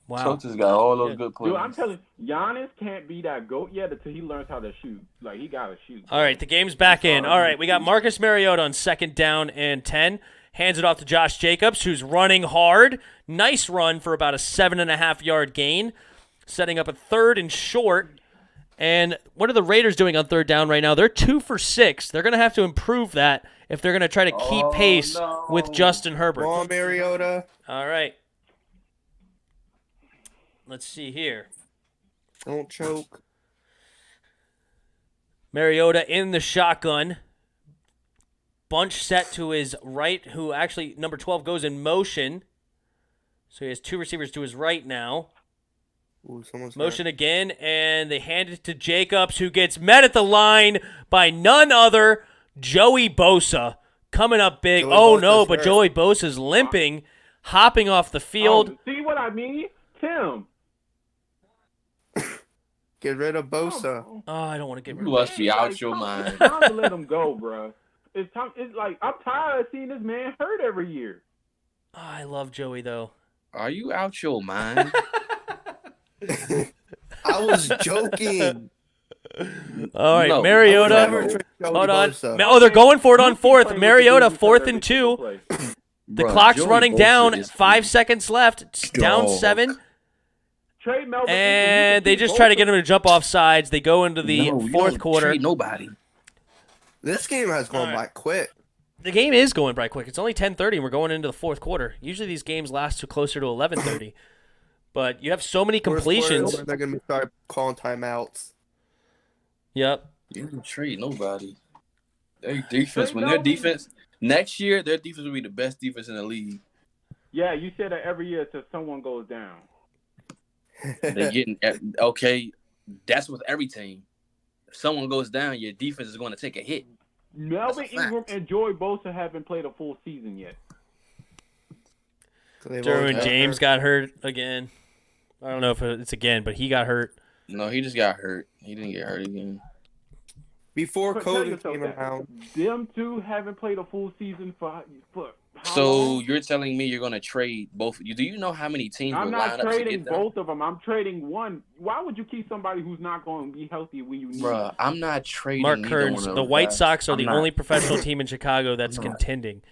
Wow. Celtics got all those good players. Dude, I'm telling you, Giannis can't be that GOAT yet until he learns how to shoot. Like, he got to shoot. All right, the game's back in. All right, we got Marcus Mariota on 2nd down and 10. Hands it off to Josh Jacobs, who's running hard. Nice run for about a 7.5-yard gain. Setting up a 3rd and short. And what are the Raiders doing on 3rd down right now? They're 2 for 6. They're going to have to improve that if they're going to try to keep pace with Justin Herbert. Go on, Mariota. All right. Let's see here. Don't choke. Mariota in the shotgun. Bunch set to his right, who actually, number 12, goes in motion. So he has 2 receivers to his right now. Ooh, motion again, and they hand it to Jacobs, who gets met at the line by none other, Joey Bosa. Coming up big. But Joey Bosa's limping, hopping off the field. See what I mean? Tim. Get rid of Bosa. Oh, I don't want to get rid of You must be out your mind. It's time to let him go, bro. It's time. It's like, I'm tired of seeing this man hurt every year. Oh, I love Joey, though. Are you out your mind? I was joking. All right, No, Mariota. Hold on. Oh, they're going for it on 4th. Mariota, 4th and 2. The clock's running down. 5 seconds left. Down 7. And they just try to get him to jump off sides. They go into the 4th quarter. Trade nobody. This game has gone by quick. The game is going by quick. It's only 10:30, and we're going into the 4th quarter. Usually these games last to closer to 11:30. But you have so many completions. They're going to start calling timeouts. Yep. You didn't trade nobody. Their defense, next year, their defense will be the best defense in the league. Yeah, you say that every year until someone goes down. They're getting okay. That's with every team. If someone goes down, your defense is going to take a hit. Melvin Ingram and Joey Bosa haven't played a full season yet. Derwin James got hurt again. I don't know if it's again, but he got hurt. No, he just got hurt. He didn't get hurt again. Before COVID came around. Them two haven't played a full season for So long? you're telling me you're going to trade both? Do you know how many teams I'm will not line up to trading get them? both of them. I'm trading one. Why would you keep somebody who's not going to be healthy when you need Bruh, I'm not trading Mark neither Kearns, one of the them White guys. Sox are I'm the not. only professional team in Chicago that's contending.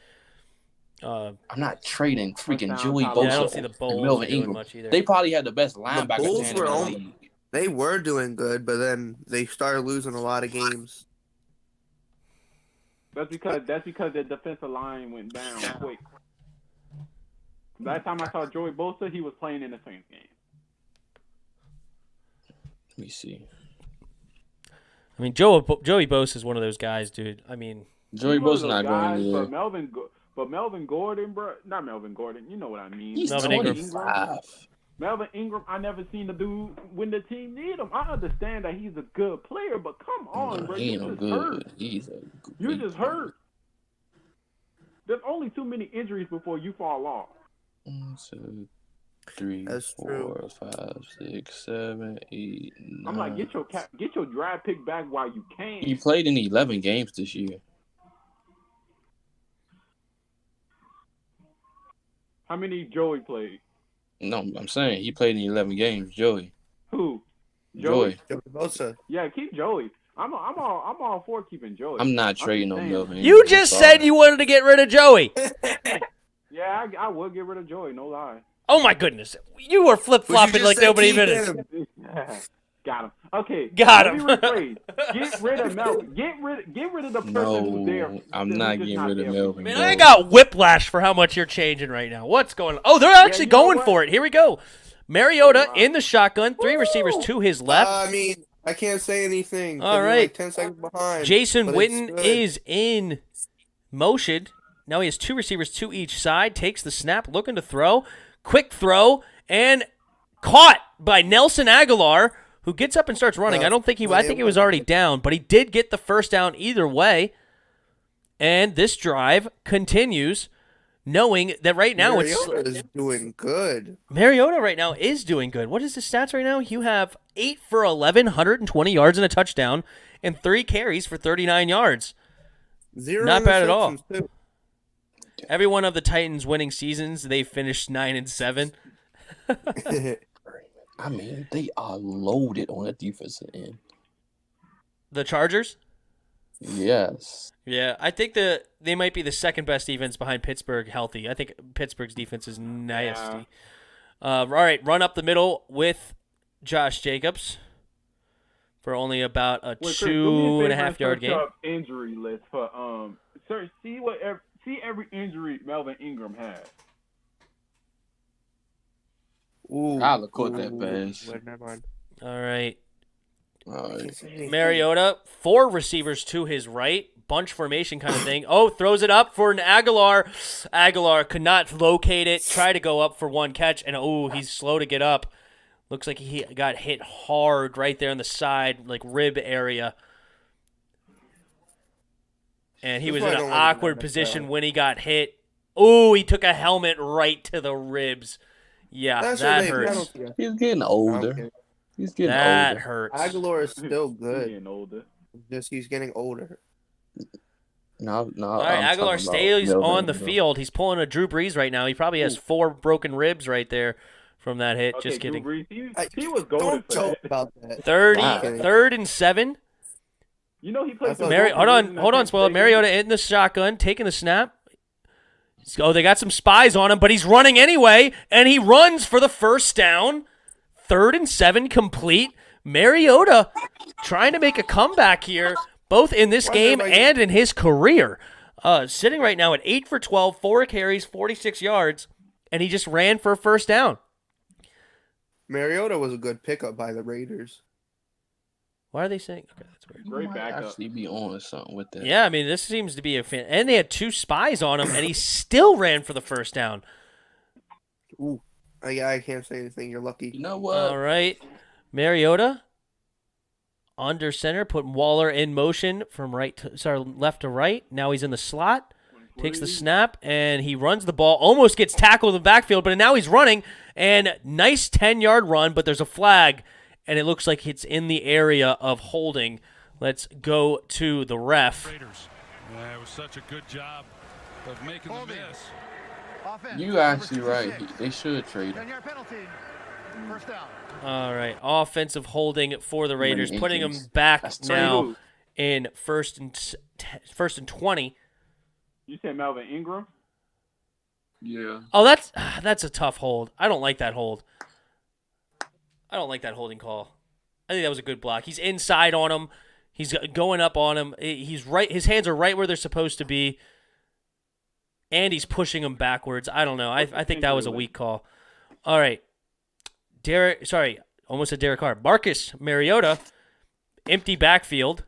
I'm not trading freaking sounds Joey solid. Bosa Yeah, I don't see the and Bulls Melvin doing Ingram. much either. They probably had the best linebacker Bulls tandem were in the on- league. They were doing good, but then they started losing a lot of games. That's because their defensive line went down quick. Last time I saw Joey Bosa, he was playing in the same game. Let me see. I mean, Joey Bosa is one of those guys, dude. I mean, Joey He's one of Bosa those not guys, going but anywhere. Melvin Gordon, bro, not Melvin Gordon. You know what I mean? He's Melvin Ingram. 25. Melvin Ingram, I never seen the dude when the team need him. I understand that he's a good player, but come on, bro, He you ain't no just good. hurt. He's a You great just player. hurt. There's only too many injuries before you fall off. 1, 2, 3, That's 4, 5, 6, 7, 8, 9. I'm like, get your draft pick back while you can. He played in 11 games this year. How many Joey played? No, I'm saying he played in 11 games. Joey. Who? Joey. Joey Bosa. Yeah, keep Joey. I'm all for keeping Joey. I'm not trading no Melvin. You just said you wanted to get rid of Joey. Yeah, I would get rid of Joey, no lie. Oh my goodness, you were flip flopping like nobody even. Got him. Okay. Got let him. me rephrase. Get rid of Melvin. Get rid of the person who's there. I'm not getting rid of Melvin. Man, I got whiplash for how much you're changing right now. What's going on? Oh, they're actually going for it. Here we go. Mariota in the shotgun. 3 receivers to his left. I mean, I can't say anything. All right. Like 10 seconds behind. Jason Witten is in motion. Now he has 2 receivers to each side. Takes the snap, looking to throw. Quick throw, and caught by Nelson Aguilar, who gets up and starts running. I think he was already down, but he did get the first down either way. And this drive continues, knowing that right now Mariota is doing good. Mariota right now is doing good. What is the stats right now? You have 8 for 11, 120 yards and a touchdown, and 3 carries for 39 yards. 0 Not bad at all. interceptions, too. Every one of the Titans' winning seasons, they finished 9-7. I mean, they are loaded on the defensive end. The Chargers? Yes. Yeah, I think they might be the second best defense behind Pittsburgh healthy. I think Pittsburgh's defense is nasty. All right, run up the middle with Josh Jacobs for only about a 2.5 yard gain. Injury list for sir. See every injury Melvin Ingram has. I'll have caught that pass. All right. Mariota, 4 receivers to his right, bunch formation kind of thing. Oh, throws it up for an Aguilar. Aguilar could not locate it. Try to go up for one catch, and he's slow to get up. Looks like he got hit hard right there on the side, like rib area. And he was in an awkward position when he got hit. Oh, he took a helmet right to the ribs. Yeah, that hurts. He's getting older. That hurts. Aguilar is still good. Getting older. Just he's getting older. No. All right, Aguilar stays on the field. He's pulling a Drew Brees right now. He probably has 4 broken ribs right there from that hit. Okay, just kidding. Drew Brees, he was going for that. About that. 3rd and 7. You know he plays. Hold on, spoiler. Mariota in the shotgun, taking the snap. Oh, they got some spies on him, but he's running anyway, and he runs for the first down. 3rd and 7 complete. Mariota trying to make a comeback here, both in this game and in his career. Sitting right now at 8 for 12, 4 carries, 46 yards, and he just ran for a first down. Mariota was a good pickup by the Raiders. Why are they saying? Okay, that's weird. Great backup. Actually be on something with that. Yeah, I mean, this seems to be a fan. And they had 2 spies on him, and he still ran for the first down. Ooh, I can't say anything. You're lucky. You know what? All right. Mariota under center, putting Waller in motion from left to right. Now he's in the slot, takes the snap, and he runs the ball. Almost gets tackled in the backfield, but now he's running. And nice 10-yard run, but there's a flag, and it looks like it's in the area of holding. Let's go to the ref. It was such a good job of making the miss. You actually right. They should trade him. First down. All right, offensive holding for the Raiders, putting them back now in first and 20. You said Melvin Ingram? Yeah. Oh, that's a tough hold. I don't like that hold. I don't like that holding call. I think that was a good block. He's inside on him. He's going up on him. He's right. His hands are right where they're supposed to be, and he's pushing him backwards. I don't know. I think that was a weak call. All right. Almost said Derek Carr. Marcus Mariota, empty backfield.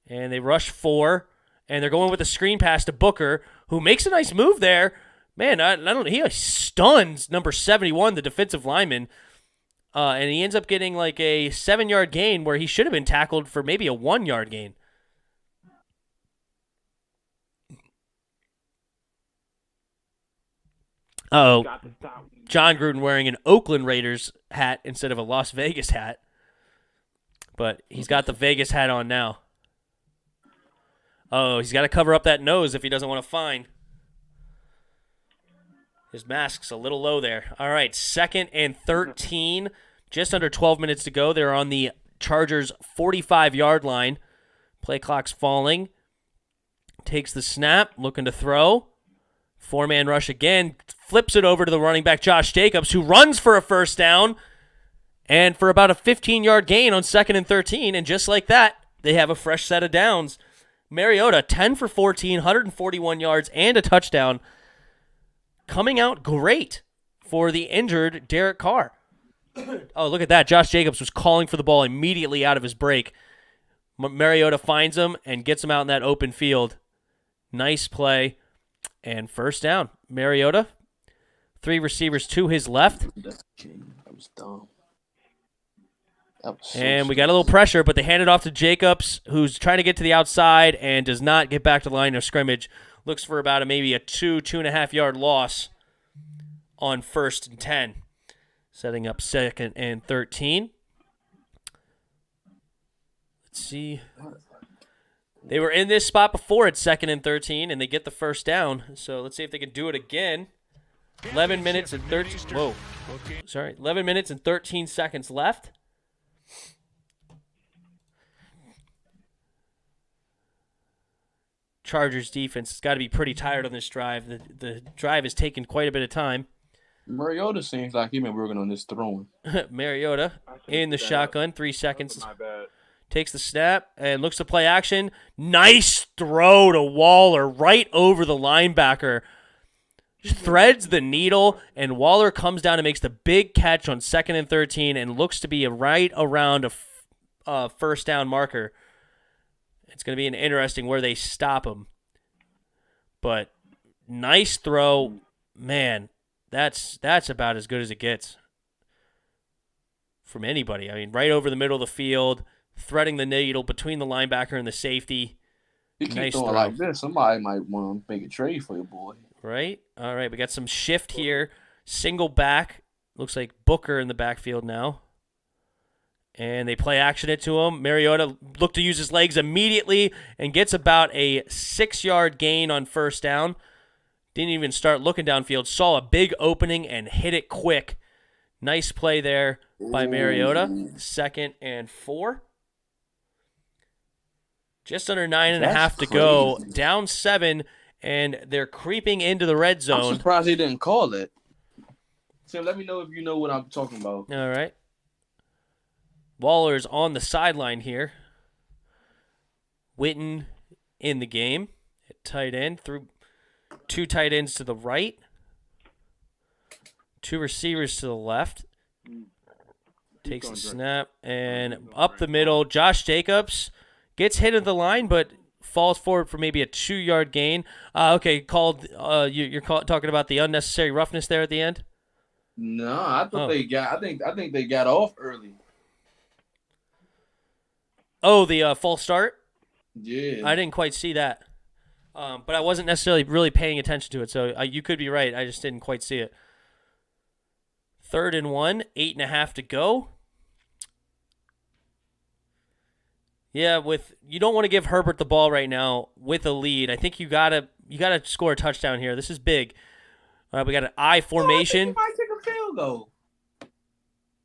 And they rush 4, and they're going with a screen pass to Booker, who makes a nice move there. Man, I don't. He stuns number 71, the defensive lineman, and he ends up getting like a 7-yard gain where he should have been tackled for maybe a 1-yard gain. Uh-oh. John Gruden wearing an Oakland Raiders hat instead of a Las Vegas hat. But he's got the Vegas hat on now. Oh, he's got to cover up that nose if he doesn't want to fine. His mask's a little low there. All right, 2nd and 13. Just under 12 minutes to go. They're on the Chargers 45-yard line. Play clock's falling. Takes the snap, looking to throw. 4-man rush again. Flips it over to the running back, Josh Jacobs, who runs for a first down. And for about a 15-yard gain on 2nd and 13. And just like that, they have a fresh set of downs. Mariota, 10 for 14, 141 yards, and a touchdown. Coming out great for the injured Derek Carr. Oh, look at that. Josh Jacobs was calling for the ball immediately out of his break. Mariota finds him and gets him out in that open field. Nice play. And first down. Mariota, 3 receivers to his left. That was dumb. And we got a little pressure, but they hand it off to Jacobs, who's trying to get to the outside and does not get back to the line of scrimmage. Looks for about maybe a 2.5 yard loss on 1st and 10. Setting up 2nd and 13. Let's see. They were in this spot before at 2nd and 13, and they get the first down. So let's see if they can do it again. 11 minutes and 11 minutes and 13 seconds left. Chargers defense has got to be pretty tired on this drive. The drive has taken quite a bit of time. Mariota seems like he's been working on this throwing. Mariota in the shotgun, 3 seconds. My bad. Takes the snap and looks to play action. Nice throw to Waller right over the linebacker. Threads the needle, and Waller comes down and makes the big catch on 2nd and 13 and looks to be right around a first down marker. It's going to be an interesting where they stop him. But nice throw. Man, that's about as good as it gets from anybody. I mean, right over the middle of the field, threading the needle between the linebacker and the safety. You keep Nice throwing throw. like this, somebody might want to make a trade for your boy. Right? All right, we got some shift here. Single back. Looks like Booker in the backfield now. And they play action it to him. Mariota looked to use his legs immediately and gets about a 6-yard gain on first down. Didn't even start looking downfield. Saw a big opening and hit it quick. Nice play there by Mariota. 2nd and 4. Just under 9.5 to go. Down 7, and they're creeping into the red zone. I'm surprised he didn't call it. So let me know if you know what I'm talking about. All right. Waller's on the sideline here. Witten in the game at tight end. Through 2 tight ends to the right. 2 receivers to the left. Takes the snap and up the middle. Josh Jacobs gets hit at the line, but falls forward for maybe a 2-yard gain. Okay, called. You're talking about the unnecessary roughness there at the end. No, I thought they got. I think they got off early. Oh, the false start? Yeah. I didn't quite see that. But I wasn't necessarily really paying attention to it, so you could be right. I just didn't quite see it. 3rd and 1, 8.5 to go. Yeah, you don't want to give Herbert the ball right now with a lead. I think you gotta score a touchdown here. This is big. We got an I formation. He might take a field goal.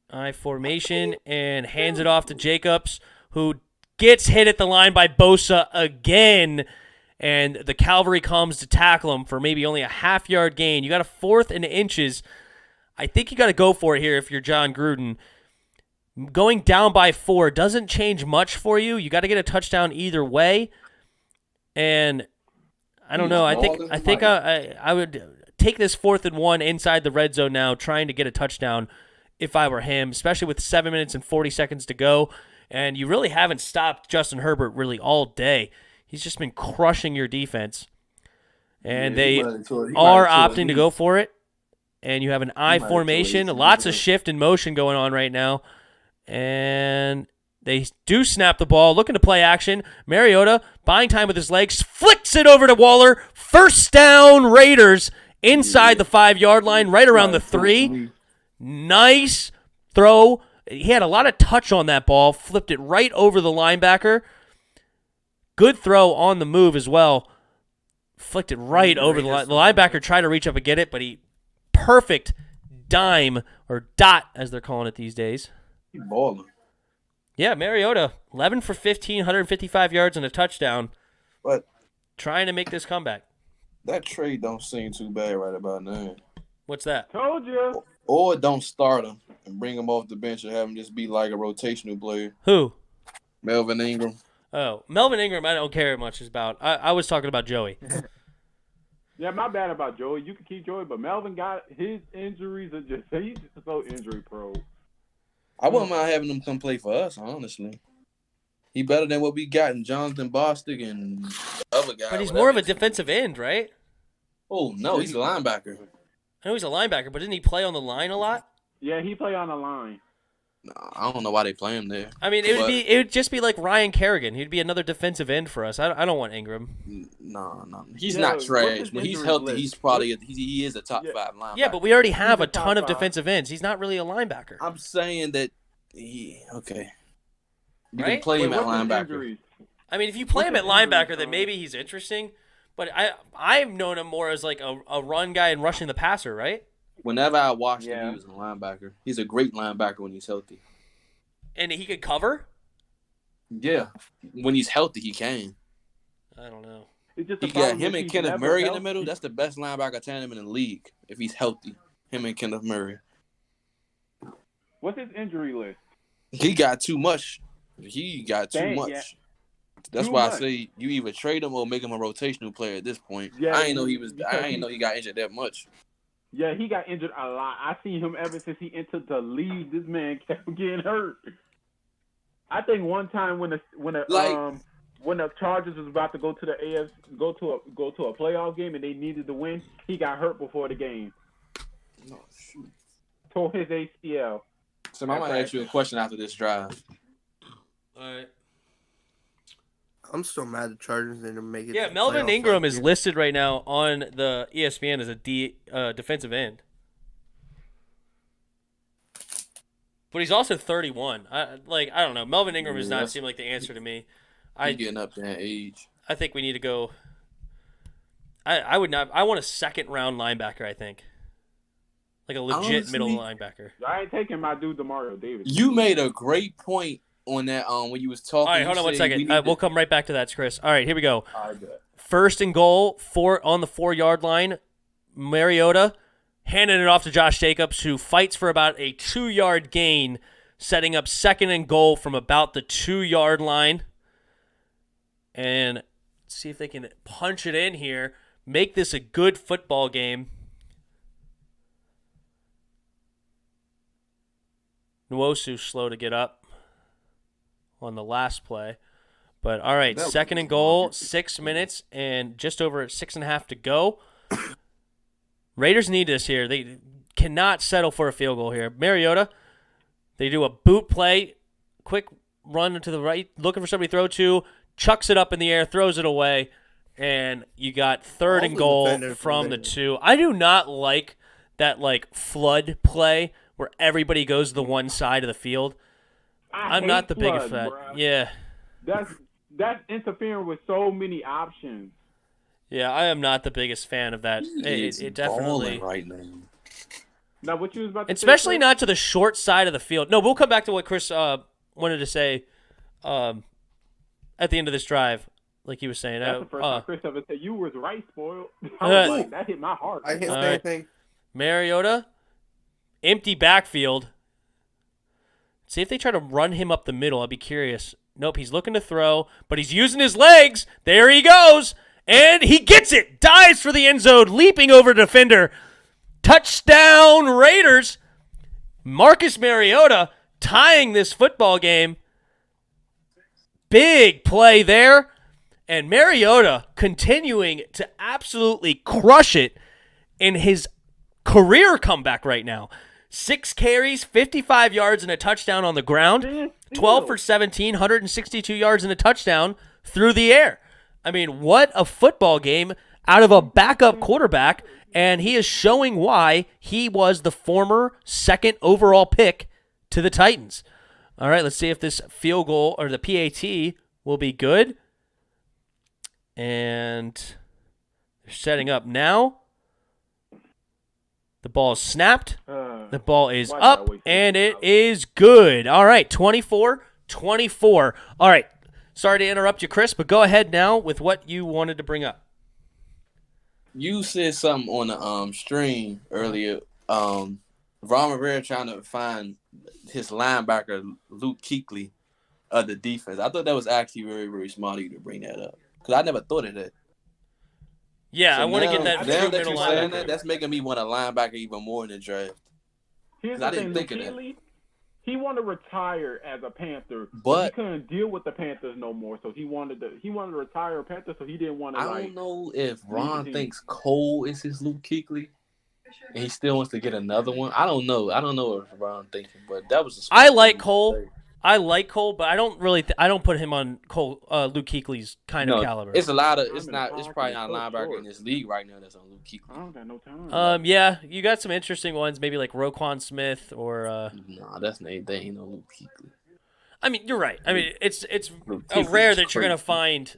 I formation and hands it off to Jacobs, who gets hit at the line by Bosa again, and the cavalry comes to tackle him for maybe only a half-yard gain. You got a 4th and inches. I think you got to go for it here if you're John Gruden. Going down by 4 doesn't change much for you. You got to get a touchdown either way, and I don't know. I think I would take this 4th and 1 inside the red zone now, trying to get a touchdown if I were him, especially with 7 minutes and 40 seconds to go. And you really haven't stopped Justin Herbert really all day. He's just been crushing your defense. And they are opting to go for it. And you have an I formation. Lots of shift and motion going on right now. And they do snap the ball, looking to play action. Mariota, buying time with his legs, flicks it over to Waller. First down, Raiders, inside the 5-yard line, right around the 3. Nice throw. He had a lot of touch on that ball, flipped it right over the linebacker. Good throw on the move as well. Flicked it right over the linebacker, tried to reach up and get it, but he perfect dime, or dot as they're calling it these days. He balling. Yeah, Mariota, 11 for 15, 155 yards and a touchdown. But trying to make this comeback. That trade don't seem too bad right about now. What's that? Told you. Or don't start him and bring him off the bench and have him just be like a rotational player. Who? Melvin Ingram. Oh, Melvin Ingram I don't care much about. I was talking about Joey. Yeah, my bad about Joey. You can keep Joey, but Melvin got his injuries are he's just so injury prone. I wouldn't mind having him come play for us, honestly. He better than what we got in Jonathan Bostic and the other guy. But he's more of a defensive end, right? Oh, no, he's a linebacker. I know he's a linebacker, but didn't he play on the line a lot? Yeah, he play on the line. Nah, I don't know why they play him there. I mean, it would just be like Ryan Kerrigan. He'd be another defensive end for us. I don't want Ingram. No. He's not trash. When he's healthy, he's probably he is a top 5 linebacker. Yeah, but we already have a ton of defensive ends. He's not really a linebacker. I'm saying that okay. You right? can play him at linebacker. I mean, if you play him at linebacker, then maybe he's interesting. But I've known him more as like a run guy and rushing the passer, right? Whenever I watched him, he was a linebacker. He's a great linebacker when he's healthy. And he could cover? Yeah. When he's healthy, he can. I don't know. He got him and Kenneth Murray in the middle. That's the best linebacker tandem in the league if he's healthy. Him and Kenneth Murray. What's his injury list? He got too much. He got too much. Yeah. That's why I say you either trade him or make him a rotational player at this point. Yeah, I ain't know he got injured that much. Yeah, he got injured a lot. I seen him ever since he entered the league. This man kept getting hurt. I think one time when the Chargers was about to go to the AFC, go to a playoff game and they needed to win, he got hurt before the game. Oh, shoot. Tore his ACL. So I'm gonna ask you a question after this drive. All right. I'm still mad the Chargers didn't make it. Yeah, Melvin Ingram is listed right now on the ESPN as a defensive end. But he's also 31. I don't know. Melvin Ingram does not seem like the answer to me. He's getting up to that age. I think we need to go. I would not. I want a second round linebacker. I think, like a legit middle linebacker. I ain't taking my dude Demario Davis. You made a great point on that when you was talking. All right, hold on 1 second. We'll come right back to that, Chris. All right, here we go. First and goal, on the 4-yard line. Mariota handing it off to Josh Jacobs, who fights for about a 2-yard gain, setting up second and goal from about the 2-yard line. And see if they can punch it in here, make this a good football game. Nwosu's slow to get up on the last play. But, all right, second and goal, 6 minutes, and just over 6.5 to go. Raiders need this here. They cannot settle for a field goal here. Mariota, they do a boot play, quick run to the right, looking for somebody to throw to, chucks it up in the air, throws it away, and you got third and goal from the 2. I do not like that, flood play where everybody goes to the one side of the field. I'm not the biggest fan. Yeah. That's interfering with so many options. Yeah, I am not the biggest fan of that. It definitely right now. Now, what you was about to especially say, not to the short side of the field. No, we'll come back to what Chris wanted to say at the end of this drive, like he was saying. That's the first time Chris ever said you was right, spoiled. I was like, that hit my heart. I hit everything. Mariota, empty backfield. See if they try to run him up the middle. I'd be curious. Nope, he's looking to throw, but he's using his legs. There he goes. And he gets it. Dives for the end zone, leaping over defender. Touchdown, Raiders. Marcus Mariota tying this football game. Big play there. And Mariota continuing to absolutely crush it in his career comeback right now. 6 carries, 55 yards, and a touchdown on the ground. 12 for 17, 162 yards and a touchdown through the air. I mean, what a football game out of a backup quarterback, and he is showing why he was the former second overall pick to the Titans. All right, let's see if this field goal or the PAT will be good. And they're setting up now. The ball is snapped. The ball is up, and it is good. All right, 24-21 24. All right. Sorry to interrupt you, Chris, but go ahead now with what you wanted to bring up. You said something on the stream earlier. Ron Rivera trying to find his linebacker, Luke Kuechly, of the defense. I thought that was actually very, very smart of you to bring that up. Because I never thought of that. Yeah, So I want to get that now true that middle you're saying linebacker. that, that's making me want a linebacker even more in the draft. Here's I the didn't thing, think of that. Kuechly, he wanted to retire as a Panther, But he couldn't deal with the Panthers no more, so he wanted to retire a Panther, so he didn't want to. I don't know if Ron thinks Cole is his Luke Kuechly, and he still wants to get another one. I don't know. I don't know what Ron thinking, but that was. I like Cole. I like Cole, but I don't really. I don't put him on Luke Kuechly's kind of caliber. It's a lot of. It's not. It's probably not a linebacker in this league right now that's on Luke Kuechly. I don't got no time. Yeah, you got some interesting ones, maybe like Roquan Smith or. Nah, they ain't no Luke Kuechly. I mean, you're right. I mean, it's rare that you're gonna find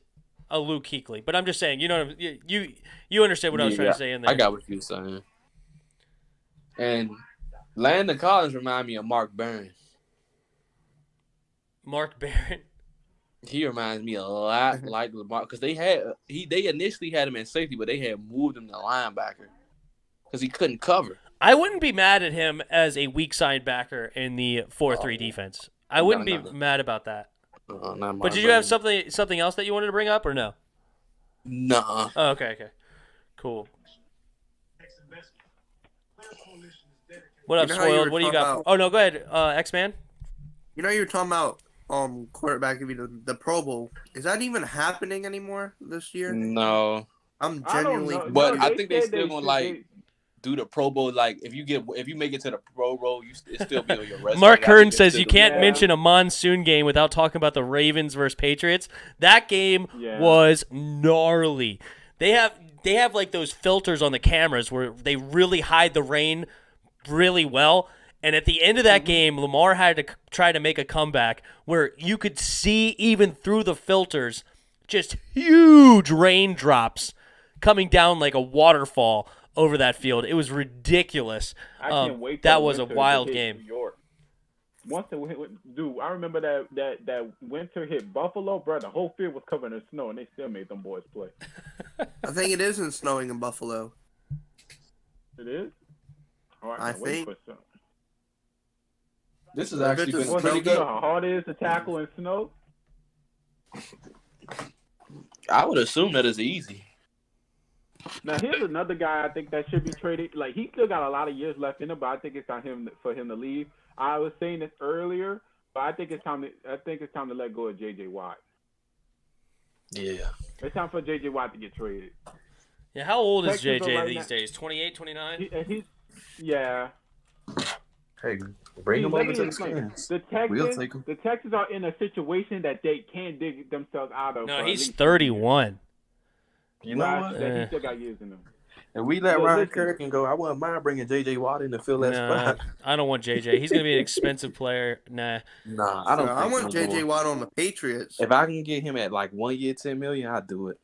a Luke Kuechly, but I'm just saying, you know, you understand what I was trying to say in there. I got what you were saying. And Landon Collins remind me of Mark Barron. Mark Barron. He reminds me a lot like Lamar because they initially had him in safety, but they had moved him to linebacker because he couldn't cover. I wouldn't be mad at him as a weak side backer in the 4-3 defense. I wouldn't be mad about that. But did you have something else that you wanted to bring up or no? Nah. Oh, okay. Cool. What up, Spoiled? What do you got? Oh no, go ahead, X-Man. You know you were talking about quarterback to be the Pro Bowl. Is that even happening anymore this year? No. I'm genuinely, but I think they still gonna do the Pro Bowl. Like if you make it to the Pro Bowl, it still be on your resume. Mark Hearn says you can't mention a monsoon game without talking about the Ravens versus Patriots. That game was gnarly. They have like those filters on the cameras where they really hide the rain really well. And at the end of that game, Lamar had to try to make a comeback where you could see even through the filters just huge raindrops coming down like a waterfall over that field. It was ridiculous. I can't wait. That was a wild game. New York. Once dude, I remember that winter hit Buffalo, bro. The whole field was covered in snow, and they still made them boys play. I think it isn't snowing in Buffalo. It is. All right, I think. This has actually been pretty good. You know how hard it is to tackle in snow? I would assume that is easy. Now, here's another guy I think that should be traded. Like, he still got a lot of years left in him, but I think it's time for him to leave. I was saying this earlier, but I think it's time to let go of J.J. Watt. Yeah. It's time for J.J. Watt to get traded. Yeah, how old is Texans J.J. right these now, days? 28, 29? Yeah. Hey, bring him over to the Skins. The Texans are in a situation that they can't dig themselves out of. No, he's 31. You know what? He still got years in him. If we let Ryan Kerrigan go, I wouldn't mind bringing J.J. Watt in to fill that spot. I don't want J.J. He's going to be an expensive player. Nah, I don't. I want J.J. Watt on the Patriots. If I can get him at like 1 year, $10 million, I'd do it.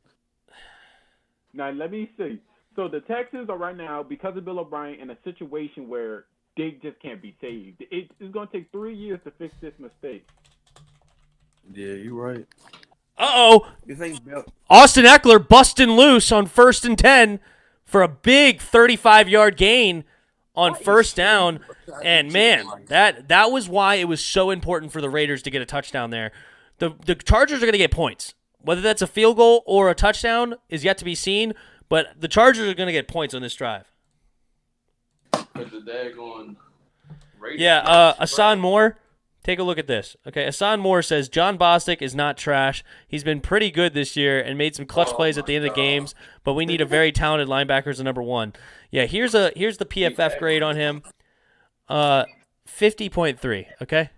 Now, let me see. So the Texans are right now, because of Bill O'Brien, in a situation where they just can't be saved. It's going to take 3 years to fix this mistake. Yeah, you're right. Uh-oh. You think Austin Eckler busting loose on 1st and 10 for a big 35-yard gain on first down. And, man, that was why it was so important for the Raiders to get a touchdown there. The Chargers are going to get points. Whether that's a field goal or a touchdown is yet to be seen, but the Chargers are going to get points on this drive. Yeah, Hassan Moore, take a look at this. Okay, Hassan Moore says John Bostic is not trash. He's been pretty good this year and made some clutch plays at the end of games, but we need a very talented linebacker as a number one. Yeah, here's the PFF grade on him. 50.3, okay?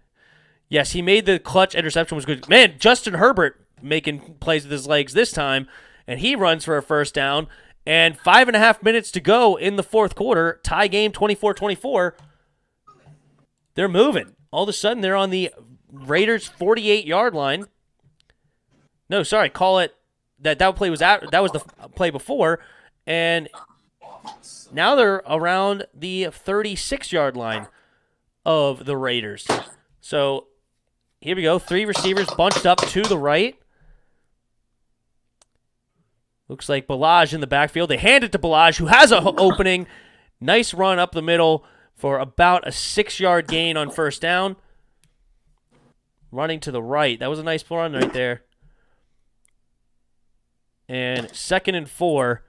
Yes, he made the clutch interception was good. Man, Justin Herbert making plays with his legs this time, and he runs for a first down. And 5.5 minutes to go in the fourth quarter, tie game 24-24. They're moving. All of a sudden, they're on the Raiders' 48-yard line. No, sorry, call it that play was that was the play before, and now they're around the 36-yard line of the Raiders. So here we go. 3 receivers bunched up to the right. Looks like Balaj in the backfield. They hand it to Balaj, who has an opening. Nice run up the middle for about a 6-yard gain on first down. Running to the right. That was a nice run right there. And 2nd and 4.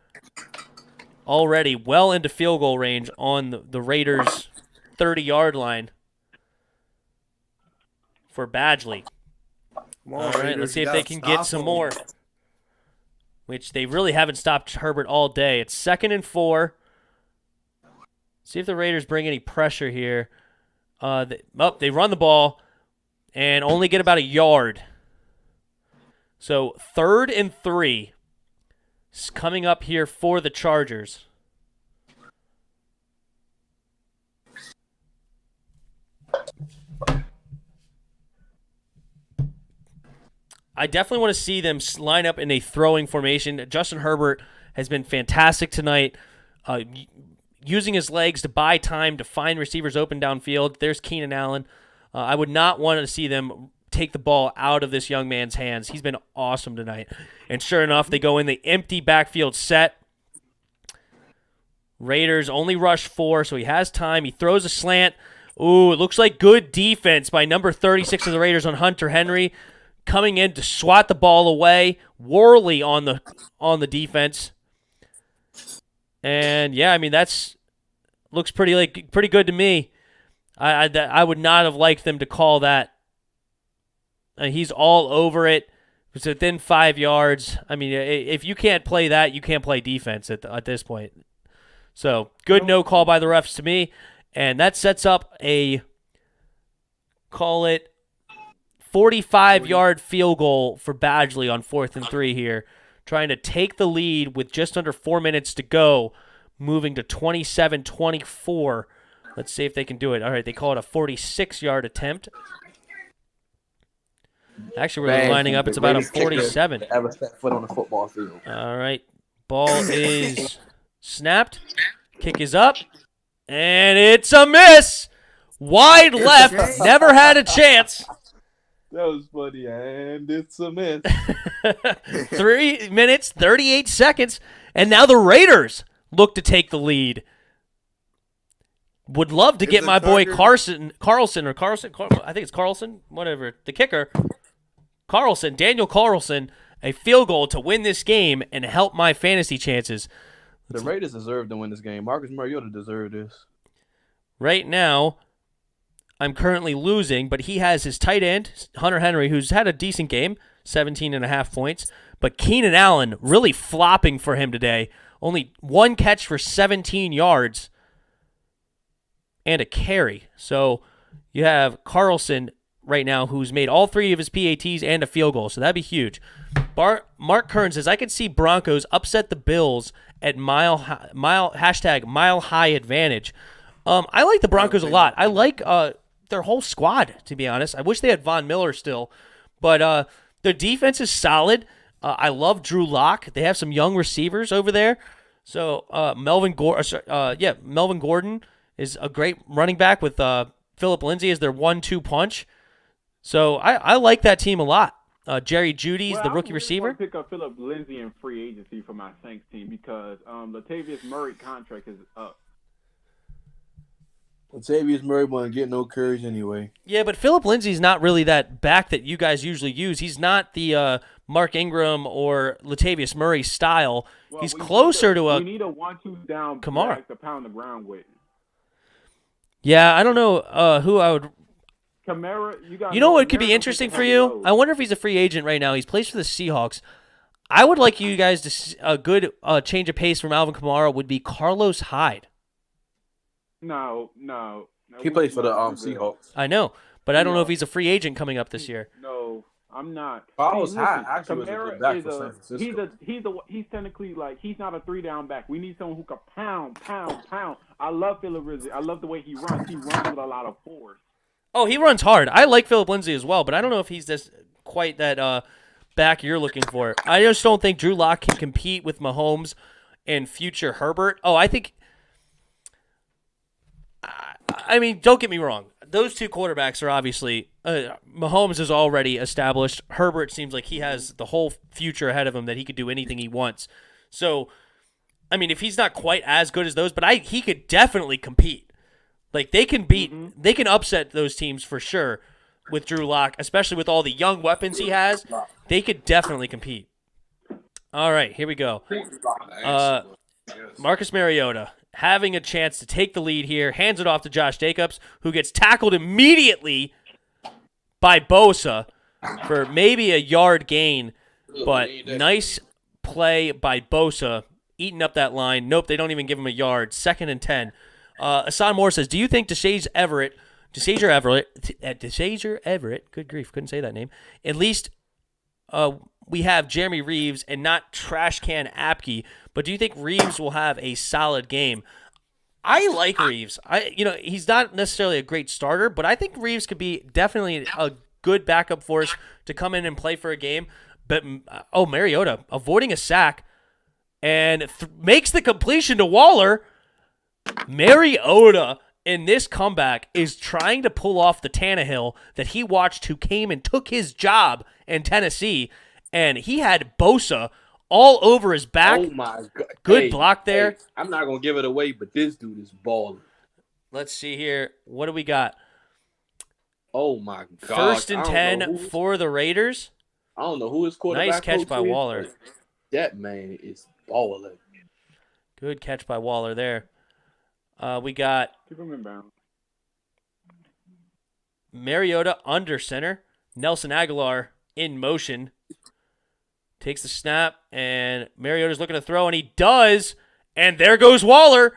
Already well into field goal range on the Raiders' 30-yard line for Badgley. All right, let's see if they can get some more. Which they really haven't stopped Herbert all day. It's 2nd and 4. See if the Raiders bring any pressure here. They run the ball and only get about a yard. So 3rd and 3 is coming up here for the Chargers. I definitely want to see them line up in a throwing formation. Justin Herbert has been fantastic tonight, using his legs to buy time to find receivers open downfield. There's Keenan Allen. I would not want to see them take the ball out of this young man's hands. He's been awesome tonight. And sure enough, they go in the empty backfield set. Raiders only rush 4, so he has time. He throws a slant. Ooh, it looks like good defense by number 36 of the Raiders on Hunter Henry. Coming in to swat the ball away. Worley on the defense. And yeah, I mean looks pretty good to me. I would not have liked them to call that. He's all over it. It's within 5 yards. I mean, if you can't play that, you can't play defense at this point. So good no call by the refs to me, and that sets up a call it 45-yard field goal for Badgley on 4th and 3 here, trying to take the lead with just under 4 minutes to go, moving to 27-24. Let's see if they can do it. All right, they call it a 46-yard attempt. Actually, where they're lining up, it's about a 47. Ever set foot on the football field. All right, ball is snapped. Kick is up, and it's a miss. Wide left, never had a chance. That was funny, and it's a miss. 3 minutes, 38 seconds, and now the Raiders look to take the lead. Would love to get my boy Carlson, I think it's Carlson, whatever, the kicker, Daniel Carlson, a field goal to win this game and help my fantasy chances. The Raiders deserve to win this game. Marcus Mariota deserved this. Right now, I'm currently losing, but he has his tight end, Hunter Henry, who's had a decent game, 17.5 points. But Keenan Allen really flopping for him today. Only 1 catch for 17 yards and a carry. So you have Carlson right now who's made all 3 of his PATs and a field goal. So that'd be huge. Mark Kern says, I could see Broncos upset the Bills at mile high advantage. I like the Broncos a lot. I like their whole squad, to be honest. I wish they had Von Miller still, but their defense is solid. I love Drew Lock. They have some young receivers over there. So Melvin Gordon is a great running back with Phillip Lindsay as their 1-2 punch. So I like that team a lot. Jerry Jeudy's the rookie receiver. I pick up Phillip Lindsay in free agency for my Saints team because Latavius Murray contract is up. Latavius Murray won't get no carries anyway. Yeah, but Phillip Lindsay's not really that back that you guys usually use. He's not the Mark Ingram or Latavius Murray style. Well, he's closer to a. We need a 1-2 down Kamara back to pound the ground with. Yeah, I don't know who I would. Kamara, you know what could be interesting for you? I wonder if he's a free agent right now. He's plays for the Seahawks. I would like you guys to see a good change of pace from Alvin Kamara would be Carlos Hyde. No. He plays for the Seahawks. I know, but I don't know if he's a free agent coming up this year. No, I'm not. Carlos Hyde actually was a good back for San Francisco. He's technically he's not a 3-down back. We need someone who can pound. I love Phillip Lindsay. I love the way he runs. He runs with a lot of force. Oh, he runs hard. I like Phillip Lindsay as well, but I don't know if he's just quite that back you're looking for. I just don't think Drew Lock can compete with Mahomes and future Herbert. Oh, I think. I mean, don't get me wrong. those two quarterbacks are obviously Mahomes is already established. Herbert seems like he has the whole future ahead of him that he could do anything he wants. So, I mean, if he's not quite as good as those, but he could definitely compete. Like they can they can upset those teams for sure with Drew Lock, especially with all the young weapons he has. They could definitely compete. All right, here we go. Marcus Mariota having a chance to take the lead here, hands it off to Josh Jacobs, who gets tackled immediately by Bosa for maybe a yard gain, but nice play by Bosa, eating up that line. Nope, they don't even give him a yard. 2nd and 10. Asan Moore says, do you think Deshazier Everett, good grief, couldn't say that name, at least we have Jeremy Reeves and not trash can Apke, but do you think Reeves will have a solid game? I like Reeves. He's not necessarily a great starter, but I think Reeves could be definitely a good backup for us to come in and play for a game. But Mariota avoiding a sack and makes the completion to Waller. Mariota in this comeback is trying to pull off the Tannehill that he watched, who came and took his job in Tennessee, and he had Bosa all over his back. Oh, my God. Good block there. Hey, I'm not going to give it away, but this dude is balling. Let's see here. What do we got? Oh, my God. 1st and 10 for the Raiders. I don't know who his quarterback Nice catch by is, Waller. That man is balling. Good catch by Waller there. We got Keep him in bounds. Mariota under center. Nelson Aguilar in motion. Takes the snap, and Mariota's looking to throw, and he does. And there goes Waller.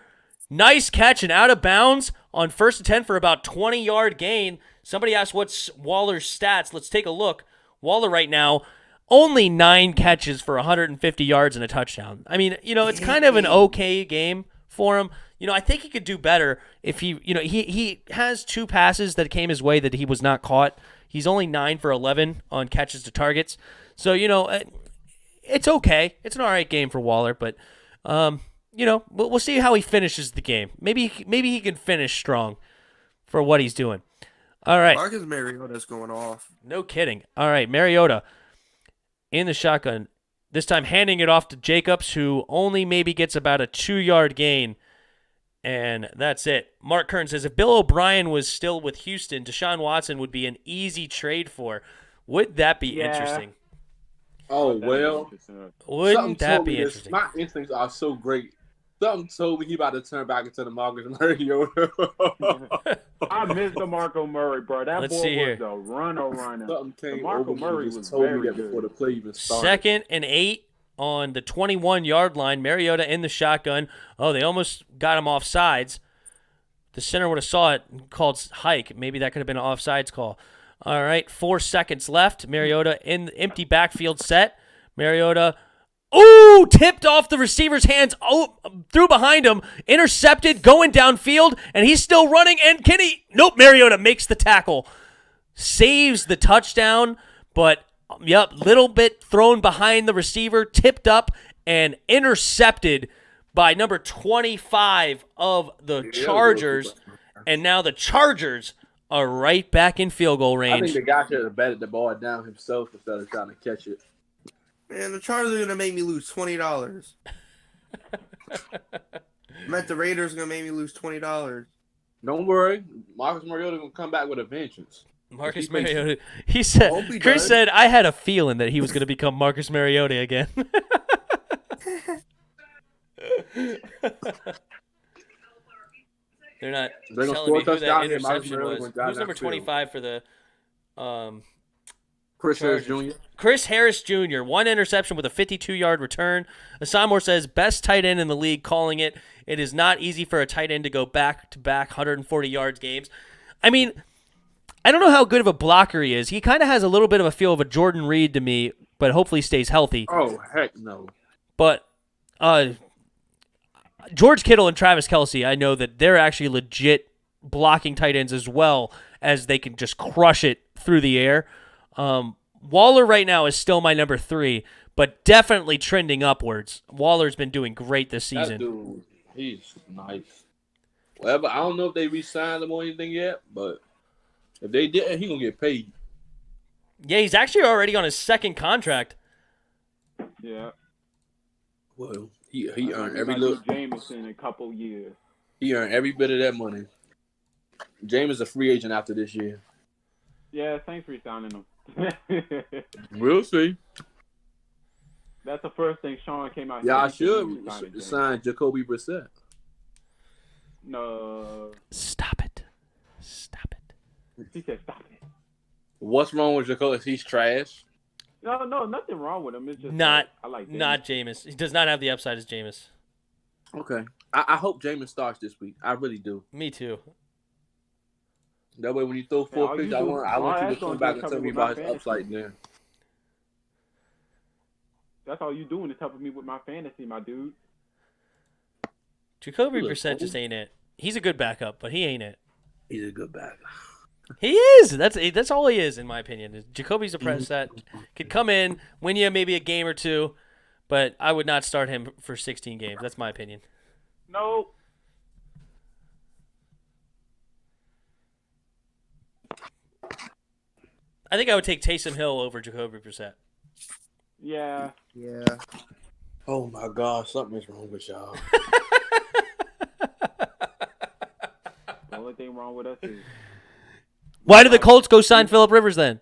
Nice catch and out of bounds on 1st and 10 for about 20-yard gain. Somebody asked what's Waller's stats. Let's take a look. Waller right now, only 9 catches for 150 yards and a touchdown. I mean, it's kind of an okay game for him. I think he could do better if he has 2 passes that came his way that he was not caught. He's only 9 for 11 on catches to targets. So, it's okay. It's an all right game for Waller, but we'll see how he finishes the game. Maybe he can finish strong for what he's doing. All right. Marcus Mariota's going off. No kidding. All right, Mariota in the shotgun. This time handing it off to Jacobs, who only maybe gets about a 2-yard gain. And that's it. Mark Kern says, if Bill O'Brien was still with Houston, Deshaun Watson would be an easy trade for. Would that be interesting? Oh, well. Wouldn't that be interesting? My instincts are so great. Something told me he about to turn back into the Marcus Mariota. I miss DeMarco Murray, bro. That Let's boy see here. was a runner. Something came DeMarco over Murray me was told me very that before good. the play even started. 2nd and 8 on the 21-yard line. Mariota in the shotgun. Oh, they almost got him off sides. The center would have saw it and called hike. Maybe that could have been an offsides call. All right, 4 seconds left. Mariota in the empty backfield set. Mariota, tipped off the receiver's hands. Threw behind him. Intercepted, going downfield, and he's still running. And nope, Mariota makes the tackle. Saves the touchdown, but little bit thrown behind the receiver, tipped up, and intercepted by number 25 of the Chargers. And now the Chargers are right back in field goal range. I think the guy should have batted the ball down himself instead of trying to catch it. Man, the Chargers are going to make me lose $20. I meant the Raiders are going to make me lose $20. Don't worry. Marcus Mariota going to come back with a vengeance. Marcus Mariota. Chris said, I had a feeling that he was going to become Marcus Mariota again. They're not telling me who that interception was. Who's number 25 for the Chris Harris Jr.? Chris Harris Jr. 1 interception with a 52-yard return. Asan Moore says, best tight end in the league, calling it. It is not easy for a tight end to go back-to-back 140 yards games. I mean, I don't know how good of a blocker he is. He kind of has a little bit of a feel of a Jordan Reed to me, but hopefully stays healthy. Oh, heck no. But George Kittle and Travis Kelce, I know that they're actually legit blocking tight ends as well, as they can just crush it through the air. Waller right now is still my number 3, but definitely trending upwards. Waller's been doing great this season. That dude, he's nice. Whatever. I don't know if they re-signed him or anything yet, but If they didn't, he gonna get paid. Yeah, he's actually already on his second contract. Yeah. Well, he earned every like little. Jameson in a couple years. He earned every bit of that money. James is a free agent after this year. Yeah, Saints re-signing him. We'll see. That's the first thing Sean came out. Yeah, I said he should re-signing sign Jacoby Brissett. No. Stop it. Stop it. He said stop it. What's wrong with Jacoby? He's trash. No, nothing wrong with him. It's just Not, I like not Jameis. He does not have the upside as Jameis. Okay. I hope Jameis starts this week. I really do. Me too. That way, when you throw four picks, I want you to come back and tell me about his upside there. That's all you doing is helping me with my fantasy, my dude. Jacoby Brissett just ain't it. He's a good backup, but he ain't it. He's a good backup. He is. That's all he is, in my opinion. Jacoby's a Brissett. Could come in, win you maybe a game or two, but I would not start him for 16 games. That's my opinion. No. I think I would take Taysom Hill over Jacoby Brissett. Yeah. Yeah. Oh my God, something is wrong with y'all. The only thing wrong with us is. Why did the Colts go sign Phillip Rivers then?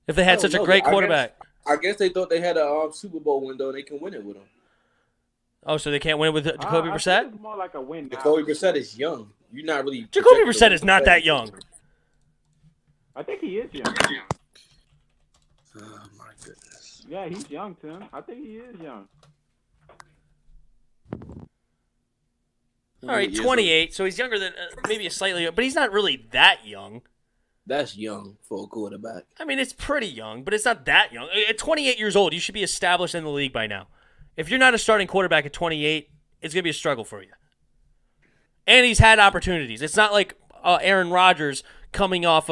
If they had such a great quarterback. I guess they thought they had a Super Bowl window and they can win it with him. Oh, so they can't win with Jacoby Brissett? It's more like a win. Jacoby Brissett is young. You're not really. Jacoby Brissett is not that young. I think he is young. Oh my goodness. Yeah, he's young, Tim. I think he is young. All right, 28. So he's younger than maybe a slightly, but he's not really that young. That's young for a quarterback. I mean, it's pretty young, but it's not that young. At 28 years old, you should be established in the league by now. If you're not a starting quarterback at 28, it's going to be a struggle for you. And he's had opportunities. It's not like Aaron Rodgers coming off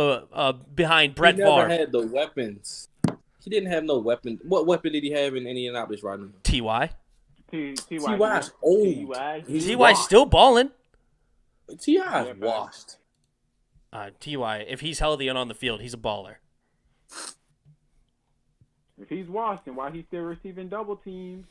behind Brett Favre. He never had the weapons. He didn't have no weapon. What weapon did he have in Indianapolis right now? T.Y. T.Y.'s old. T.Y.'s still balling. T.Y.'s washed. T.Y., if he's healthy and on the field, he's a baller. If he's washed, then why he's still receiving double teams?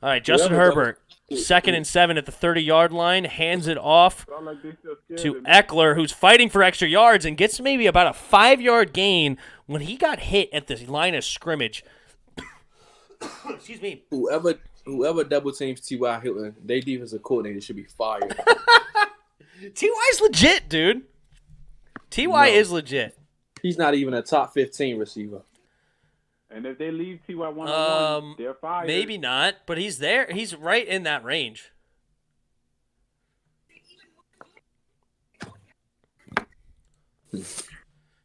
All right, Justin Herbert, 2nd and 7 at the 30-yard line, hands it off to Eckler, who's fighting for extra yards and gets maybe about a 5-yard gain when he got hit at the line of scrimmage. Excuse me. Whoever double teams T.Y. Hilton, their defensive coordinator should be fired. T.Y.'s legit, dude. T.Y. is legit. He's not even a top 15 receiver. And if they leave T.Y. 1-on-1, they're fired. Maybe not, but he's there. He's right in that range.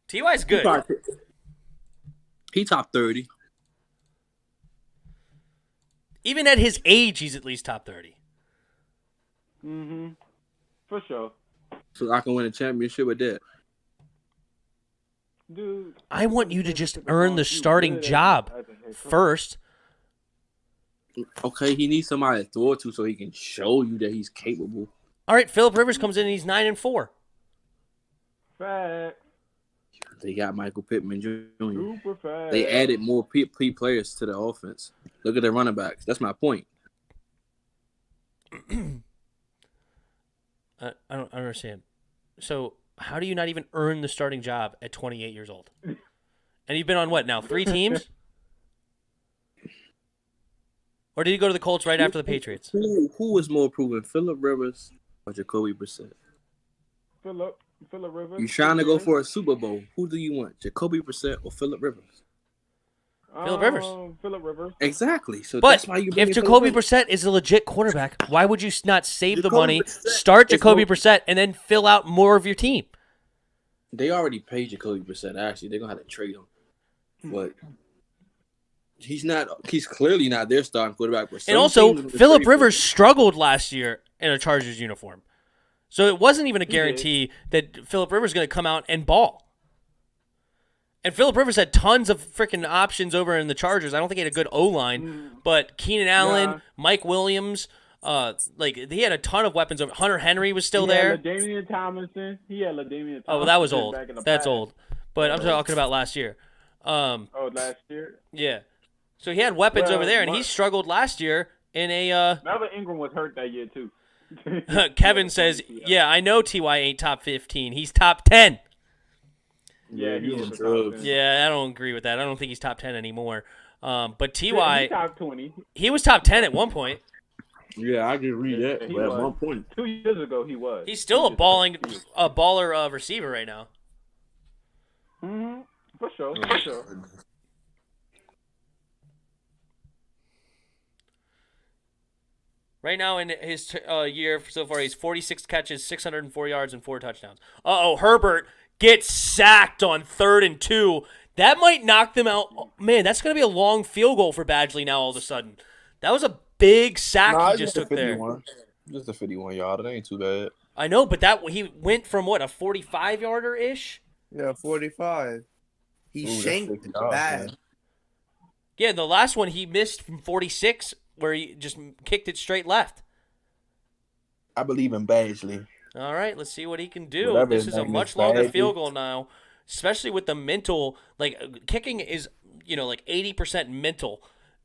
T.Y.'s good. He top 30. Even at his age, he's at least top 30. Mm-hmm. For sure. So I can win a championship with that. Dude, I want you to just earn the starting job first. Okay, he needs somebody to throw it to so he can show you that he's capable. All right, Phillip Rivers comes in and he's 9-4. Fact. They got Michael Pittman Jr. Super fast. They added more players to the offense. Look at their running backs. That's my point. I don't understand. So how do you not even earn the starting job at 28 years old? And you've been on what now, 3 teams? Or did you go to the Colts right after the Patriots? Who was more proven, Phillip Rivers or Jacoby Brissett? Phillip Rivers. You're trying to go for a Super Bowl. Who do you want, Jacoby Brissett or Phillip Rivers? Phillip Rivers. Phillip Rivers. Exactly. So but that's why you. If Jacoby Brissett is a legit quarterback, why would you not save the money, start Jacoby Brissett, and then fill out more of your team? They already paid Jacoby Brissett. Actually, they're gonna have to trade him, but he's not. He's clearly not their starting quarterback. And also, Phillip Rivers struggled last year in a Chargers uniform, so it wasn't even a guarantee that Phillip Rivers is going to come out and ball. And Phillip Rivers had tons of freaking options over in the Chargers. I don't think he had a good O-line, but Keenan Allen, Mike Williams, like he had a ton of weapons. Hunter Henry was still there. LaDainian Tomlinson. He had LaDainian Tomlinson. Oh, well, that was old. Back in the That's past. old. But I'm talking about last year. Last year. Yeah. So he had weapons over there, and he struggled last year in a. Melvin Ingram was hurt that year too. Kevin says, "Yeah, I know Ty ain't top 15. He's top 10." Yeah, he was drugs. Yeah, I don't agree with that. I don't think he's top 10 anymore. But Ty, he's top 20. He was top 10 at one point. Yeah, I can read that. He But at was. one point, 2 years ago, he was. He's still a baller receiver right now. Mm-hmm. For sure. Right now in his year so far, he's 46 catches, 604 yards, and 4 touchdowns. Herbert gets sacked on 3rd and 2. That might knock them out. Man, that's going to be a long field goal for Badgley now all of a sudden. That was a big sack he just took there. Just a 51-yarder. That ain't too bad. I know, but he went from, what, a 45-yarder-ish? Yeah, 45. He shanked bad. Man. Yeah, the last one he missed from 46 where he just kicked it straight left. I believe in Badgley. All right, let's see what he can do. Whatever This his is a name much is, longer Badgley. field goal now, especially with the mental. Like, kicking is, like 80% mental,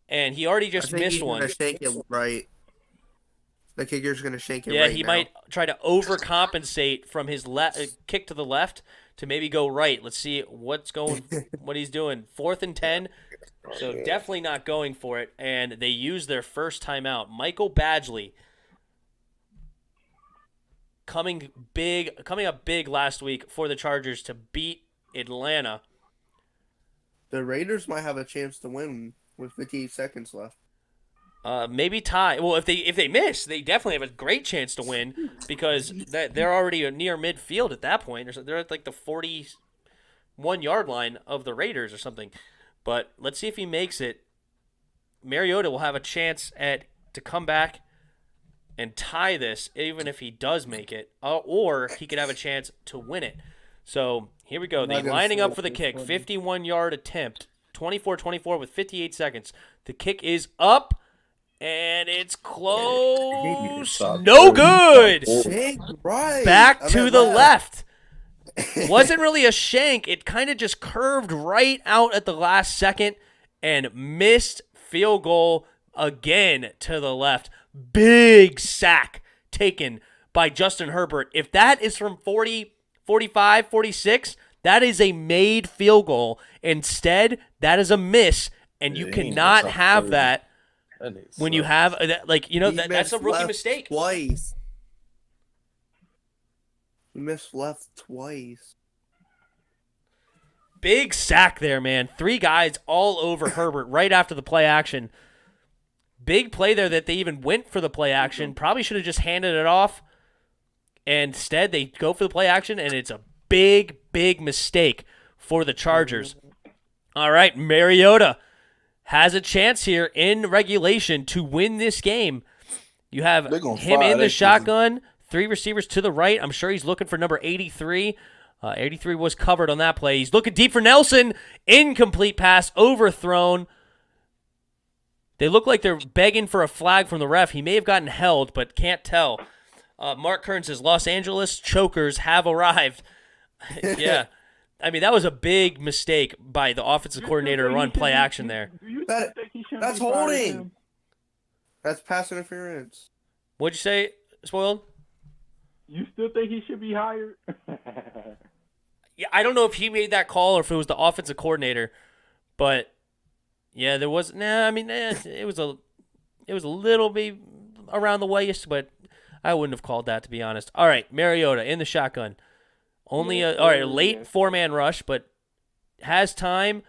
and he already just missed one. I think he's going to shake it right. The kicker's going to shake it right. Yeah, he might try to overcompensate from his kick to the left to maybe go right. Let's see what he's doing. 4th and 10. So definitely not going for it, and they use their first timeout. Michael Badgley coming up big last week for the Chargers to beat Atlanta. The Raiders might have a chance to win with 58 seconds left. Maybe tie. Well, if they miss, they definitely have a great chance to win because they're already near midfield at that point. They're at like the 41-yard line of the Raiders or something. But let's see if he makes it. Mariota will have a chance to come back and tie this, even if he does make it, or he could have a chance to win it. So here we go. They're lining up for the kick. 51-yard attempt. 24-24 with 58 seconds. The kick is up, and it's close. No good. Back to the left. Wasn't really a shank. It kind of just curved right out at the last second and missed field goal again to the left. Big sack taken by Justin Herbert. If that is from 40, 45, 46, that is a made field goal. Instead, that is a miss, and you cannot have that when you have, that's a rookie mistake. Twice. He missed left twice. Big sack there, man. 3 guys all over Herbert right after the play action. Big play there that they even went for the play action. Probably should have just handed it off. And instead, they go for the play action, and it's a big, big mistake for the Chargers. All right, Mariota has a chance here in regulation to win this game. You have him in the shotgun. 3 receivers to the right. I'm sure he's looking for number 83. 83 was covered on that play. He's looking deep for Nelson. Incomplete pass, overthrown. They look like they're begging for a flag from the ref. He may have gotten held, but can't tell. Mark Kern says, Los Angeles chokers have arrived. Yeah. I mean, that was a big mistake by the offensive coordinator to run play action there. That's holding. That's pass interference. What'd you say, Spoiled? You still think he should be hired? Yeah, I don't know if he made that call or if it was the offensive coordinator, but yeah, there was. It was a little bit around the waist, but I wouldn't have called that, to be honest. All right, Mariota in the shotgun. Only a late 4-man rush, but has time.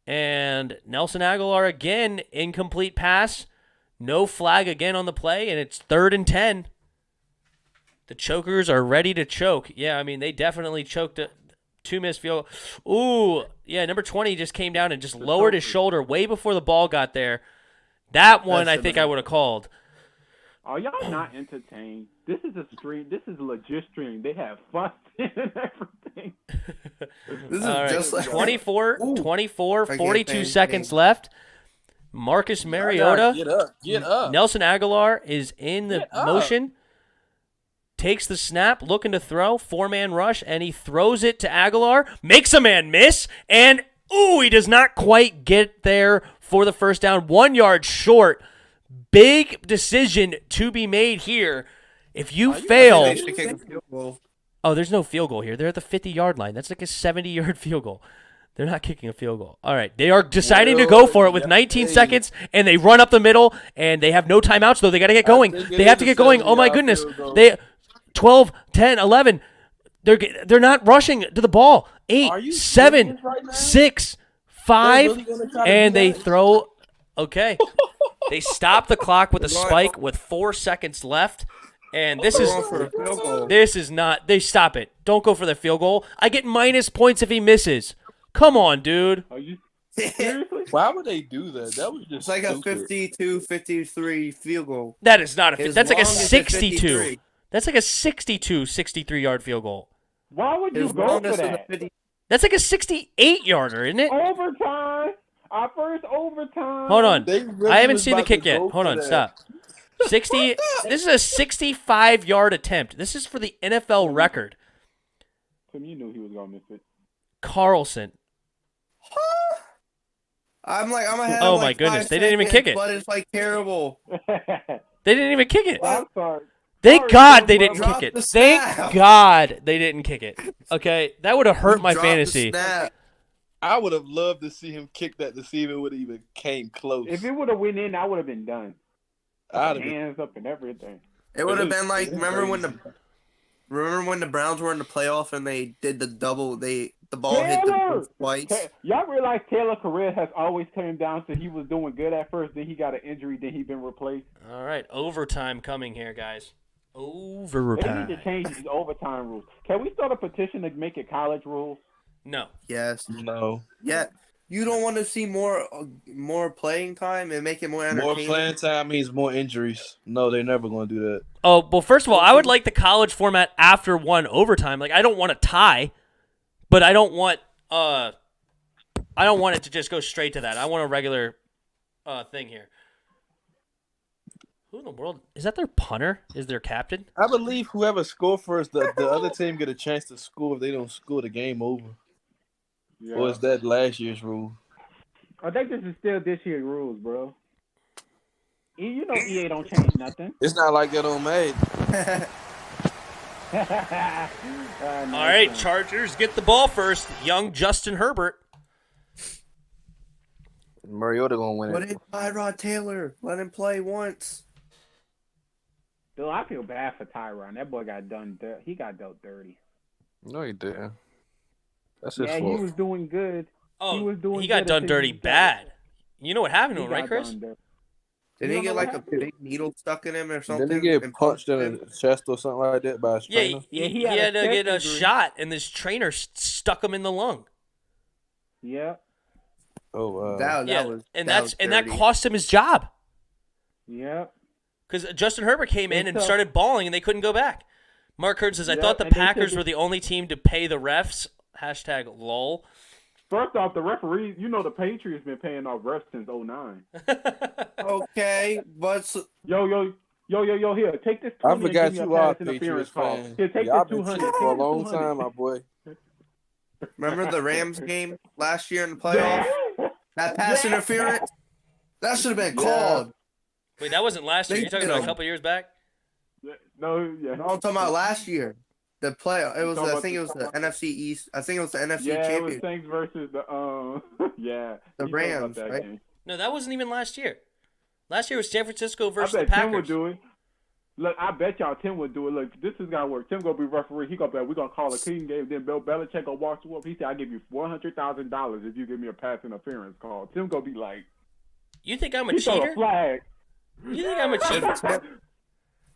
And Nelson Aguilar again, incomplete pass. No flag again on the play, and it's 3rd and 10. The chokers are ready to choke. Yeah, I mean, they definitely choked 2 missed field. Ooh, yeah, number 20 just came down and just lowered his shoulder way before the ball got there. That one I think I would have called. Are y'all not entertained? This is a stream. This is a legit stream. They have fun and everything. This is all right, just like 24, 42 seconds left. Marcus Mariota. Get up. Nelson Aguilar is in the motion. Takes the snap, looking to throw. 4-man rush, and he throws it to Aguilar. Makes a man miss, and he does not quite get there for the first down. 1 yard short. Big decision to be made here. If you fail... there's no field goal here. They're at the 50-yard line. That's like a 70-yard field goal. They're not kicking a field goal. All right. They are deciding to go for it with 19 seconds, and they run up the middle, and they have no timeouts, though. They got to get going. They have to get going. Oh, my goodness. 12, 10, 11. They're not rushing to the ball. 8, 7, 6, 5, and they throw. Okay. They stop the clock with a spike with 4 seconds left. And this is not. They stop it. Don't go for the field goal. I get minus points if he misses. Come on, dude. Are you seriously? Why would they do that? That was just It's like stupid. a 52-53 field goal. That is not a. That's like a long as it's 62. 53. That's like a 62, 63-yard field goal. Why would you As go long for as it's that? 50 That's like a 68-yarder, isn't it? Overtime. Our first overtime. Hold on. They really I haven't was seen the about to kick yet. go Hold for on. that. Stop. 60. This is a 65-yard attempt. This is for the NFL record. Tim, you knew he was gonna miss it. Carlson. I'm ahead. Oh of my like goodness, 5 they didn't even seconds, kick it. But it's like terrible. They didn't even kick it. I'm sorry. Thank Sorry, God Tim, they bro. didn't Drop kick it. the Thank snap. God they didn't kick it. Okay, that would have hurt You my dropped the fantasy. snap. I would have loved to see him kick that to see if it would have even came close. If it would have went in, I would have been done. I'd have been, Hands up and everything. It would have been like It's remember when crazy. the Browns were in the playoff and they did the double. The ball hit the Taylor! post twice. Y'all realize Taylor career has always turned down so he was doing good at first, then he got an injury, then he been replaced. All right, overtime coming here, guys. They need Overtime. to change these overtime rules. Can we start a petition to make it college rules? No. Yes. no. Yeah. You don't want to see more playing time and make it more More entertaining. playing time means more injuries. No, they're never going to do that. Oh, well, first of all, I would like the college format after one overtime. Like, I don't want a tie, but I don't want it to just go straight to that. I want a regular thing here. Who in the world is that? Their punter? Is their captain? I believe whoever scored first, the other team get a chance to score. If they don't score, the game over. Yeah. Or is that last year's rule? I think this is still this year's rules, bro. You know EA don't change nothing. It's not like that on Madden. All right, Chargers get the ball first. Young Justin Herbert. Mariota gonna win What it. is Tyrod Taylor? Let him play once. Dude, I feel bad for Tyron. That boy got done. He got dealt dirty. No, he didn't. That's his Yeah, he fault. was doing good. Oh, He was doing he got good done until dirty he got- bad. You know what happened to He him, right, got Chris? done dirty. Did You he don't get know like what a happened? big needle stuck in him or something? Didn't he get and punched in the chest or something like that by a Yeah, trainer? he he had a had to chest get a injury. shot, and this trainer stuck him in the lung. Yeah, Oh, wow. That Yeah, was and that that's was that dirty. cost him his job yeah. because Justin Herbert came in And and so- started balling, and they couldn't go back. Mark Hurd says, "I Yeah, thought the and they Packers said were the only team to pay the refs." Hashtag lol. First off, the referees, you know the Patriots been paying off refs since 2009. Okay, but Here, take this 20 I and forgot give me you a are pass Patriots interference call. fan. Here, take Y'all this been 200. cheating for a long time, my boy. remember the Rams game last year in the playoffs? That pass interference? That should have been called. Wait, that wasn't last year. They You're talking did about a him. couple years back. No, yeah. No, I'm talking about last year. The play. It was. talking I about think it the- was the NFC East. I think it was the NFC Yeah, it was Championship. Saints versus the yeah. The You know about Rams, that right? game. No, that wasn't even last year. Last year was San Francisco I versus the bet Tim would Packers. do it. Look, I bet y'all Tim would do it. Look, this is gonna work. Tim gonna be referee. He gonna be like, we're gonna call a clean game. Then Bill Belichick gonna walk you up. He said, "I give you $100,000 if you give me a pass interference call." Tim gonna be like, You think I'm a he throw cheater? a flag. You think I'm a cheater?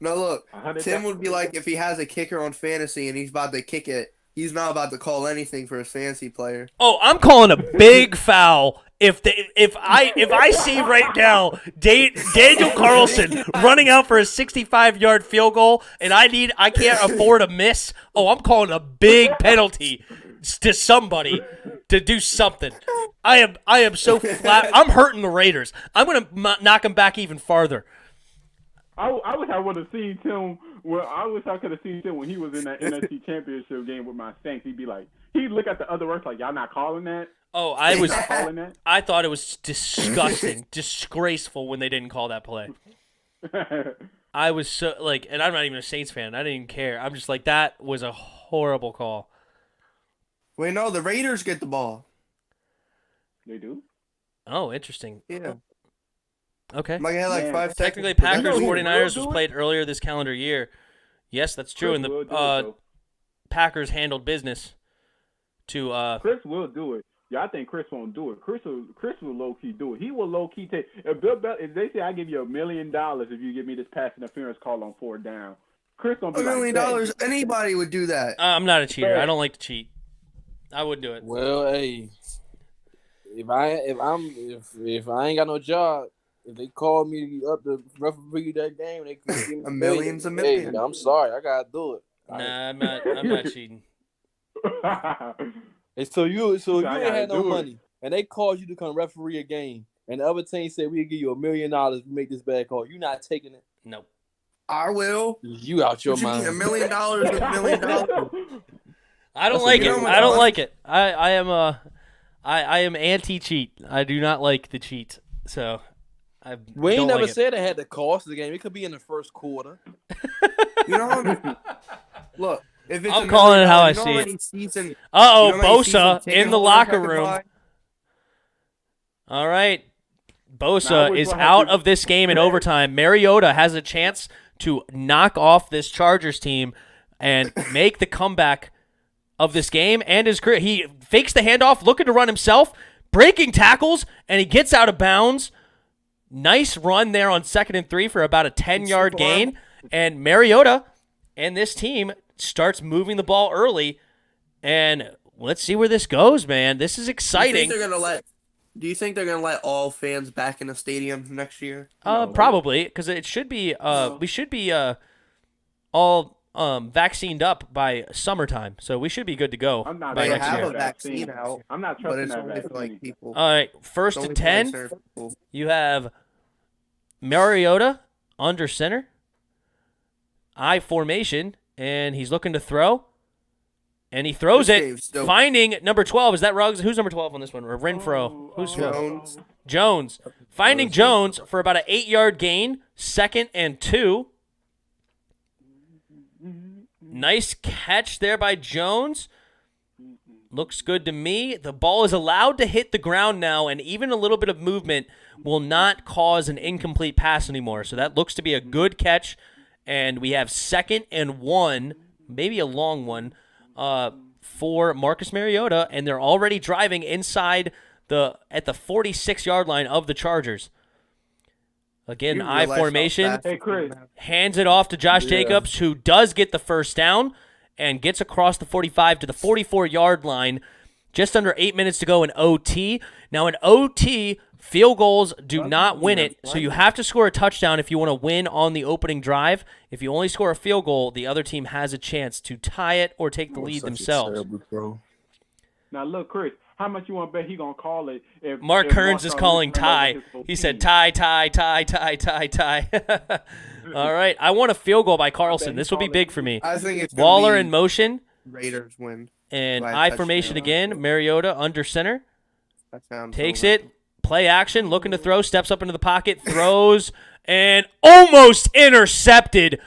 No, look. 100,000. Tim would be like if he has a kicker on fantasy and he's about to kick it. He's not about to call anything for his fantasy player. Oh, I'm calling a big foul if I see right now Daniel Carlson running out for a 65-yard field goal and I can't afford a miss. Oh, I'm calling a big penalty. to somebody to do something. I am so flat. I'm hurting the Raiders. I'm going to knock them back even farther. I wish I would have seen Tim. Well, I wish I could have seen Tim when he was in that NFC Championship game with my Saints. He'd be like, he'd look at the other refs like, y'all not calling that? Oh, I thought it was disgusting, disgraceful when they didn't call that play. I was so like, and I'm not even a Saints fan. I didn't even care. I'm just like, that was a horrible call. Wait, no, the Raiders get the ball. They do? Oh, interesting. Yeah. Okay. Like, I had like 5 seconds. Technically, Packers 49ers was played earlier this calendar year. Yes, that's true. And the Packers handled business to. Chris will do it. Yeah, I think Chris won't do it. Chris will low key do it. He will low key take. If they say I give you $1 million if you give me this pass interference call on 4th down, Chris gonna be $1 million. Like, Anybody would do that. I'm not a cheater. I don't like to cheat. I wouldn't do it. Well, hey, if I ain't got no job, if they call me up to referee that game, they could give me a million. Hey, I'm sorry, I gotta do it. Nah, I'm not cheating. And so you ain't had no money, and they called you to come referee a game, and the other team said we'll give you $1 million to make this bad call. You not taking it? Nope. I will. You out your mind. $1 million with $1 million. I don't like it. I don't like it. I am anti-cheat. I do not like the cheat. So we ain't never said it had to cost the game. It could be in the first quarter. You know, look. If it's I'm calling it how I see it. Bosa in the locker room. All right. Bosa is out of this game in overtime. Mariota has a chance to knock off this Chargers team and make the comeback of this game and his career. He fakes the handoff, looking to run himself, breaking tackles, and he gets out of bounds. Nice run there on 2nd and 3 for about a 10-yard gain. And Mariota and this team starts moving the ball early, and let's see where this goes, man. This is exciting. Do you think they're gonna let all fans back in the stadium next year? Probably, because it should be. We should be all vaccinated up by summertime, so we should be good to go. I'm not by next year. A vaccine out. I'm not trusting that vaccine. Like people. All right, 1st and 10. You have Mariota under center, I formation. And he's looking to throw. And he throws it, finding number 12. Is that Ruggs? Who's number 12 on this one? Or Renfro? Who's Jones? Jones. Finding Jones for about an 8-yard gain. 2nd and 2. Nice catch there by Jones. Looks good to me. The ball is allowed to hit the ground now, and even a little bit of movement will not cause an incomplete pass anymore. So that looks to be a good catch. And we have 2nd and 1, maybe a long one, for Marcus Mariota, and they're already driving inside at the 46-yard line of the Chargers. Again, I formation. Hey, Chris. Hands it off to Josh Jacobs, who does get the first down and gets across the 45 to the 44-yard line. Just under 8 minutes to go in OT. Now, in OT, field goals do not win it, so you have to score a touchdown if you want to win on the opening drive. If you only score a field goal, the other team has a chance to tie it or take the lead themselves. Now, look, Chris, how much you want to bet he going to call it? If Mark Kearns is calling tie. He said tie. All right, I want a field goal by Carlson. This will be big for me. I think it's Waller in motion. Raiders win. And I formation again. Mariota under center. Takes over. it. Play action. Looking to throw. Steps up into the pocket. Throws. And almost intercepted.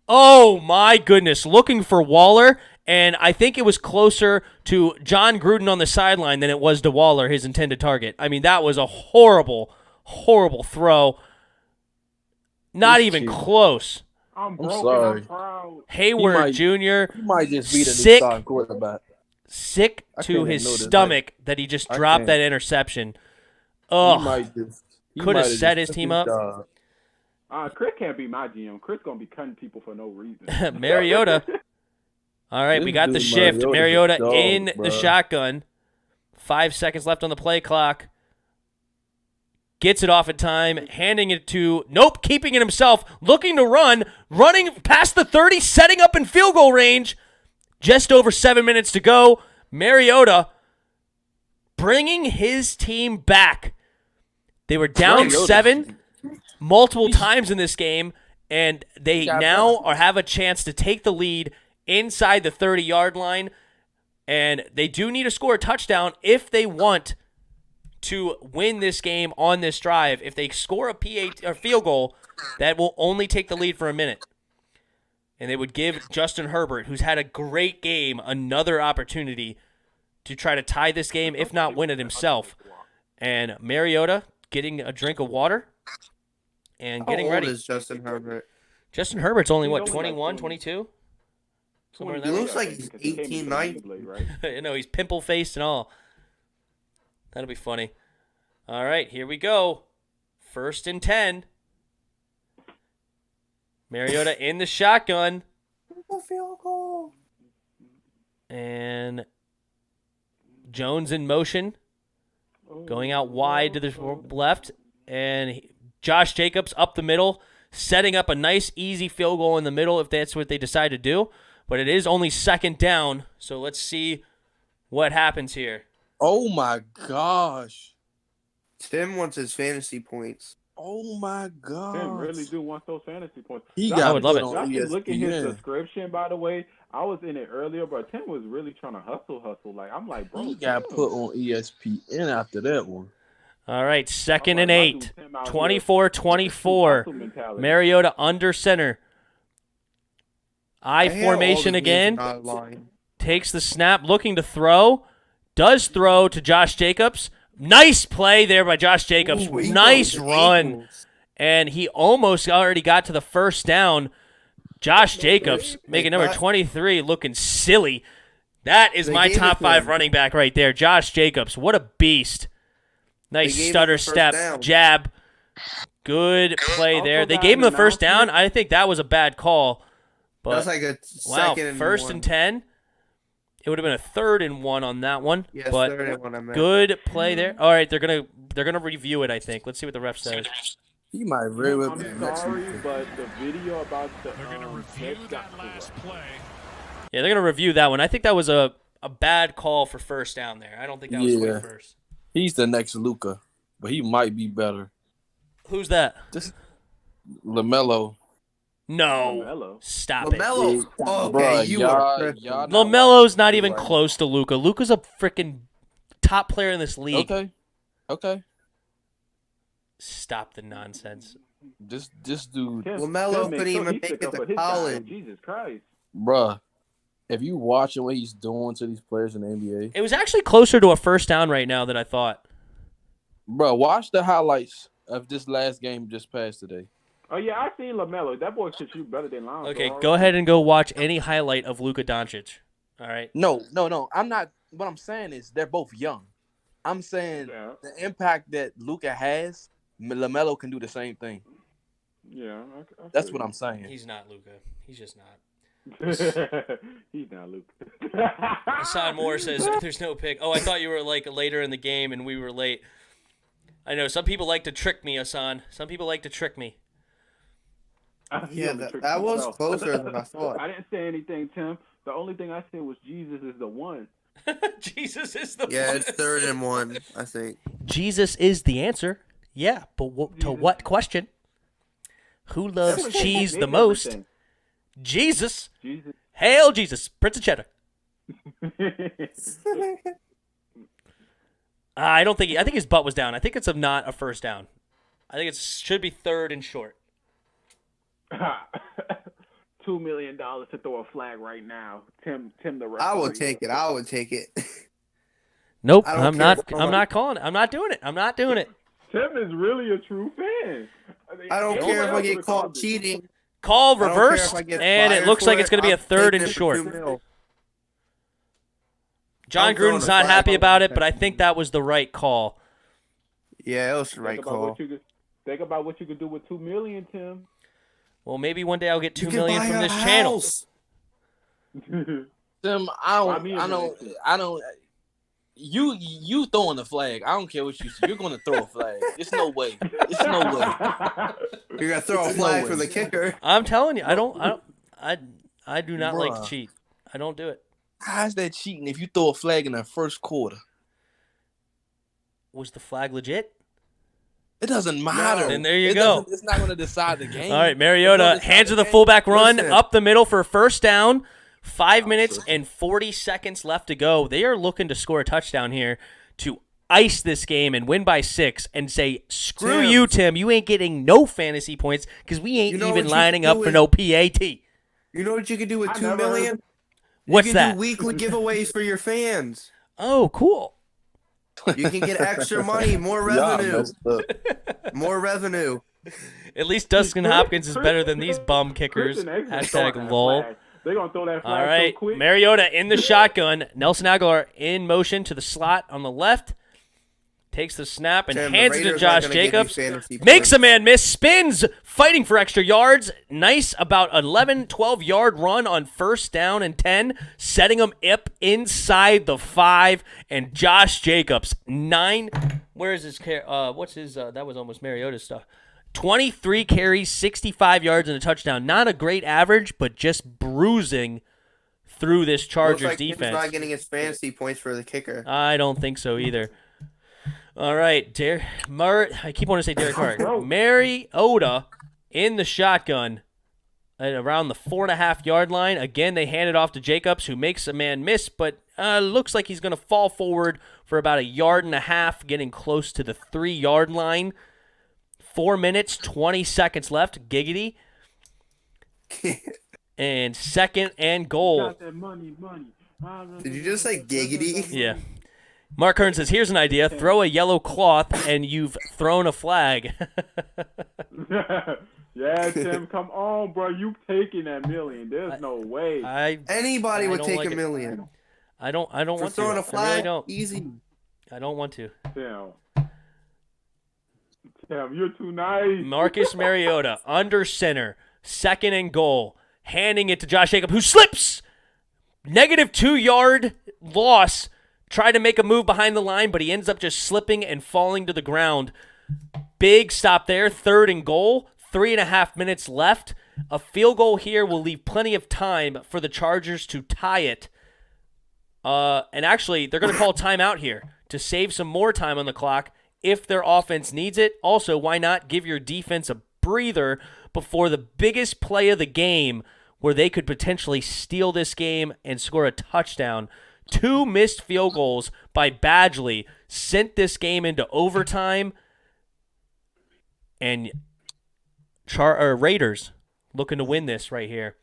Oh, my goodness. Looking for Waller. And I think it was closer to John Gruden on the sideline than it was to Waller, his intended target. I mean, that was a horrible, horrible throw. Not even close. I'm broken. sorry. I'm proud. Hayward Jr. He might just be the new sick, starting quarterback. Sick to his stomach that he just dropped that interception. Ugh. Could have set his team up. Chris can't be my GM. Chris going to be cutting people for no reason. Mariota. All right, we got the shift. Mariota in the shotgun. 5 seconds left on the play clock. Gets it off in time, handing it to, keeping it himself, looking to run, running past the 30, setting up in field goal range. Just over 7 minutes to go. Mariota bringing his team back. They were down 7 multiple times in this game, and they now have a chance to take the lead inside the 30-yard line, and they do need to score a touchdown if they want to win this game on this drive. If they score a field goal, that will only take the lead for a minute. And they would give Justin Herbert, who's had a great game, another opportunity to try to tie this game, if not win it himself. And Mariota getting a drink of water and getting ready. How old is Justin Herbert? Justin Herbert's only, 21, 22? Somewhere in He that looks like he's 18, 19. You know, he's pimple-faced and all. That'll be funny. All right, here we go. 1st and 10. Mariota in the shotgun. Field goal. And Jones in motion. Going out wide to the left. And Josh Jacobs up the middle, setting up a nice, easy field goal in the middle if that's what they decide to do. But it is only 2nd down, so let's see what happens here. Oh, my gosh. Tim wants his fantasy points. Oh, my gosh. Tim really do want those fantasy points. I would love it. Y'all can look at his description, by the way. I was in it earlier, but Tim was really trying to hustle. Like, I'm like, bro. He got put on ESPN after that one. All right, 2nd and 8. 24-24. Mariota under center. I formation again. Takes the snap, looking to throw. Does throw to Josh Jacobs. Nice play there by Josh Jacobs. Ooh, nice run. And he almost already got to the 1st down. Josh Jacobs, making number 23, looking silly. That is my top 5 running back right there. Josh Jacobs, what a beast. Nice stutter step, jab. Good play there. They gave him the 1st down. I think that was a bad call. But, that's like a second and 1st and 10. It would have been a 3rd and 1 on that one. Yes, but 3rd and 1 I meant. Good play there. All right, they're gonna review it, I think. Let's see what the ref says. He might really well be I'm sorry, but the video about the last play. Yeah, they're gonna review that one. I think that was a bad call for 1st down there. I don't think that was quite first. He's the next Luka, but he might be better. Who's that? Just LaMelo. No. LaMelo. Stop LaMelo. it. Oh, okay, Bruh, you y'all are not LaMelo's not even close to Luka. Luka's a freaking top player in this league. Okay. Stop the nonsense. This dude, LaMelo couldn't even make it to college. Jesus Christ. bruh. If you watching what he's doing to these players in the NBA, it was actually closer to a 1st down right now than I thought. Bro, watch the highlights of this last game just passed today. Oh, yeah, I seen LaMelo. That boy should shoot better than Lonzo. Okay, go ahead and go watch any highlight of Luka Doncic. All right? No. I'm not. What I'm saying is they're both young. I'm saying the impact that Luka has, LaMelo can do the same thing. Yeah. That's what I'm saying. He's not Luka. He's just not. He's not Luka. Hassan Moore says there's no pick. Oh, I thought you were like later in the game and we were late. I know some people like to trick me, Hassan. Some people like to trick me. Yeah, that was closer than I thought. I didn't say anything, Tim. The only thing I said was Jesus is the one. Jesus is the one. Yeah, it's 3rd and 1, I think. Jesus is the answer. Yeah, but to what question? Who loves cheese the most? Everything. Jesus. Hail Jesus, Prince of Cheddar. I think his butt was down. I think it's not a 1st down. I think it should be 3rd and short. $2 million to throw a flag right now. Tim the referee. I would take it. Nope, I'm not calling it. I'm not doing it. Tim is really a true fan. I don't care if I get caught cheating. Call reversed, and it looks like it's going to be a 3rd and short. John Gruden's not happy about it, but I think that was the right call. Yeah, it was the right call. Think about what you could do with $2 million, Tim. Well, maybe one day I'll get $2 million from this channel. Tim, I don't. You throwing the flag. I don't care what you say. You're going to throw a flag. There's no way. You're gonna throw a flag for the kicker. I'm telling you, I do not like to cheat. I don't do it. How is that cheating if you throw a flag in the first quarter? Was the flag legit? It doesn't matter. Then there you go. It's not going to decide the game. All right, Mariota, hands of the fullback run, up the middle for a first down. 5 minutes and 40 seconds left to go. They are looking to score a touchdown here to ice this game and win by 6 and say, screw you, Tim. You ain't getting no fantasy points because we ain't even lining up for no PAT. You know what you could do with $2 million? What's you that? can do weekly giveaways for your fans. Oh, cool. You can get extra money, more revenue. More revenue. At least Dustin Hopkins is better than these bum kickers. Hashtag lol. They're going to throw that flag All right, so quick. Mariota in the shotgun. Nelson Aguilar in motion to the slot on the left. Takes the snap and hands it to Josh Jacobs. Makes a man miss. Spins, fighting for extra yards. Nice about 11, 12-yard run on first down and 10. Setting him up inside the 5. And Josh Jacobs, 9. Where is his what's his that was almost Mariota's stuff. 23 carries, 65 yards, and a touchdown. Not a great average, but just bruising through this Chargers defense. He's not getting his fantasy points for the kicker. I don't think so either. All right, I keep wanting to say Derek Carr. Mariota in the shotgun at around the 4.5-yard line. Again, they hand it off to Jacobs, who makes a man miss, but looks like he's going to fall forward for about 1.5 yards, getting close to the 3-yard line. 4 minutes, 20 seconds left. Giggity. And second and goal. Did you just say giggity? Yeah. Mark Hearn says, here's an idea. Throw a yellow cloth and you've thrown a flag. Yeah, Tim, come on, bro. You taking that million. There's no way. Anybody would take $1 million. I don't want to. Throwing a flag, I really don't. easy. I don't want to. Tim, you're too nice. Marcus Mariota, under center, second and goal, handing it to Josh Jacobs, who slips. Negative 2-yard loss. Tried to make a move behind the line, but he ends up just slipping and falling to the ground. Big stop there, third and goal, 3.5 minutes left. A field goal here will leave plenty of time for the Chargers to tie it. And actually, they're going to call timeout here to save some more time on the clock if their offense needs it. Also, why not give your defense a breather before the biggest play of the game where they could potentially steal this game and score a touchdown. 2 missed field goals by Badgley sent this game into overtime. And Raiders looking to win this right here.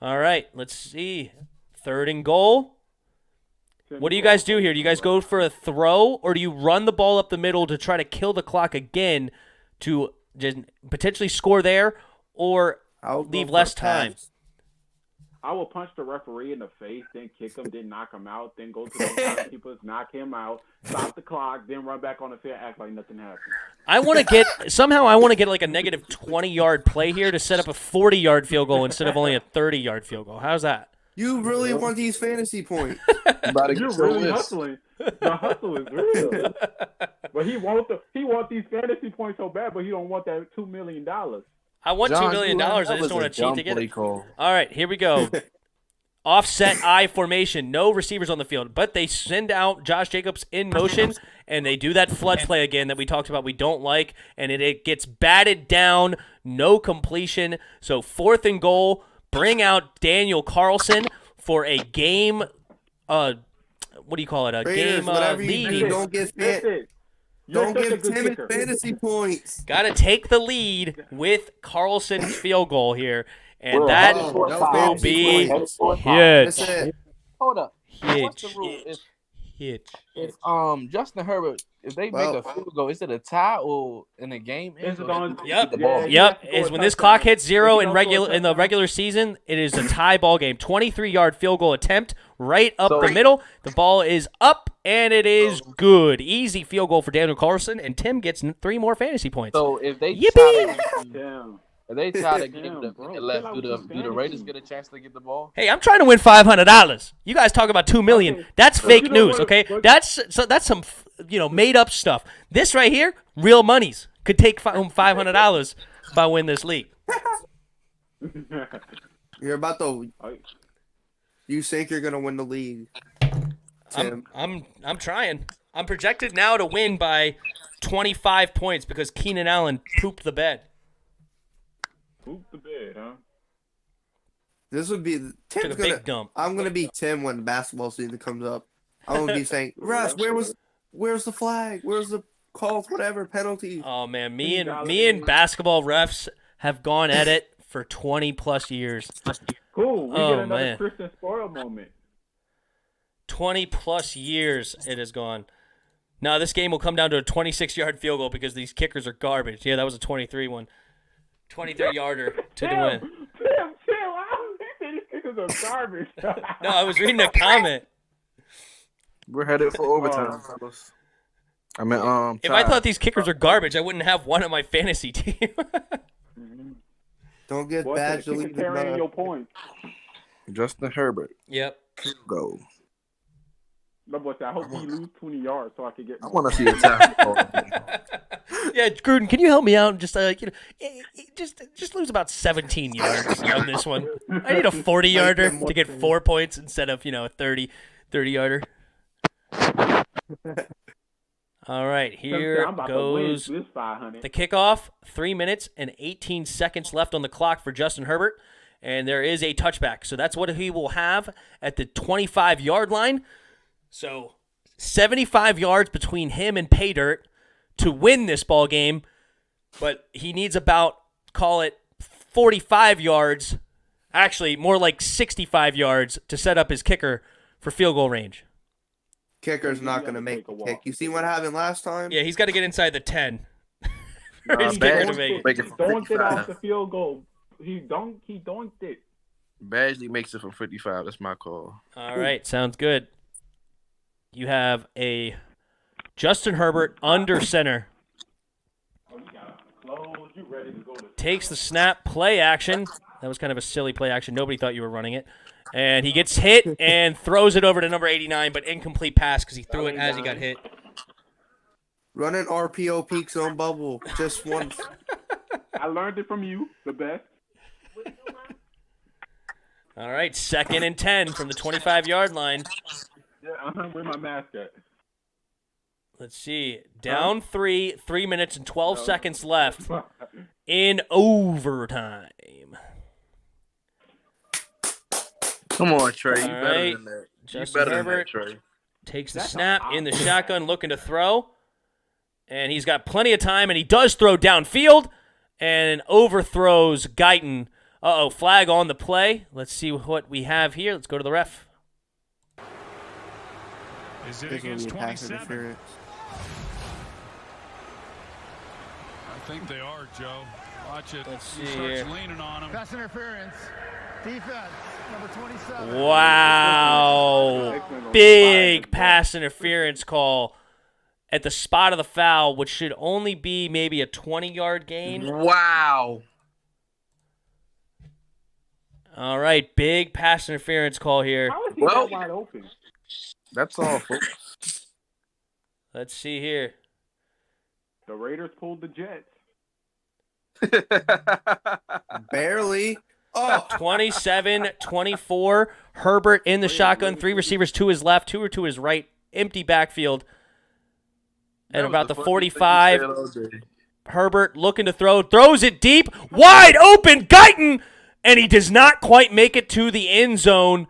All right, let's see. Third and goal. What do you guys do here? Do you guys go for a throw, or do you run the ball up the middle to try to kill the clock again to just potentially score there, or leave less time? I will punch the referee in the face, then kick him, then knock him out, then go to the timekeepers, knock him out, stop the clock, then run back on the field, act like nothing happened. I want to get like a negative 20-yard play here to set up a 40-yard field goal instead of only a 30-yard field goal. How's that? You really want these fantasy points? You're really hustling. The hustle is real. But he want these fantasy points so bad, but he don't want that $2 million. I want $2 million. I just don't want to cheat to get it. All right, here we go. Offset I formation. No receivers on the field, but they send out Josh Jacobs in motion, and they do that flood play again that we talked about we don't like, and it gets batted down. No completion. So 4th and goal. Bring out Daniel Carlson for a game. What do you call it? Raiders, game lead. Don't give Tim fantasy points. Got to take the lead with Carlson's field goal here, and that will be huge. Hold up. What's the rule? Huge. If Justin Herbert, if they make a field goal, is it a tie or in the game? Yep. Is when this clock hits 0 in the regular season, it is a tie ball game. 23-yard field goal attempt right up the middle. The ball is up, and it is good. Easy field goal for Daniel Carlson, and Tim gets 3 more fantasy points. So if they tie the game left, do the Raiders get a chance to get the ball? Hey, I'm trying to win $500. You guys talk about $2 million. That's fake news, okay? That's some made up stuff. This right here, real monies. Could take home $500 if I win this league. You're about to You think you're gonna win the league, Tim? I'm trying. I'm projected now to win by 25 points because Keenan Allen pooped the bed. Pooped the bed, huh? This would be Took Tim's a big dump. I'm gonna be Tim when the basketball season comes up. I'm gonna be saying, Russ, where's the flag? Where's the calls? Whatever penalty. Oh man, me and basketball refs have gone at it for 20 plus years. Cool. We Oh, get another man. Christian Spoil moment. 20 plus years it has gone. Now this game will come down to a 26-yard field goal because these kickers are garbage. Yeah, that was a 23 one. 23-yarder to the win. Tim, I don't think these kickers are garbage. No, I was reading a comment. We're headed for overtime, fellas. I mean, If I thought these kickers are garbage, I wouldn't have one on my fantasy team. Don't get Boy, bad. keep carrying your points. Justin Herbert. Yep. Go. No, boy, I hope he lose 20 yards so I can get. I want to see a tackle. Yeah, Gruden, can you help me out? Just just lose about 17 yards on this one. I need a 40-yarder to get 4 points instead of a 30-yarder. All right, here I'm about goes to win this 500. the kickoff. 3 minutes and 18 seconds left on the clock for Justin Herbert, and there is a touchback. So that's what he will have at the 25-yard line. So 75 yards between him and Pay Dirt to win this ball game, but he needs about, call it 45 yards, actually more like 65 yards to set up his kicker for field goal range. Kicker's not going to make a kick. You see what happened last time? Yeah, he's got to get inside the 10. He's Badgley donked it off the field goal. He donked it. Badgley makes it from 55. That's my call. All right, sounds good. You have a Justin Herbert under center. Takes the snap, play action. That was kind of a silly play action. Nobody thought you were running it. And he gets hit and throws it over to number 89, but incomplete pass because he threw it as he got hit. Run an RPO peak zone bubble just once. I learned it from you, the best. All right, 2nd and 10 from the 25-yard line. Yeah, where's my mask at? Let's see. Down 3 minutes and 12 seconds left in overtime. Come on, Trey. You All better right. than that. Justin Herbert Trey. takes the snap in the shotgun looking to throw. And he's got plenty of time, and he does throw downfield and overthrows Guyton. Flag on the play. Let's see what we have here. Let's go to the ref. Is it against 27? I think they are, Joe. Watch it. Let's He see starts here. leaning on him. Pass interference. Defense, number 27. Wow. Big pass interference call at the spot of the foul, which should only be maybe a 20-yard gain. Wow. All right, big pass interference call here. How is he that wide open? That's all, folks. Let's see here. The Raiders pulled the Jets. Barely. Oh, 27-24. Herbert in the shotgun. 3 receivers to his left, 2 are to his right. Empty backfield. At about the 45. Herbert looking to throw. Throws it deep. Wide open. Guyton. And he does not quite make it to the end zone.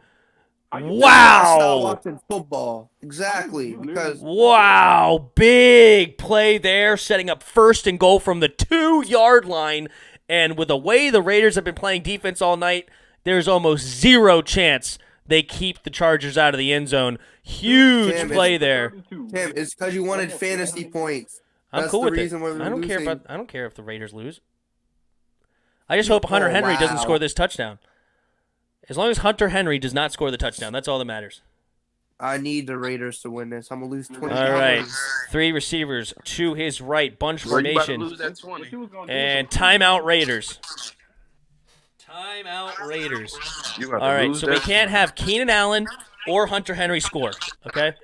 Stop Wow. watching football. Exactly. Because Wow. Big play there. Setting up 1st and goal from the 2-yard line. And with the way the Raiders have been playing defense all night, there's almost zero chance they keep the Chargers out of the end zone. Huge play there. Tim, it's because you wanted fantasy points. I'm That's cool the with it. reason why we're I don't care losing. about. I don't care if the Raiders lose. I just hope Hunter Henry doesn't score this touchdown. As long as Hunter Henry does not score the touchdown, that's all that matters. I need the Raiders to win this. I'm going to lose 20 All right. 3 receivers to his right. Bunch formation. Lose that 20. And timeout Raiders. Timeout Raiders. You All right, so we can't have Keenan Allen or Hunter Henry score, okay?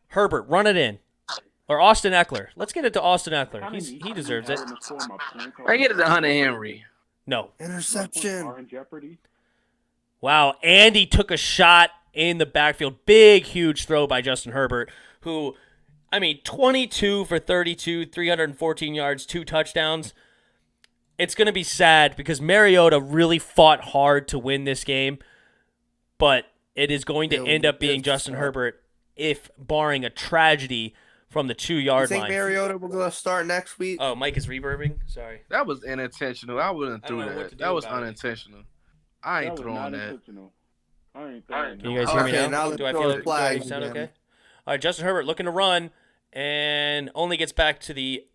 Herbert, run it in. Or Austin Eckler. Let's get it to Austin Eckler. He deserves it. I get it to Hunter Henry. No. Interception. Are in jeopardy. Wow, and he took a shot in the backfield. Big, huge throw by Justin Herbert, who, 22 for 32, 314 yards, 2 touchdowns. It's going to be sad because Mariota really fought hard to win this game, but it is going to end up being Justin Herbert, if barring a tragedy from the 2-yard line. You think Mariota will go start next week? Oh, Mike is reverbing? Sorry. That was unintentional. I wouldn't do that. That was unintentional. I ain't throwing that. I ain't throwing Can you guys hear me now? Now Do I feel like do I sound okay? All right, Justin Herbert looking to run and only gets back to the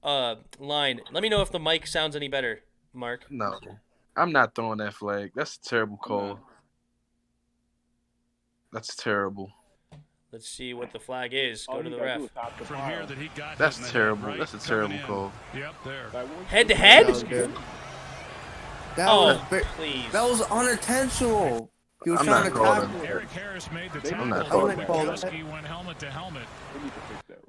line. Let me know if the mic sounds any better, Mark. No, I'm not throwing that flag. That's a terrible call. That's terrible. Let's see what the flag is. Go to the ref. From here that he got That's terrible. Right? That's a terrible call. Yep, there. Head to head? Please. That was unintentional. He was I'm trying not to calling tackle. Eric Harris made the I'm not tackle. calling Gilski went helmet to helmet.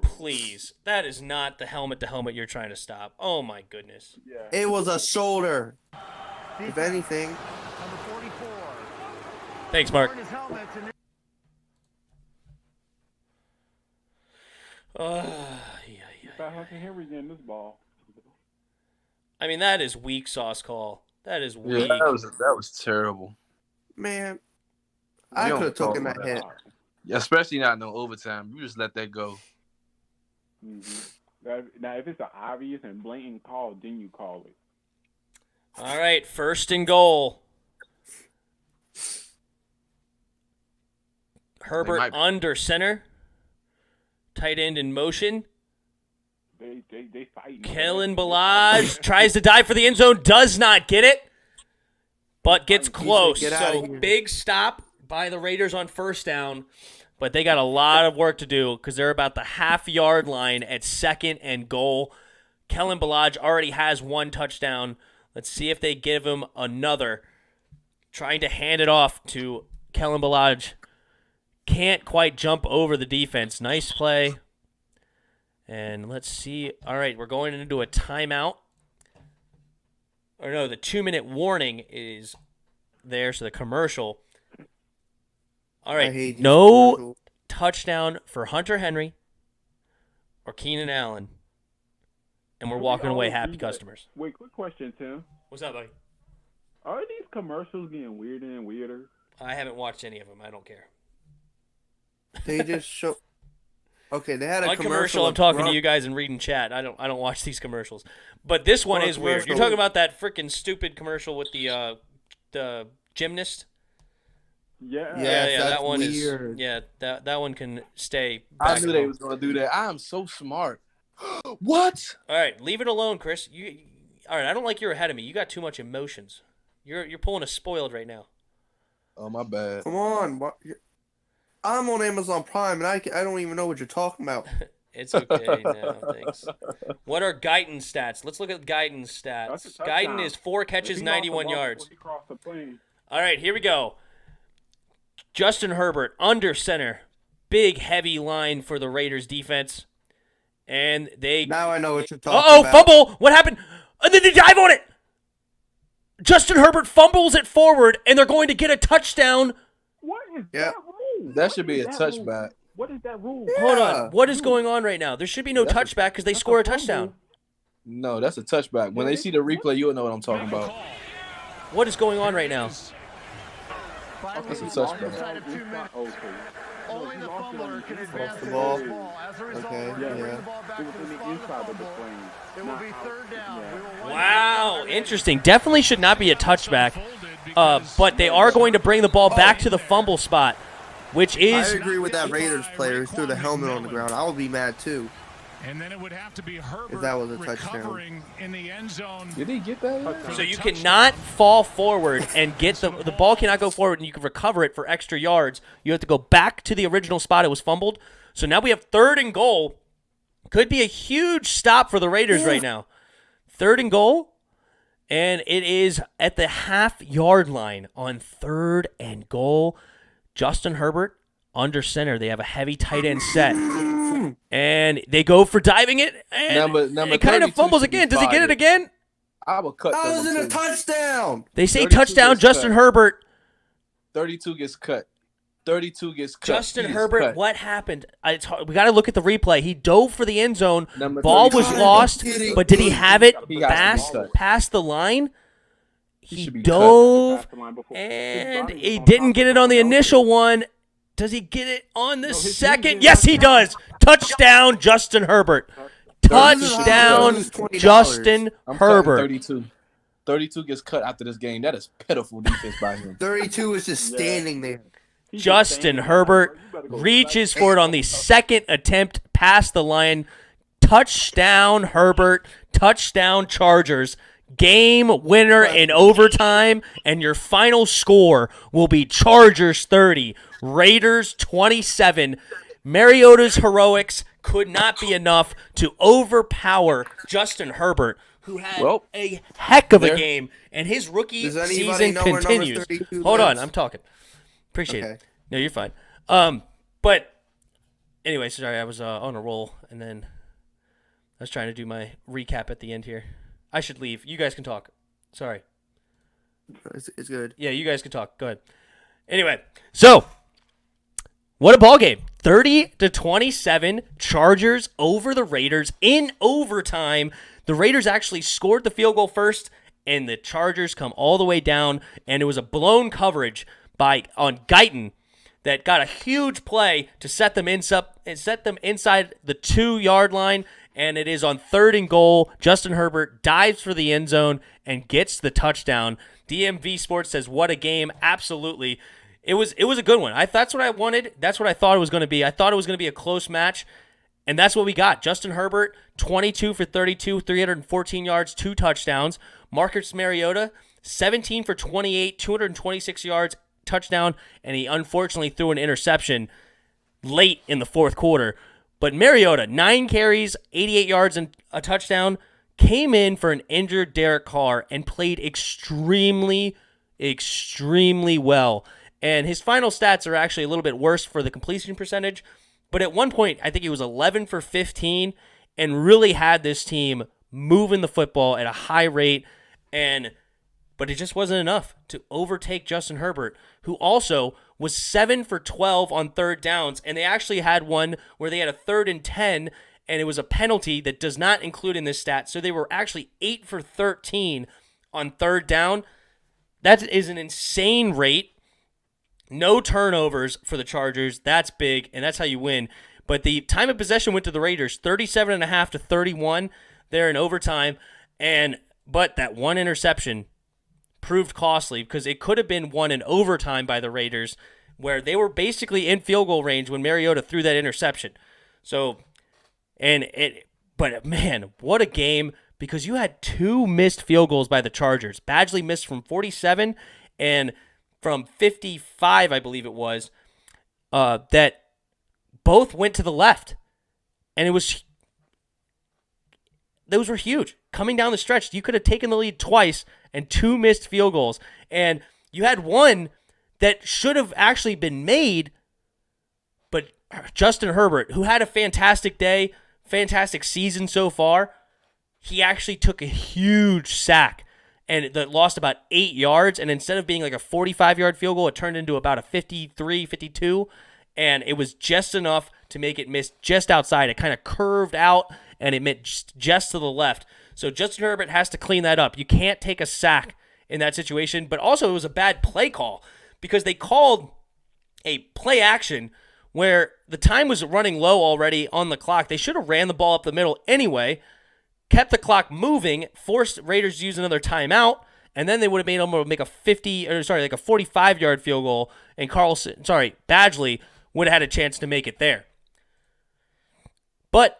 Please. That is not the helmet to helmet you're trying to stop. Oh, my goodness. It was a shoulder. If anything. Number 44. Thanks, Mark. Henry getting this ball. That is weak sauce call. That is weak. Yeah, that was terrible. Man, I could have taken that hit. Especially not no overtime. You just let that go. Mm-hmm. Now, if it's an obvious and blatant call, then you call it. All right, 1st and goal. Herbert under center. Tight end in motion. They fighting. Kellen Balaj tries to dive for the end zone, does not get it, but gets close. So big stop by the Raiders on 1st down, but they got a lot of work to do because they're about the half-yard line at 2nd and goal. Kellen Balaj already has 1 touchdown. Let's see if they give him another. Trying to hand it off to Kellen Balaj. Can't quite jump over the defense. Nice play. And let's see. All right, we're going into a timeout. Or no, the 2-minute warning is there, so the commercial. All right, no touchdown for Hunter Henry or Keenan Allen. And we're walking away happy customers. Wait, quick question, Tim. What's up, buddy? Are these commercials getting weirder and weirder? I haven't watched any of them. I don't care. They just show. Okay, they had a commercial. I'm talking to you guys and reading chat. I don't watch these commercials, but this one is weird. You're talking about that freaking stupid commercial with the gymnast. Yeah, that one weird. is. Yeah, that one can stay. I knew they was gonna do that. I am so smart. What? All right, leave it alone, Chris. All right, I don't like you're ahead of me. You got too much emotions. You're pulling a spoiled right now. Oh, my bad. Come on, I'm on Amazon Prime, and I don't even know what you're talking about. It's okay now, thanks. What are Guyton's stats? Let's look at Guyton's stats. Guyton is 4 catches, 91 yards. All right, here we go. Justin Herbert, under center. Big, heavy line for the Raiders defense. And they... Now I know what you're talking about. Fumble! What happened? And then they dive on it! Justin Herbert fumbles it forward, and they're going to get a touchdown. What is that rule? That should be a touchback. What is that rule? Yeah. Hold on. What is going on right now? There should be no touchback because they score a touchdown. No, that's a touchback. When they see the replay, you'll know what I'm talking about. What is going on right now? That's a touchback. Only the fumbler can advance the the ball. ball. As a result, Okay, we bring yeah. the ball back to the spot of the fumble. It will be 3rd down. Wow, interesting. Definitely should not be a touchback. But they are going to bring the ball back to the fumble spot, which is... I agree with that Raiders player who threw the helmet on the ground. I would be mad, too. And then it would have to be Herbert if that was a touchdown. recovering in the end zone. Did he get that? So you cannot fall forward and get the ball cannot go forward and you can recover it for extra yards. You have to go back to the original spot it was fumbled. So now we have 3rd and goal. Could be a huge stop for the Raiders right now. 3rd and goal. And it is at the half-yard line on 3rd and goal. Justin Herbert under center. They have a heavy tight end set. And they go for diving it. And number it kind of fumbles again. Does he get it again? I will cut. That was in a touchdown. They say touchdown, Justin Herbert. 32 gets cut. 32 gets cut. Justin He is Herbert, cut. what happened? We got to look at the replay. He dove for the end zone. Number Ball was 32. lost, but did he have it He has to be cut. past the line? He should be dove, cut. and he didn't get it on the initial one. Does he get it on the second? Yes, he does. Touchdown, Justin Herbert. Touchdown, Justin I'm Herbert. 32. 32 gets cut after this game. That is pitiful defense by him. 32 is just standing there. Justin Herbert reaches for it on the second attempt past the line. Touchdown, Herbert. Touchdown, Chargers. Game winner in overtime, and your final score will be Chargers 30, Raiders 27. Mariota's heroics could not be enough to overpower Justin Herbert, who had a heck of a game, and his rookie season continues. Hold on, I'm talking. Appreciate it. No, you're fine. But anyway, sorry, I was on a roll, and then I was trying to do my recap at the end here. I should leave. You guys can talk. Sorry. It's good. Yeah, you guys can talk. Go ahead. Anyway, so what a ball game. 30-27, Chargers over the Raiders in overtime. The Raiders actually scored the field goal first, and the Chargers come all the way down, and it was a blown coverage on Guyton that got a huge play to set them inside the 2-yard line. And it is on 3rd and goal. Justin Herbert dives for the end zone and gets the touchdown. DMV Sports says, what a game. Absolutely. It was a good one. That's what I wanted. That's what I thought it was going to be. I thought it was going to be a close match, and that's what we got. Justin Herbert, 22 for 32, 314 yards, 2 touchdowns. Marcus Mariota, 17 for 28, 226 yards, touchdown, and he unfortunately threw an interception late in the fourth quarter. But Mariota, 9 carries, 88 yards, and a touchdown, came in for an injured Derek Carr and played extremely, extremely well. And his final stats are actually a little bit worse for the completion percentage. But at one point, I think he was 11 for 15 and really had this team moving the football at a high rate. But it just wasn't enough to overtake Justin Herbert, who also was 7 for 12 on 3rd downs. And they actually had one where they had a 3rd and 10, and it was a penalty that does not include in this stat. So they were actually 8 for 13 on 3rd down. That is an insane rate. No turnovers for the Chargers. That's big, and that's how you win. But the time of possession went to the Raiders, 37.5 to 31 there in overtime. But that one interception proved costly because it could have been won in overtime by the Raiders, where they were basically in field goal range when Mariota threw that interception. But man, what a game, because you had 2 missed field goals by the Chargers. Badgley missed from 47 and from 55, I believe it was, that both went to the left. And those were huge. Coming down the stretch, you could have taken the lead twice and 2 missed field goals. And you had one that should have actually been made, but Justin Herbert, who had a fantastic day, fantastic season so far, he actually took a huge sack and that lost about 8 yards. And instead of being like a 45-yard field goal, it turned into about a 53, 52. And it was just enough to make it miss just outside. It kind of curved out, and it meant just to the left. So Justin Herbert has to clean that up. You can't take a sack in that situation. But also it was a bad play call because they called a play action where the time was running low already on the clock. They should have ran the ball up the middle anyway, kept the clock moving, forced Raiders to use another timeout, and then they would have been able to make a 45-yard field goal, and Badgley would have had a chance to make it there. But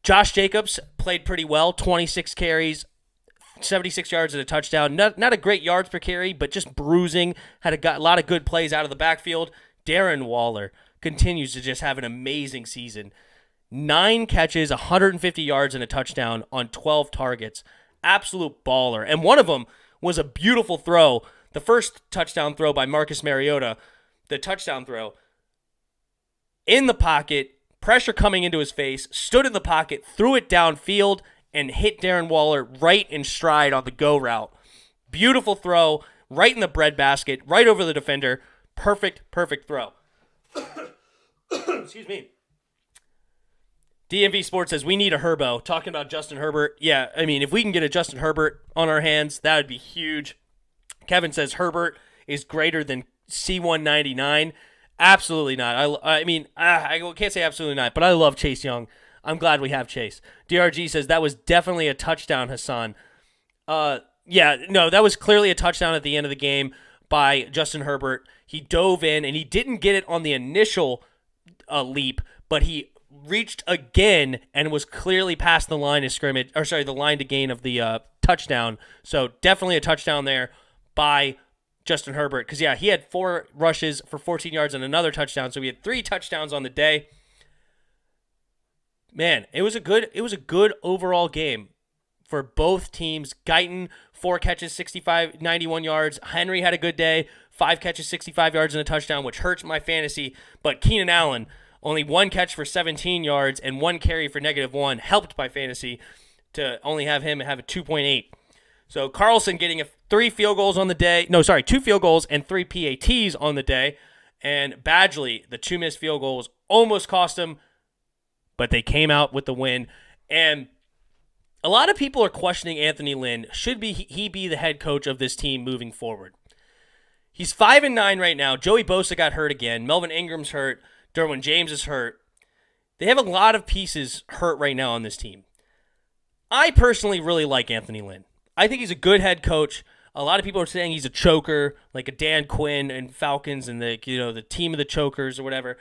Josh Jacobs played pretty well, 26 carries, 76 yards and a touchdown. Not a great yards per carry, but just bruising. Had a lot of good plays out of the backfield. Darren Waller continues to just have an amazing season. 9 catches, 150 yards and a touchdown on 12 targets. Absolute baller. And one of them was a beautiful throw. The first touchdown throw by Marcus Mariota, the touchdown throw. In the pocket, pressure coming into his face, stood in the pocket, threw it downfield, and hit Darren Waller right in stride on the go route. Beautiful throw. right in the breadbasket, right over the defender. Perfect throw. Excuse me. DMV Sports says, we need a Herbo. Talking about Justin Herbert. Yeah, I mean, if we can get a Justin Herbert on our hands, that would be huge. Kevin says Herbert is greater than C199. Absolutely not. I can't say absolutely not, but I love Chase Young. I'm glad we have Chase. DRG says that was definitely a touchdown, Hassan. That was clearly a touchdown at the end of the game by Justin Herbert. He dove in, and he didn't get it on the initial leap, but he reached again and was clearly past the line of scrimmage, the line to gain of the touchdown. So definitely a touchdown there by Justin Herbert, because he had 4 rushes for 14 yards and another touchdown, so we had 3 touchdowns on the day. Man, it was a good overall game for both teams. Guyton, 4 catches, 91 yards. Henry had a good day, 5 catches, 65 yards and a touchdown, which hurts my fantasy. But Keenan Allen, only 1 catch for 17 yards and 1 carry for -1, helped my fantasy to only have him have a 2.8. So Carlson getting 2 field goals and 3 PATs on the day. And Badgley, the 2 missed field goals, almost cost him, but they came out with the win. And a lot of people are questioning Anthony Lynn. Should he be the head coach of this team moving forward? He's 5-9 right now. Joey Bosa got hurt again. Melvin Ingram's hurt. Derwin James is hurt. They have a lot of pieces hurt right now on this team. I personally really like Anthony Lynn. I think he's a good head coach. A lot of people are saying he's a choker, like a Dan Quinn and Falcons and the team of the chokers or whatever.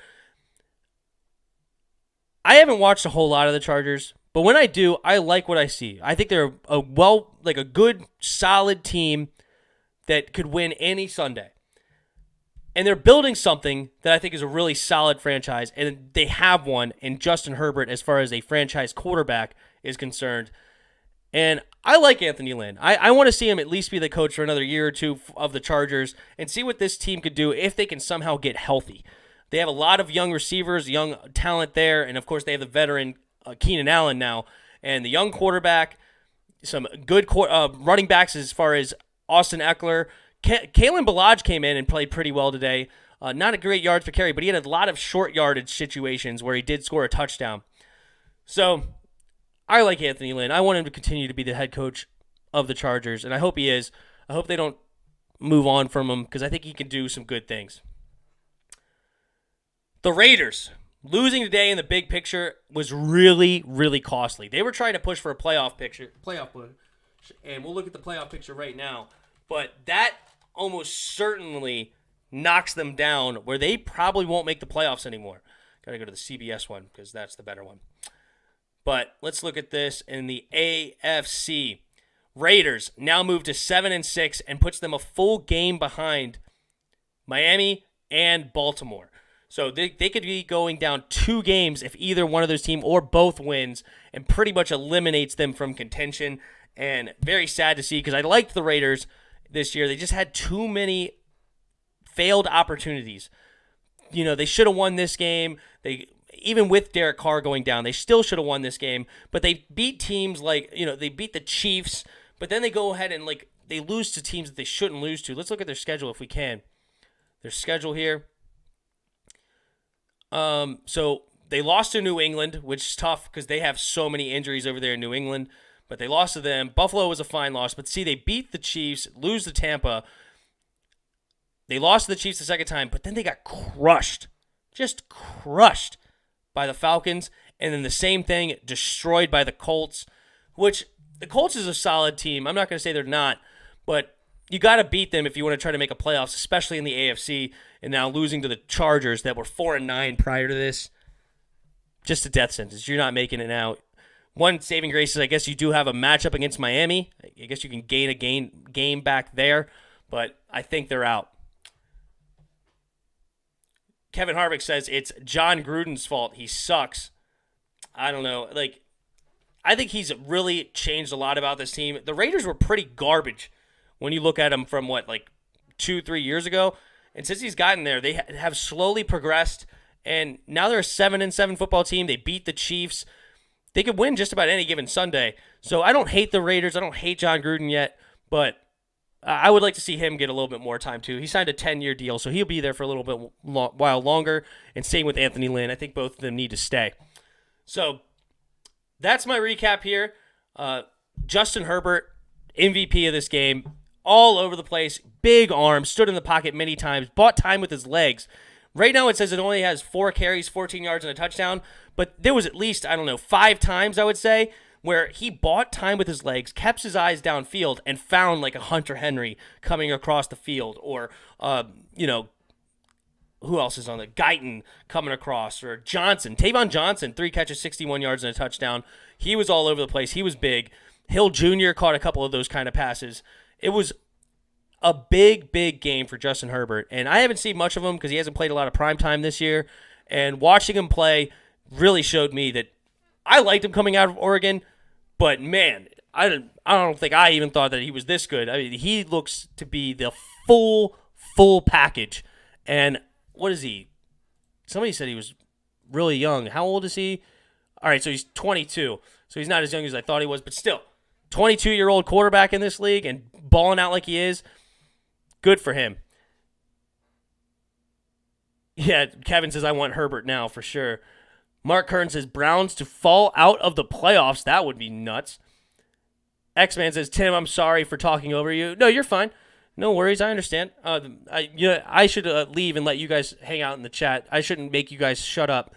I haven't watched a whole lot of the Chargers, but when I do, I like what I see. I think they're a good, solid team that could win any Sunday. And they're building something that I think is a really solid franchise, and they have one in Justin Herbert as far as a franchise quarterback is concerned. And I like Anthony Lynn. I want to see him at least be the coach for another year or two of the Chargers and see what this team could do if they can somehow get healthy. They have a lot of young receivers, young talent there, and of course they have the veteran Keenan Allen now, and the young quarterback, some good running backs as far as Austin Eckler. Kalen Ballage came in and played pretty well today. Not a great yards per carry, but he had a lot of short yardage situations where he did score a touchdown. So I like Anthony Lynn. I want him to continue to be the head coach of the Chargers, and I hope he is. I hope they don't move on from him because I think he can do some good things. The Raiders, losing today in the big picture was really, really costly. They were trying to push for a playoff push, and we'll look at the playoff picture right now. But that almost certainly knocks them down where they probably won't make the playoffs anymore. Got to go to the CBS one because that's the better one. But let's look at this in the AFC. Raiders now move to 7-6 and puts them a full game behind Miami and Baltimore. So they could be going down 2 games if either one of those teams or both wins and pretty much eliminates them from contention. And very sad to see because I liked the Raiders this year. They just had too many failed opportunities. They should have won this game. Even with Derek Carr going down, they still should have won this game. But they beat teams they beat the Chiefs, but then they go ahead and they lose to teams that they shouldn't lose to. Let's look at their schedule if we can. Their schedule here. So they lost to New England, which is tough because they have so many injuries over there in New England. But they lost to them. Buffalo was a fine loss. But see, they beat the Chiefs, lose to Tampa. They lost to the Chiefs the second time, but then they got crushed. Just crushed by the Falcons. And then the same thing, destroyed by the Colts, which the Colts is a solid team. I'm not going to say they're not, but you got to beat them if you want to try to make a playoffs, especially in the AFC. And now losing to the Chargers that were 4-9 prior to this. Just a death sentence. You're not making it now. One saving grace is I guess you do have a matchup against Miami. I guess you can gain a game back there, but I think they're out. Kevin Harvick says it's John Gruden's fault. He sucks. I don't know. I think he's really changed a lot about this team. The Raiders were pretty garbage when you look at them from 2-3 years ago. And since he's gotten there, they have slowly progressed. And now they're a 7-7 football team. They beat the Chiefs. They could win just about any given Sunday. So I don't hate the Raiders. I don't hate John Gruden yet. But I would like to see him get a little bit more time too. He signed a 10-year deal, so he'll be there for a little bit while longer. And same with Anthony Lynn. I think both of them need to stay. So that's my recap here. Justin Herbert, MVP of this game, all over the place, big arm, stood in the pocket many times, bought time with his legs. Right now it says it only has 4 carries, 14 yards, and a touchdown, but there was at least, 5 times, I would say, where he bought time with his legs, kept his eyes downfield, and found like a Hunter Henry coming across the field, or, who else is on the Guyton coming across, or Johnson. Tavon Johnson, 3 catches, 61 yards, and a touchdown. He was all over the place. He was big. Hill Jr. caught a couple of those kind of passes. It was a big, big game for Justin Herbert, and I haven't seen much of him because he hasn't played a lot of primetime this year, and watching him play really showed me that I liked him coming out of Oregon, but man, I don't think I even thought that he was this good. I mean, he looks to be the full package, and what is he? Somebody said he was really young. How old is he? All right, so he's 22, so he's not as young as I thought he was, but still, 22-year-old quarterback in this league and balling out like he is. Good for him. Yeah, Kevin says, I want Herbert now for sure. Mark Kern says, Browns to fall out of the playoffs. That would be nuts. X-Man says, Tim, I'm sorry for talking over you. No, you're fine. No worries. I understand. I should leave and let you guys hang out in the chat. I shouldn't make you guys shut up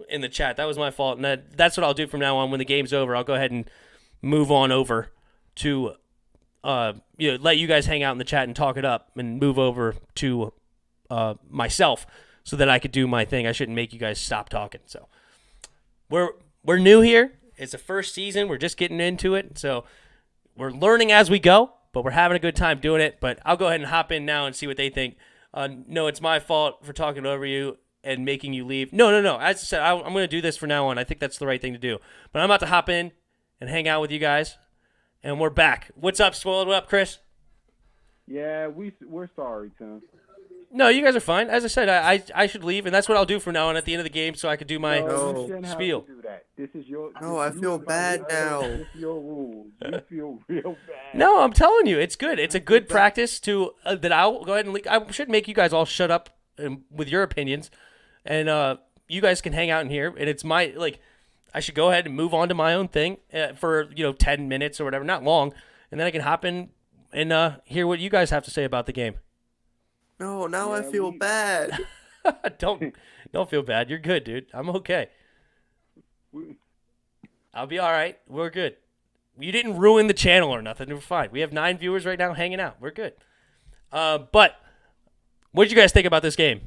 in the chat. That was my fault. And that's what I'll do from now on. When the game's over, I'll go ahead and move on over to let you guys hang out in the chat and talk it up, and move over to myself so that I could do my thing. I shouldn't make you guys stop talking. So we're new here. It's the first season. We're just getting into it. So we're learning as we go, but we're having a good time doing it. But I'll go ahead and hop in now and see what they think. No, it's my fault for talking over you and making you leave. No. As I said, I'm going to do this from now on. I think that's the right thing to do. But I'm about to hop in and hang out with you guys, and we're back. What's up, Spoiled? What up, Chris? Yeah, we're sorry, Tim. No, you guys are fine. As I said, I should leave, and that's what I'll do from now on at the end of the game, so I could do my spiel. Do that. This is your. No, I feel bad now. This is your rules. You feel real bad. No, I'm telling you, it's good. It's a good practice to that. I'll go ahead and leave. I should make you guys all shut up with your opinions, and you guys can hang out in here. And it's my I should go ahead and move on to my own thing for 10 minutes or whatever, not long, and then I can hop in and hear what you guys have to say about the game. No, now I feel bad. Don't feel bad. You're good, dude. I'm okay. I'll be all right. We're good. You didn't ruin the channel or nothing. We're fine. We have 9 viewers right now hanging out. We're good. But what did you guys think about this game?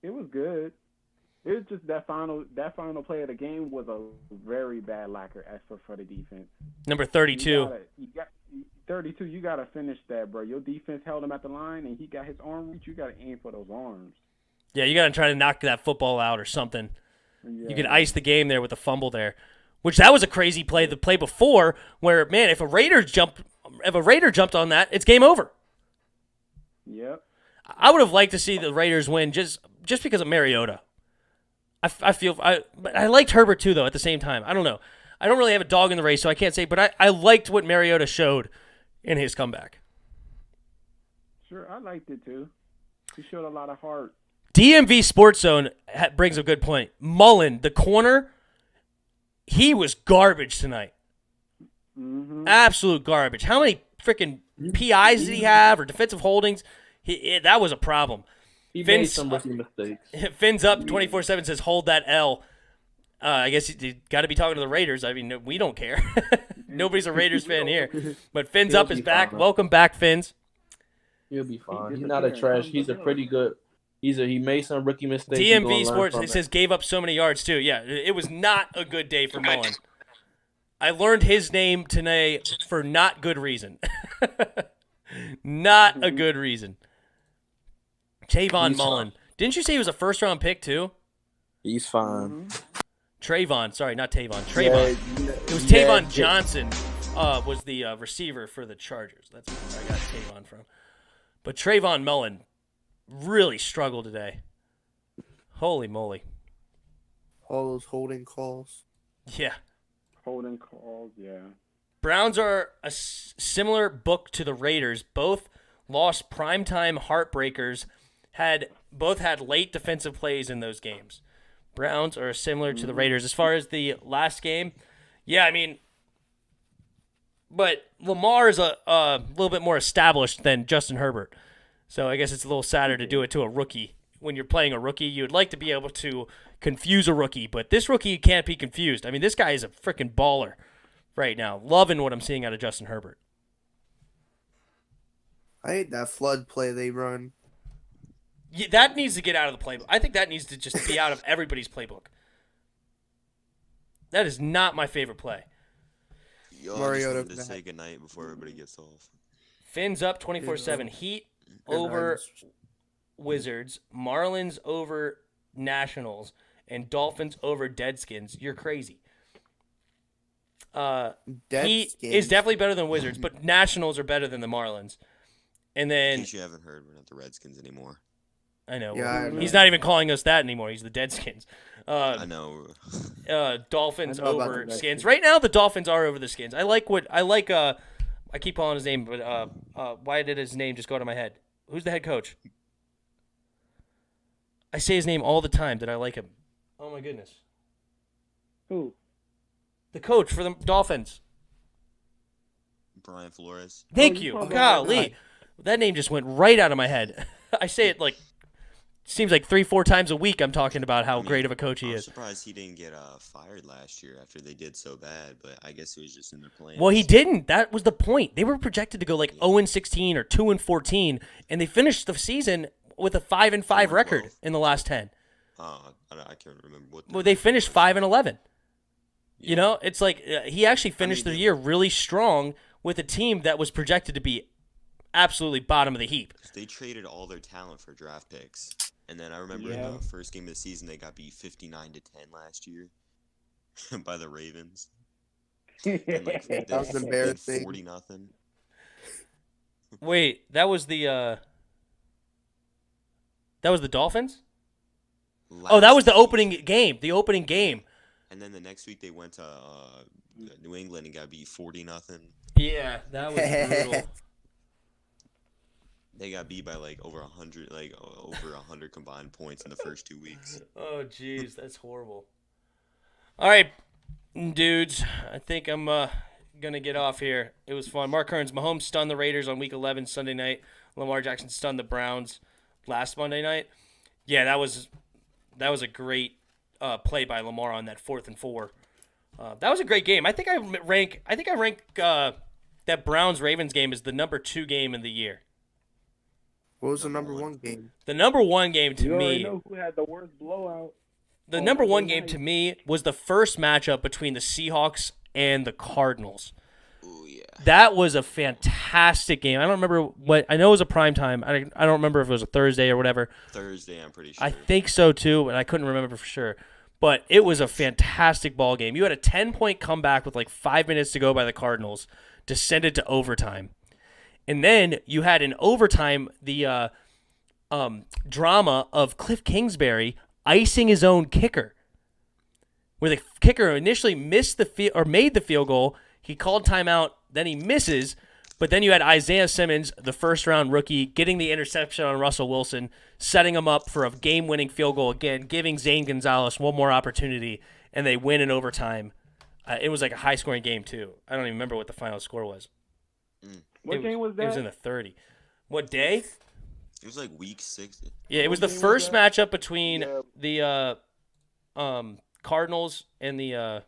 It was good. It was just that final play of the game was a very bad lacker for the defense. Number 32. 32, you got to finish that, bro. Your defense held him at the line, and he got his arm reach. You got to aim for those arms. Yeah, you got to try to knock that football out or something. Yeah. You could ice the game there with a fumble there, which that was a crazy play. The play before where, man, if a Raider jumped on that, it's game over. Yep. I would have liked to see the Raiders win just because of Mariota. But I liked Herbert too, though, at the same time. I don't know. I don't really have a dog in the race, so I can't say, but I liked what Mariota showed in his comeback. Sure, I liked it too. He showed a lot of heart. DMV Sports Zone brings a good point. Mullen, the corner, he was garbage tonight. Mm-hmm. Absolute garbage. How many freaking PIs did he have or defensive holdings? That was a problem. He made some rookie mistakes. Finn's up 24/7 says, hold that L. I guess you got to be talking to the Raiders. I mean, we don't care. Nobody's a Raiders fan here. But Finn's up is back. Fine. Welcome back, Finns. He'll be fine. He's not a trash. He's a pretty good. He made some rookie mistakes. DMV Sports, it says, gave up so many yards, too. Yeah, it was not a good day for Mullen. I learned his name today for not good reason. Not a good reason. Tavon Mullen. Didn't you say he was a first-round pick, too? He's fine. Trayvon. Sorry, not Tavon. Trayvon. It was Tavon Johnson was the receiver for the Chargers. That's where I got Tavon from. But Trayvon Mullen really struggled today. Holy moly. All those holding calls. Yeah. Holding calls, yeah. Browns are a similar book to the Raiders. Both lost primetime heartbreakers. Both had late defensive plays in those games. Browns are similar to the Raiders. As far as the last game, yeah, I mean, but Lamar is a little bit more established than Justin Herbert. So I guess it's a little sadder to do it to a rookie. When you're playing a rookie, you would like to be able to confuse a rookie, but this rookie can't be confused. I mean, this guy is a freaking baller right now. Loving what I'm seeing out of Justin Herbert. I hate that flood play they run. Yeah, that needs to get out of the playbook. I think that needs to just be out of everybody's playbook. That is not my favorite play. Yo, I just wanted to say goodnight before everybody gets off. Fins up 24/7. Heat over Wizards. Marlins over Nationals. And Dolphins over Deadskins. You're crazy. Heat is definitely better than Wizards, but Nationals are better than the Marlins. And then, in case you haven't heard, we're not the Redskins anymore. I know. Yeah, he's not even calling us that anymore. He's the Deadskins. I know. Dolphins over Skins. Right now, the Dolphins are over the Skins. I keep calling his name, but why did his name just go out of my head? Who's the head coach? I say his name all the time that I like him. Oh, my goodness. Who? The coach for the Dolphins. Brian Flores. Thank you. Golly. That name just went right out of my head. I say it seems like 3-4 times a week I'm talking about how great of a coach he is. I'm surprised he didn't get fired last year after they did so bad, but I guess it was just in their plans. Well, he didn't. That was the point. They were projected to go 0-16 or 2-14, and they finished the season with a 5-5 record in the last 10. I can't remember what. Well, they finished 5-11. Yeah. You know, it's like he actually finished the year really strong with a team that was projected to be absolutely bottom of the heap. They traded all their talent for draft picks. And then I remember in the first game of the season, they got beat 59-10 last year by the Ravens. And that was embarrassing. 40-0. Wait, that was the Dolphins? That was the opening game. The opening game. And then the next week they went to New England and got beat 40-0. Yeah, that was brutal. They got beat by over 100 combined points in the first 2 weeks. Oh, jeez, that's horrible. All right, dudes, I think I'm gonna get off here. It was fun. Mark Hearns, Mahomes stunned the Raiders on Week 11 Sunday night. Lamar Jackson stunned the Browns last Monday night. Yeah, that was a great play by Lamar on that 4th and 4. That was a great game. I think I rank that Browns Ravens game as the number 2 game in the year. What was the number 1 game? The number 1 game to me. You know who had the worst blowout? The number 1 game to me was the first matchup between the Seahawks and the Cardinals. Oh yeah. That was a fantastic game. I don't remember what. I know it was a prime time. I don't remember if it was a Thursday or whatever. Thursday, I'm pretty sure. I think so too, and I couldn't remember for sure. But it was a fantastic ball game. You had a 10-point comeback with 5 minutes to go by the Cardinals to send it to overtime. And then you had in overtime the drama of Cliff Kingsbury icing his own kicker, where the kicker initially missed made the field goal. He called timeout, then he misses, but then you had Isaiah Simmons, the first-round rookie, getting the interception on Russell Wilson, setting him up for a game-winning field goal again, giving Zane Gonzalez one more opportunity, and they win in overtime. It was a high-scoring game too. I don't even remember what the final score was. What game was that? It was in the 30. What day? It was week 6. Yeah, it was the first matchup between the Cardinals and the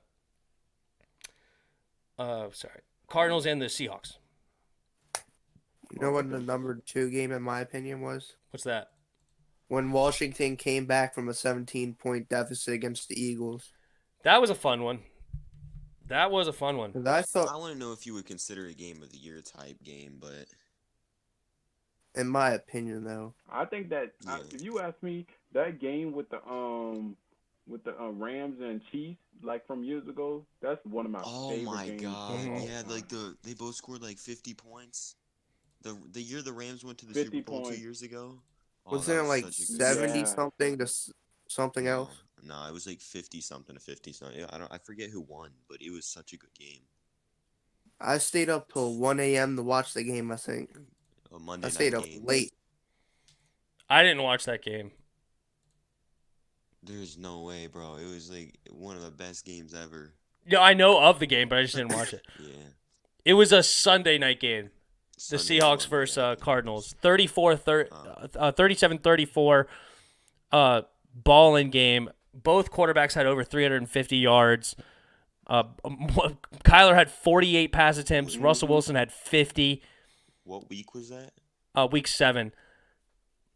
Cardinals and the Seahawks. You know what the number 2 game in my opinion was? What's that? When Washington came back from a 17-point deficit against the Eagles. That was a fun one. That was a fun one. I want to know if you would consider a game of the year type game, but in my opinion, though, I think that if you ask me, that game with the Rams and Chiefs, from years ago, that's one of my favorite games. God! Yeah, they both scored 50 points. The year the Rams went to the Super Bowl 2 years ago. Wasn't it 70 something to something else? No, it was 50 something to 50 something. I forget who won, but it was such a good game. I stayed up till 1 a.m. to watch the game, I think. A Monday I stayed night up game. late. I didn't watch that game. There's no way, bro. It was like one of the best games ever. Yeah, I know of the game, but I just didn't watch it. Yeah. It was a Sunday night game. The Sunday, Seahawks Monday, versus Cardinals. 37-34 ball-in game. Both quarterbacks had over 350 yards. Kyler had 48 pass attempts. Russell Wilson had 50. What week was that? Week 7.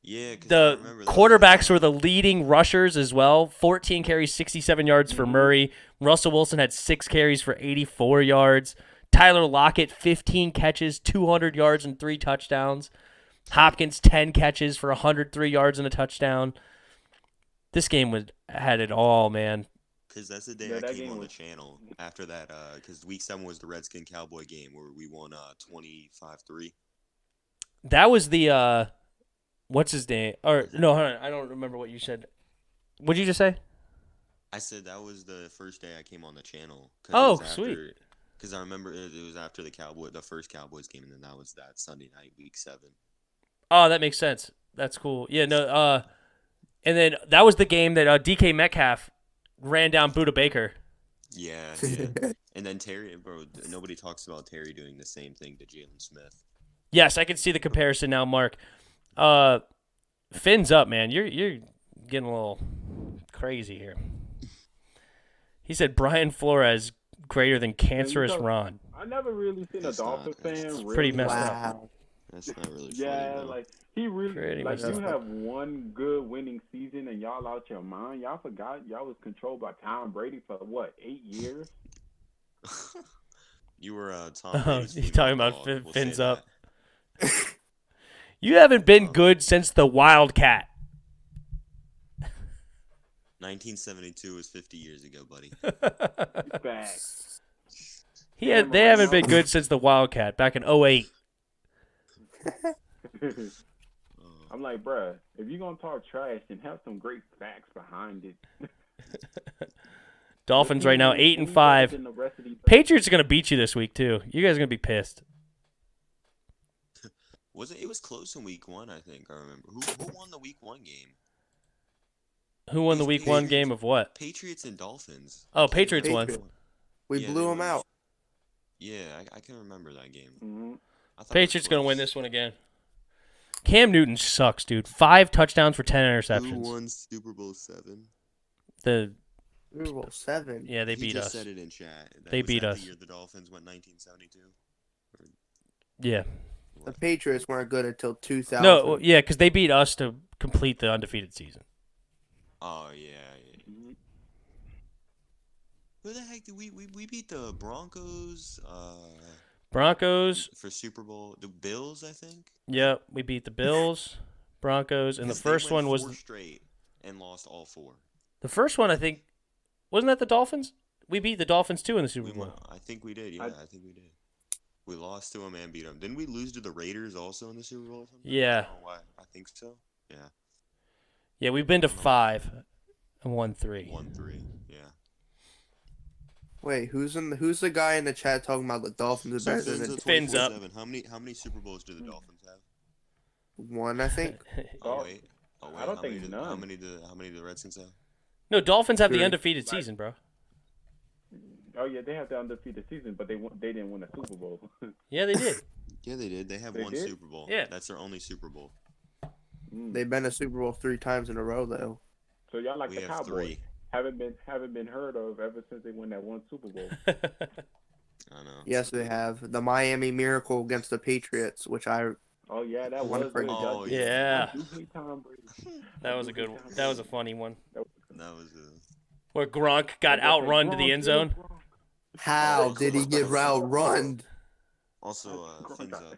Yeah, 'cause I The remember that quarterbacks were the leading rushers as well. 14 carries, 67 yards for Murray. Russell Wilson had 6 carries for 84 yards. Tyler Lockett, 15 catches, 200 yards and 3 touchdowns. Hopkins, 10 catches for 103 yards and a touchdown. This game had it all, man. Because that's the day I came on the channel after that. Because week 7 was the Redskin-Cowboy game where we won 25-3. That was the what's his name? Or no, hold on, I don't remember what you said. What did you just say? I said that was the first day I came on the channel. Oh, sweet. Because I remember it was after the first Cowboys game, and then that was that Sunday night, week 7. Oh, that makes sense. That's cool. Yeah, no. And then that was the game that DK Metcalf ran down Buda Baker. Yeah. And then Terry, bro, nobody talks about Terry doing the same thing to Jalen Smith. Yes, I can see the comparison now, Mark. Fins up, man. You're getting a little crazy here. He said Brian Flores greater than cancerous Ron. I never really seen a Dolphin fan really pretty messed up. That's not really funny. Yeah, like he really Pretty like messed you up. have one good winning season and y'all out your mind. Y'all forgot y'all was controlled by Tom Brady for what, 8 years? You were Tom Brady's You talking about dog, we'll fins say up? You haven't been good since the Wildcat. 1972 was 50 years ago, buddy. Facts. They haven't been good since the Wildcat back in 08. I'm like, bruh, if you're gonna talk trash, then have some great facts behind it. Dolphins right now 8-5. Patriots are gonna beat you this week too. You guys are gonna be pissed. It was close in week 1, I think. I remember. Who won the week 1 game? Who won the week 1 game of what? Patriots and Dolphins. Oh, Patriots won. We blew them out. Yeah, I can remember that game. Mm-hmm. Patriots gonna win this one again. Cam Newton sucks, dude. 5 touchdowns for 10 interceptions. Who won Super Bowl 7? The Super Bowl 7. Yeah, they He beat just us. said it in chat. They beat us. The year the Dolphins went 1972. Yeah. The Patriots weren't good until 2000. No, yeah, because they beat us to complete the undefeated season. Oh yeah. Who the heck did we beat the Broncos? Broncos for Super Bowl. The Bills, I think. Yep, we beat the Bills, Broncos, and the first one was 4 straight and lost all 4. The first one, I think, wasn't that the Dolphins? We beat the Dolphins too in the Super Bowl. I think we did. Yeah, I think we did. We lost to them and beat them. Didn't we lose to the Raiders also in the Super Bowl? Or something? Yeah. I don't know why. I think so. Yeah. Yeah, we've been to 5 and won 3. 1-3. Yeah. Wait, who's the guy in the chat talking about the Dolphins are better than Fins up? How many Super Bowls do the Dolphins have? 1, I think. Oh wait. I don't think none. How many do the Redskins have? No, Dolphins have the 3. undefeated season, bro. Oh yeah, they have the undefeated season, but they didn't win a Super Bowl. Yeah, they did. Yeah, they did. They have They one did? Super Bowl. Yeah. That's their only Super Bowl. They've been to Super Bowl 3 times in a row though. So y'all like We the have Cowboys? 3. Haven't been heard of ever since they won that one Super Bowl. I know. Yes, they have. The Miami Miracle against the Patriots, which I Oh yeah, that One was for- good. Oh, yeah. I do hate Tom Brady. That was a good one. That was a funny one. That was Where Gronk got outrun to the end zone. how did he get outrun? also fins up.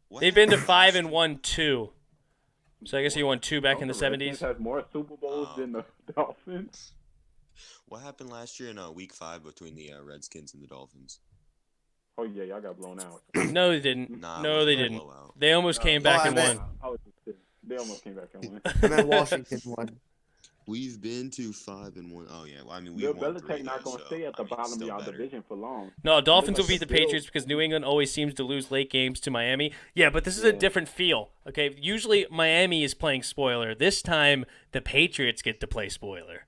What They've been to happened 5 last and won 2. So I guess he won 2 back in the Redskins 70s. has more Super Bowls than the Dolphins. What happened last year in week 5 between the Redskins and the Dolphins? Oh yeah, y'all got blown out. No, they didn't. Nah, it No, was they a didn't. blowout. They almost came back and won. I was just kidding. They almost came back and won. And then Washington won. We've been to 5-1. Oh yeah, well, I mean we Bill won Belichick 3 not though, gonna so stay at the I mean, bottom of still y'all better. division for long. No, Dolphins will But beat the still- Patriots because New England always seems to lose late games to Miami. Yeah, but this is a different feel. Okay, usually Miami is playing spoiler. This time the Patriots get to play spoiler,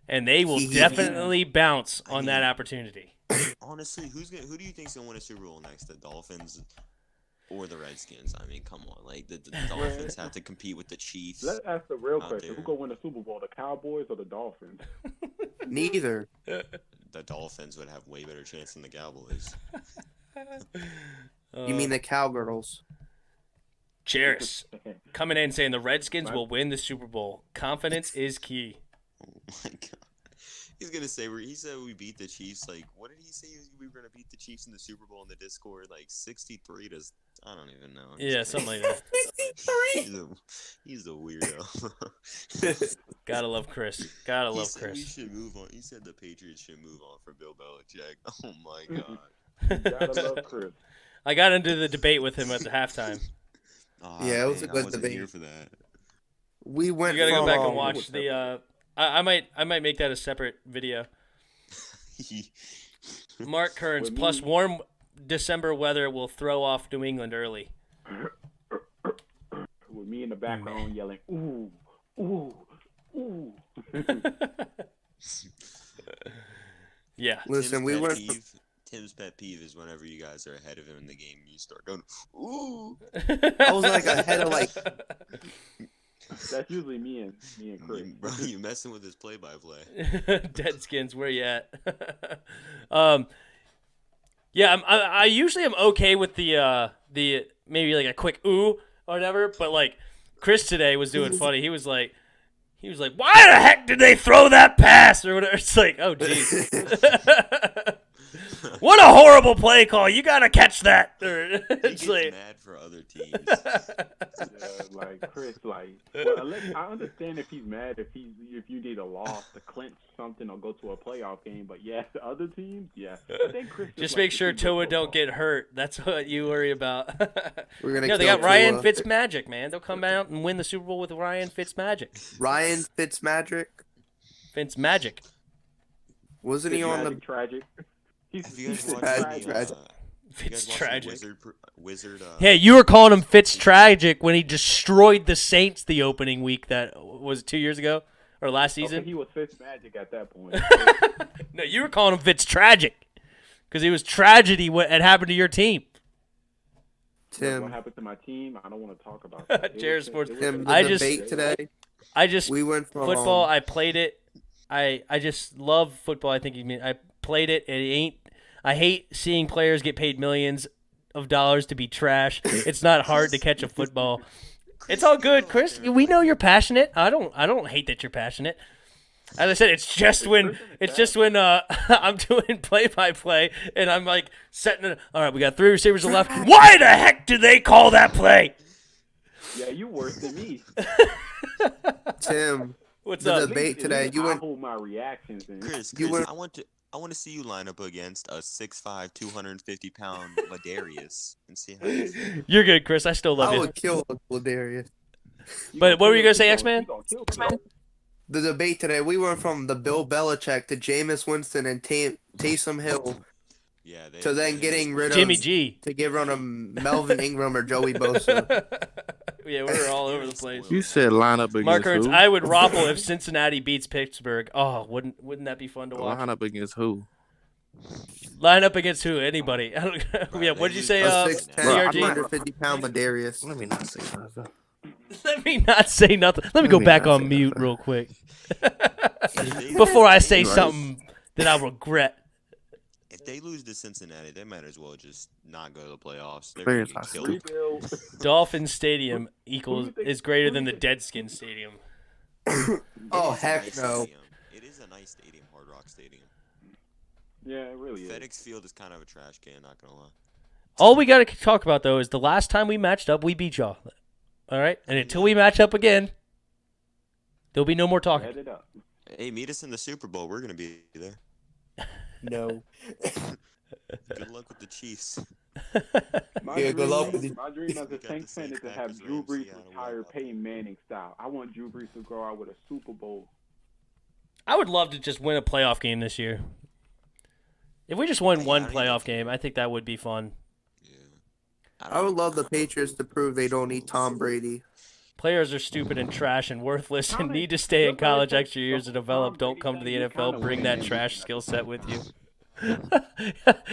and they will definitely bounce on that opportunity. Honestly, who do you think's gonna win a Super Bowl next? The Dolphins or the Redskins? I mean, come on, like the Dolphins have to compete with the Chiefs. Let's ask the real out question: there. Who gonna win the Super Bowl, the Cowboys or the Dolphins? Neither. The Dolphins would have way better chance than the Cowboys. You mean the Cowgirls? Cheers. Coming in saying the Redskins will win the Super Bowl. Confidence is key. Oh my god. He's gonna say he said we beat the Chiefs. Like, what did he say we were gonna beat the Chiefs in the Super Bowl in the Discord? Like 63 to I don't even know. Yeah, something like that. He's a weirdo. Gotta love Chris. Gotta love We Chris. should move on. He said the Patriots should move on for Bill Belichick. Oh my god. Gotta love Chris. I got into the debate with him at the halftime. Yeah, it was a I good wasn't debate. here for that. We went. You gotta go back and from, watch the. I might make that a separate video. Mark Kearns plus warm December weather will throw off New England early. With me in the background yelling, "Ooh, ooh, ooh." Yeah. Listen, we went. Tim's pet peeve is whenever you guys are ahead of him in the game and you start going, ooh. I was like ahead of like. That's usually me and Chris. Bro, you messing with his play-by-play. Deadskins, where you at? Yeah, I usually am okay with the maybe like a quick ooh or whatever, but like Chris today was doing funny. He was like, why the heck did they throw that pass or whatever? It's like, oh geez. What a horrible play call! You gotta catch that. It's he gets like mad for other teams. Like Chris, well, I understand if he's mad if you need a loss to clinch something or go to a playoff game, but yeah, the other teams, yeah. I think Chris just make sure Tua don't get hurt. That's what you worry about. We're gonna. No, they got Ryan Fitzmagic, man. They'll come out and win the Super Bowl with Ryan Fitzmagic. Ryan Fitzmagic. Fitzmagic. Wasn't he on the tragic? Have you guys watched Fitztragic. Wizard? Hey, you were calling him Fitztragic when he destroyed the Saints the opening week. That was 2 years ago or last season. Okay, he was Fitzmagic at that point. No, you were calling him Fitztragic because it was tragedy what had happened to your team. Tim. What happened to my team? I don't want to talk about that. Jared Sports. Tim, I debate today. We went from football. I played it. I just love football. I think I played it. It ain't. I hate seeing players get paid millions of dollars to be trash. It's not hard to catch a football. It's all good, Chris. We know you're passionate. I don't hate that you're passionate. As I said, it's just when I'm doing play-by-play and I'm like setting it. All right, we got 3 receivers left. Why the heck did they call that play? Yeah, you worse than me. Tim. What's the up? debate today. You went. Hold my reactions in. Chris, I want to see you line up against a 6'5", 250-pound Ladarius and see how you feel. You're good, Chris. I still love I you. would kill Ladarius. But what were you gonna say, X-Man? The debate today, we went from the Bill Belichick to Jameis Winston and Taysom Hill. Yeah, to then getting rid of Jimmy G. To get rid of Melvin Ingram or Joey Bosa. Yeah, we were all over the place. You said line up against Mark Hearns, who? I would raffle if Cincinnati beats Pittsburgh. Oh, wouldn't that be fun to watch? Line up against who? Line up against who? Anybody? Yeah, what did you say? 6'10", CRG? 150-pound Ladarius. Let me not say nothing. Let me not say nothing. Let me go back on mute real quick before I say something that I regret. If they lose to Cincinnati, they might as well just not go to the playoffs. Bears are stupid. Dolphin Stadium is greater than the Deadskin Stadium. Oh heck no! It is a nice stadium, Hard Rock Stadium. Yeah, it really is. FedEx Field is kind of a trash can, not gonna lie. All we got to talk about though is the last time we matched up, we beat y'all. All right, and until we match up again, there'll be no more talking. Head it up. Hey, meet us in the Super Bowl. We're gonna be there. No. Good luck with the Chiefs. Yeah, good luck with the My dream as a Saints fan is to have Drew Brees retire Peyton Manning style. I want Drew Brees to go out with a Super Bowl I would love to just win a playoff game this year. If we just won one playoff game, I think that would be fun. I would love the Patriots to prove they don't need Tom Brady. Players are stupid and trash and worthless and need to stay in college extra years to develop. Don't come to the NFL. Bring that trash skill set with you.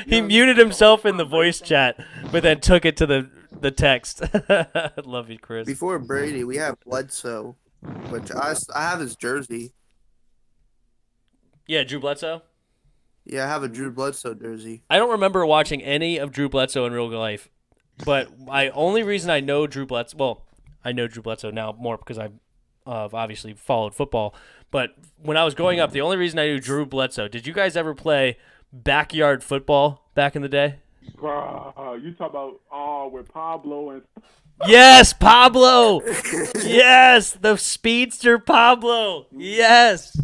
He muted himself in the voice chat, but then took it to the text. Love you, Chris. Before Brady, we have Bledsoe, which I have his jersey. Yeah, Drew Bledsoe? Yeah, I have a Drew Bledsoe jersey. I don't remember watching any of Drew Bledsoe in real life, but only reason I know Drew Bledsoe, well, I know Drew Bledsoe now more because I've obviously followed football, but when I was growing up, the only reason I knew Drew Bledsoe, did you guys ever play backyard football back in the day? You talk about with Pablo and Yes, Pablo. Yes, the speedster Pablo. Yes.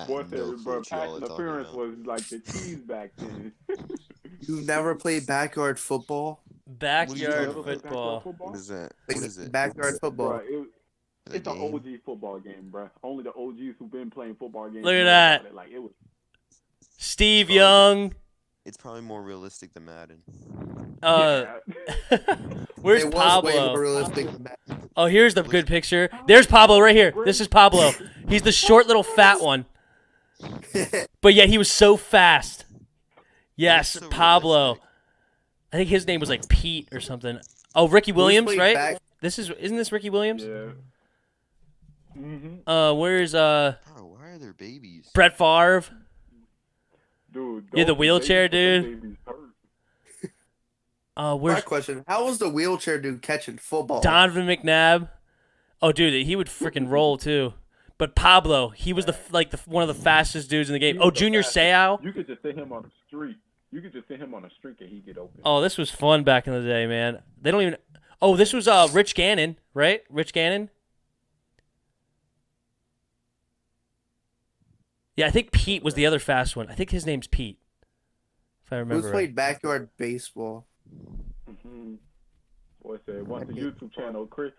Boy said, bro, pass interference was like the cheese back then. You've never played backyard football? Backyard football. What is that? What is it? Backyard football. Bro, it's an OG football game, bro. Only the OGs who've been playing football games. Look at that. Like, it was. Steve Young. It's probably more realistic than Madden. Where's It was Pablo? way more realistic than Madden. Oh, here's the good picture. There's Pablo right here. This is Pablo. He's the short little fat one. But yeah, he was so fast. Yes, so Pablo. realistic. I think his name was like Pete or something. Oh, Ricky Williams, played right? Isn't this Ricky Williams? Yeah. Mm-hmm. Where's Bro, why are there babies? Brett Favre? Dude. Yeah, the wheelchair dude. Babies hurt. My Where's question, how was the wheelchair dude catching football? Donovan McNabb? Oh, dude, he would freaking roll too. But Pablo, he was one of the fastest dudes in the game. Oh, Junior Seau? You could just sit him on the street. And he'd get open. Oh, this was fun back in the day, man. They don't even. Oh, this was Rich Gannon, right? Rich Gannon. Yeah, I think Pete was the other fast one. I think his name's Pete, if I remember. Who's Right. played backyard baseball? Mm-hmm. Boy said, once the YouTube channel, Chris,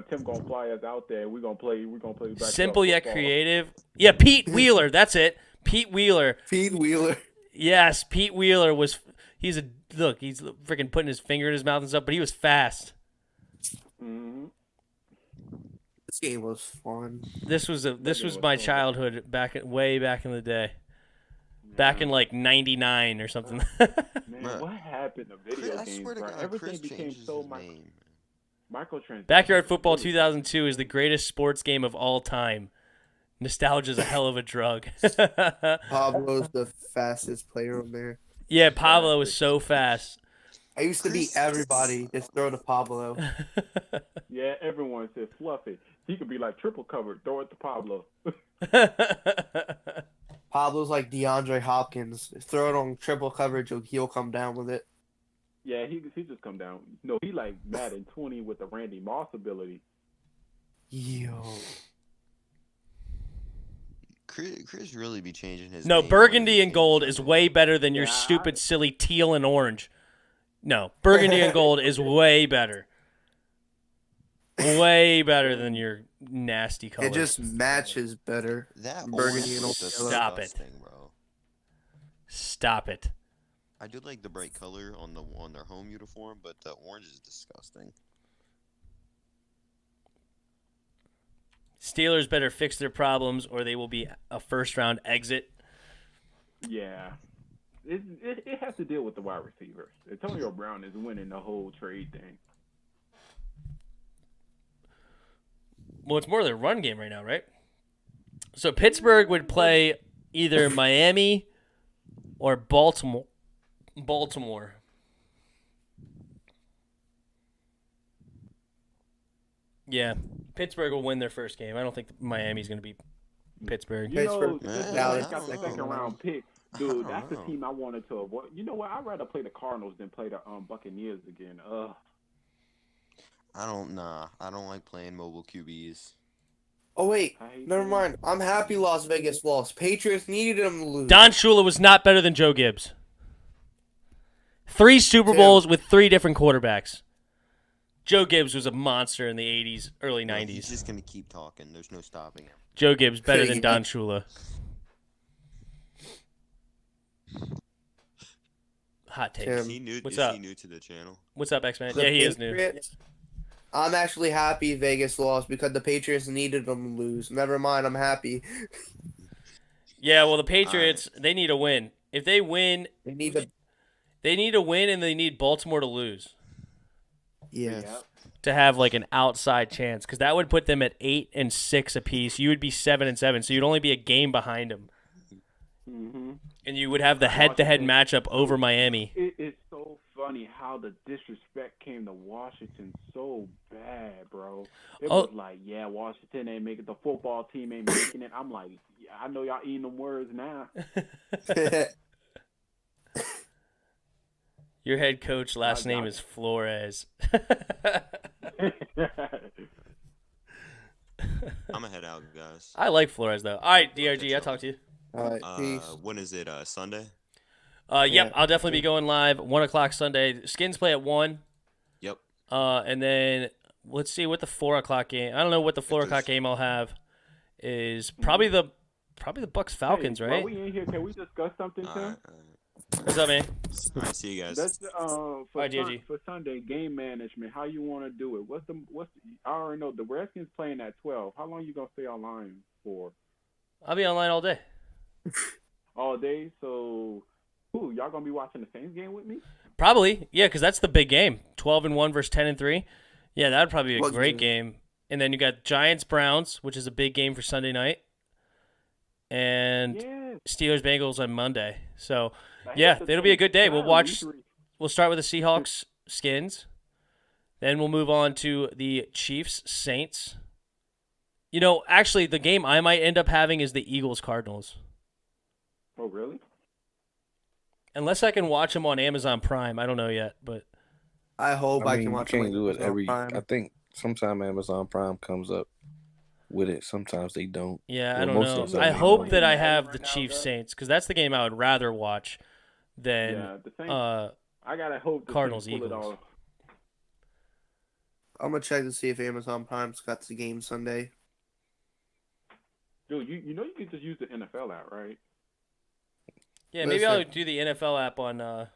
Tim gonna fly us out there. We're gonna play back Simple yet creative. Yeah, Pete Wheeler. That's it. Pete Wheeler. Pete Wheeler. Yes, Pete Wheeler was. He's freaking putting his finger in his mouth and stuff, but he was fast. Mm-hmm. This game was fun. This was my childhood way back in the day. Back in like '99 or something. Man, what happened to video games, bro? Everything became so microtransaction. Backyard Football 2002 is the greatest sports game of all time. Nostalgia's a hell of a drug. Pablo's the fastest player on there. Yeah, Pablo was so fast. I used to beat everybody. Just throw to Pablo. Yeah, everyone said Fluffy. He could be like triple covered. Throw it to Pablo. Pablo's like DeAndre Hopkins. Throw it on triple coverage, he'll come down with it. Yeah, he just come down. No, he like Madden 20 with the Randy Moss ability. Yo. Chris really be changing his No, name burgundy and gold is way better than your stupid, silly teal and orange. No, burgundy and gold is way better. Way better than your nasty colors. It just matches better. That burgundy and orange old. is Stop it. disgusting, bro. Stop it. I do like the bright color on their home uniform, but the orange is disgusting. Steelers better fix their problems or they will be a first-round exit. Yeah. It has to deal with the wide receivers. Antonio Brown is winning the whole trade thing. Well, it's more their run game right now, right? So Pittsburgh would play either Miami or Baltimore. Yeah, Pittsburgh will win their first game. I don't think Miami's going to beat Pittsburgh. You know, Pittsburgh. this Dallas. got the second round pick. Dude, that's the team I wanted to avoid. You know what? I'd rather play the Cardinals than play the Buccaneers again. Ugh. I don't like playing mobile QBs. Oh, wait. Never mind. I'm happy Las Vegas lost. Patriots needed them to lose. Don Shula was not better than Joe Gibbs. 3 Super Bowls with 3 different quarterbacks. Joe Gibbs was a monster in the 80s, early 90s. He's just going to keep talking. There's no stopping him. Joe Gibbs better than Don Shula. Hot take. Is he new to the channel? What's up, X-Man? Yeah, he is new. I'm actually happy Vegas lost because the Patriots needed them to lose. Never mind, I'm happy. Yeah, well, the Patriots, they need a win. If they win, they need a win, and they need Baltimore to lose. Yes. To have like an outside chance, because that would put them at 8-6 apiece. You would be 7-7, so you'd only be a game behind them. Mm-hmm. And you would have the head-to-head matchup over Miami. It's so funny how the disrespect came to Washington so bad, bro. It was like, yeah, Washington ain't making the football team ain't making it. I'm like, yeah, I know y'all eating them words now. Your head coach last name is Flores. I'm going to head out, guys. I like Flores, though. All right, DRG, I'll talk to you. All right, peace. When is it? Sunday? Yep, I'll definitely be going live 1 o'clock Sunday. Skins play at 1. Yep. And then let's see what the 4 o'clock game. I don't know what the 4 o'clock game I'll have is. Probably the Bucks Falcons, right? While we in here, can we discuss something, Tim? What's up, man? All right, see you guys. That's for Sunday game management. How you want to do it? What's the? I already know the Redskins playing at 12. How long you gonna stay online for? I'll be online all day. All day. So, y'all gonna be watching the Saints game with me? Probably, yeah, because that's the big game. 12-1 versus 10-3. Yeah, that'd probably be a great game. And then you got Giants Browns, which is a big game for Sunday night, and Steelers Bengals on Monday. So. Yeah, it'll be a good day. We'll start with the Seahawks Skins. Then we'll move on to the Chiefs Saints. You know, actually, the game I might end up having is the Eagles Cardinals. Oh, really? Unless I can watch them on Amazon Prime. I don't know yet, but I hope I can watch them. You can't do it every. Prime. I think sometimes Amazon Prime comes up with it. Sometimes they don't. Yeah, I don't know. I hope that I have the Chiefs Saints because that's the game I would rather watch than the Saints, I gotta hope the Cardinals Saints pull Eagles. it off. I'm gonna check to see if Amazon Prime's got the game Sunday. Dude, you know you can just use the NFL app, right? Yeah, maybe I'll do the NFL app on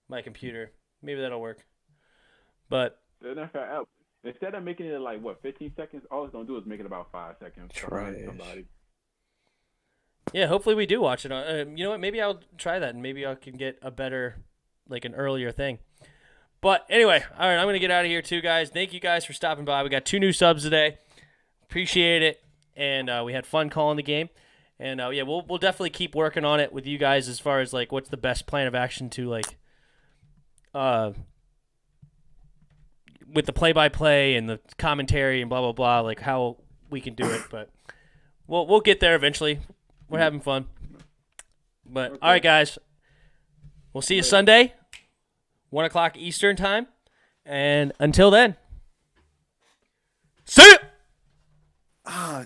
my computer. Maybe that'll work. But the NFL app, instead of making it like 15 seconds, all it's gonna do is make it about 5 seconds. Somebody. Yeah, hopefully we do watch it on. You know what? Maybe I'll try that, and maybe I can get a better, like an earlier thing. But anyway, all right, I'm gonna get out of here too, guys. Thank you guys for stopping by. We got 2 new subs today. Appreciate it, and we had fun calling the game. And yeah, we'll definitely keep working on it with you guys as far as like what's the best plan of action to like, with the play-by-play and the commentary and blah blah blah, like how we can do it. But we'll get there eventually. We're having fun. But all right, guys, we'll see you Sunday, 1 o'clock Eastern time, and until then, see ya.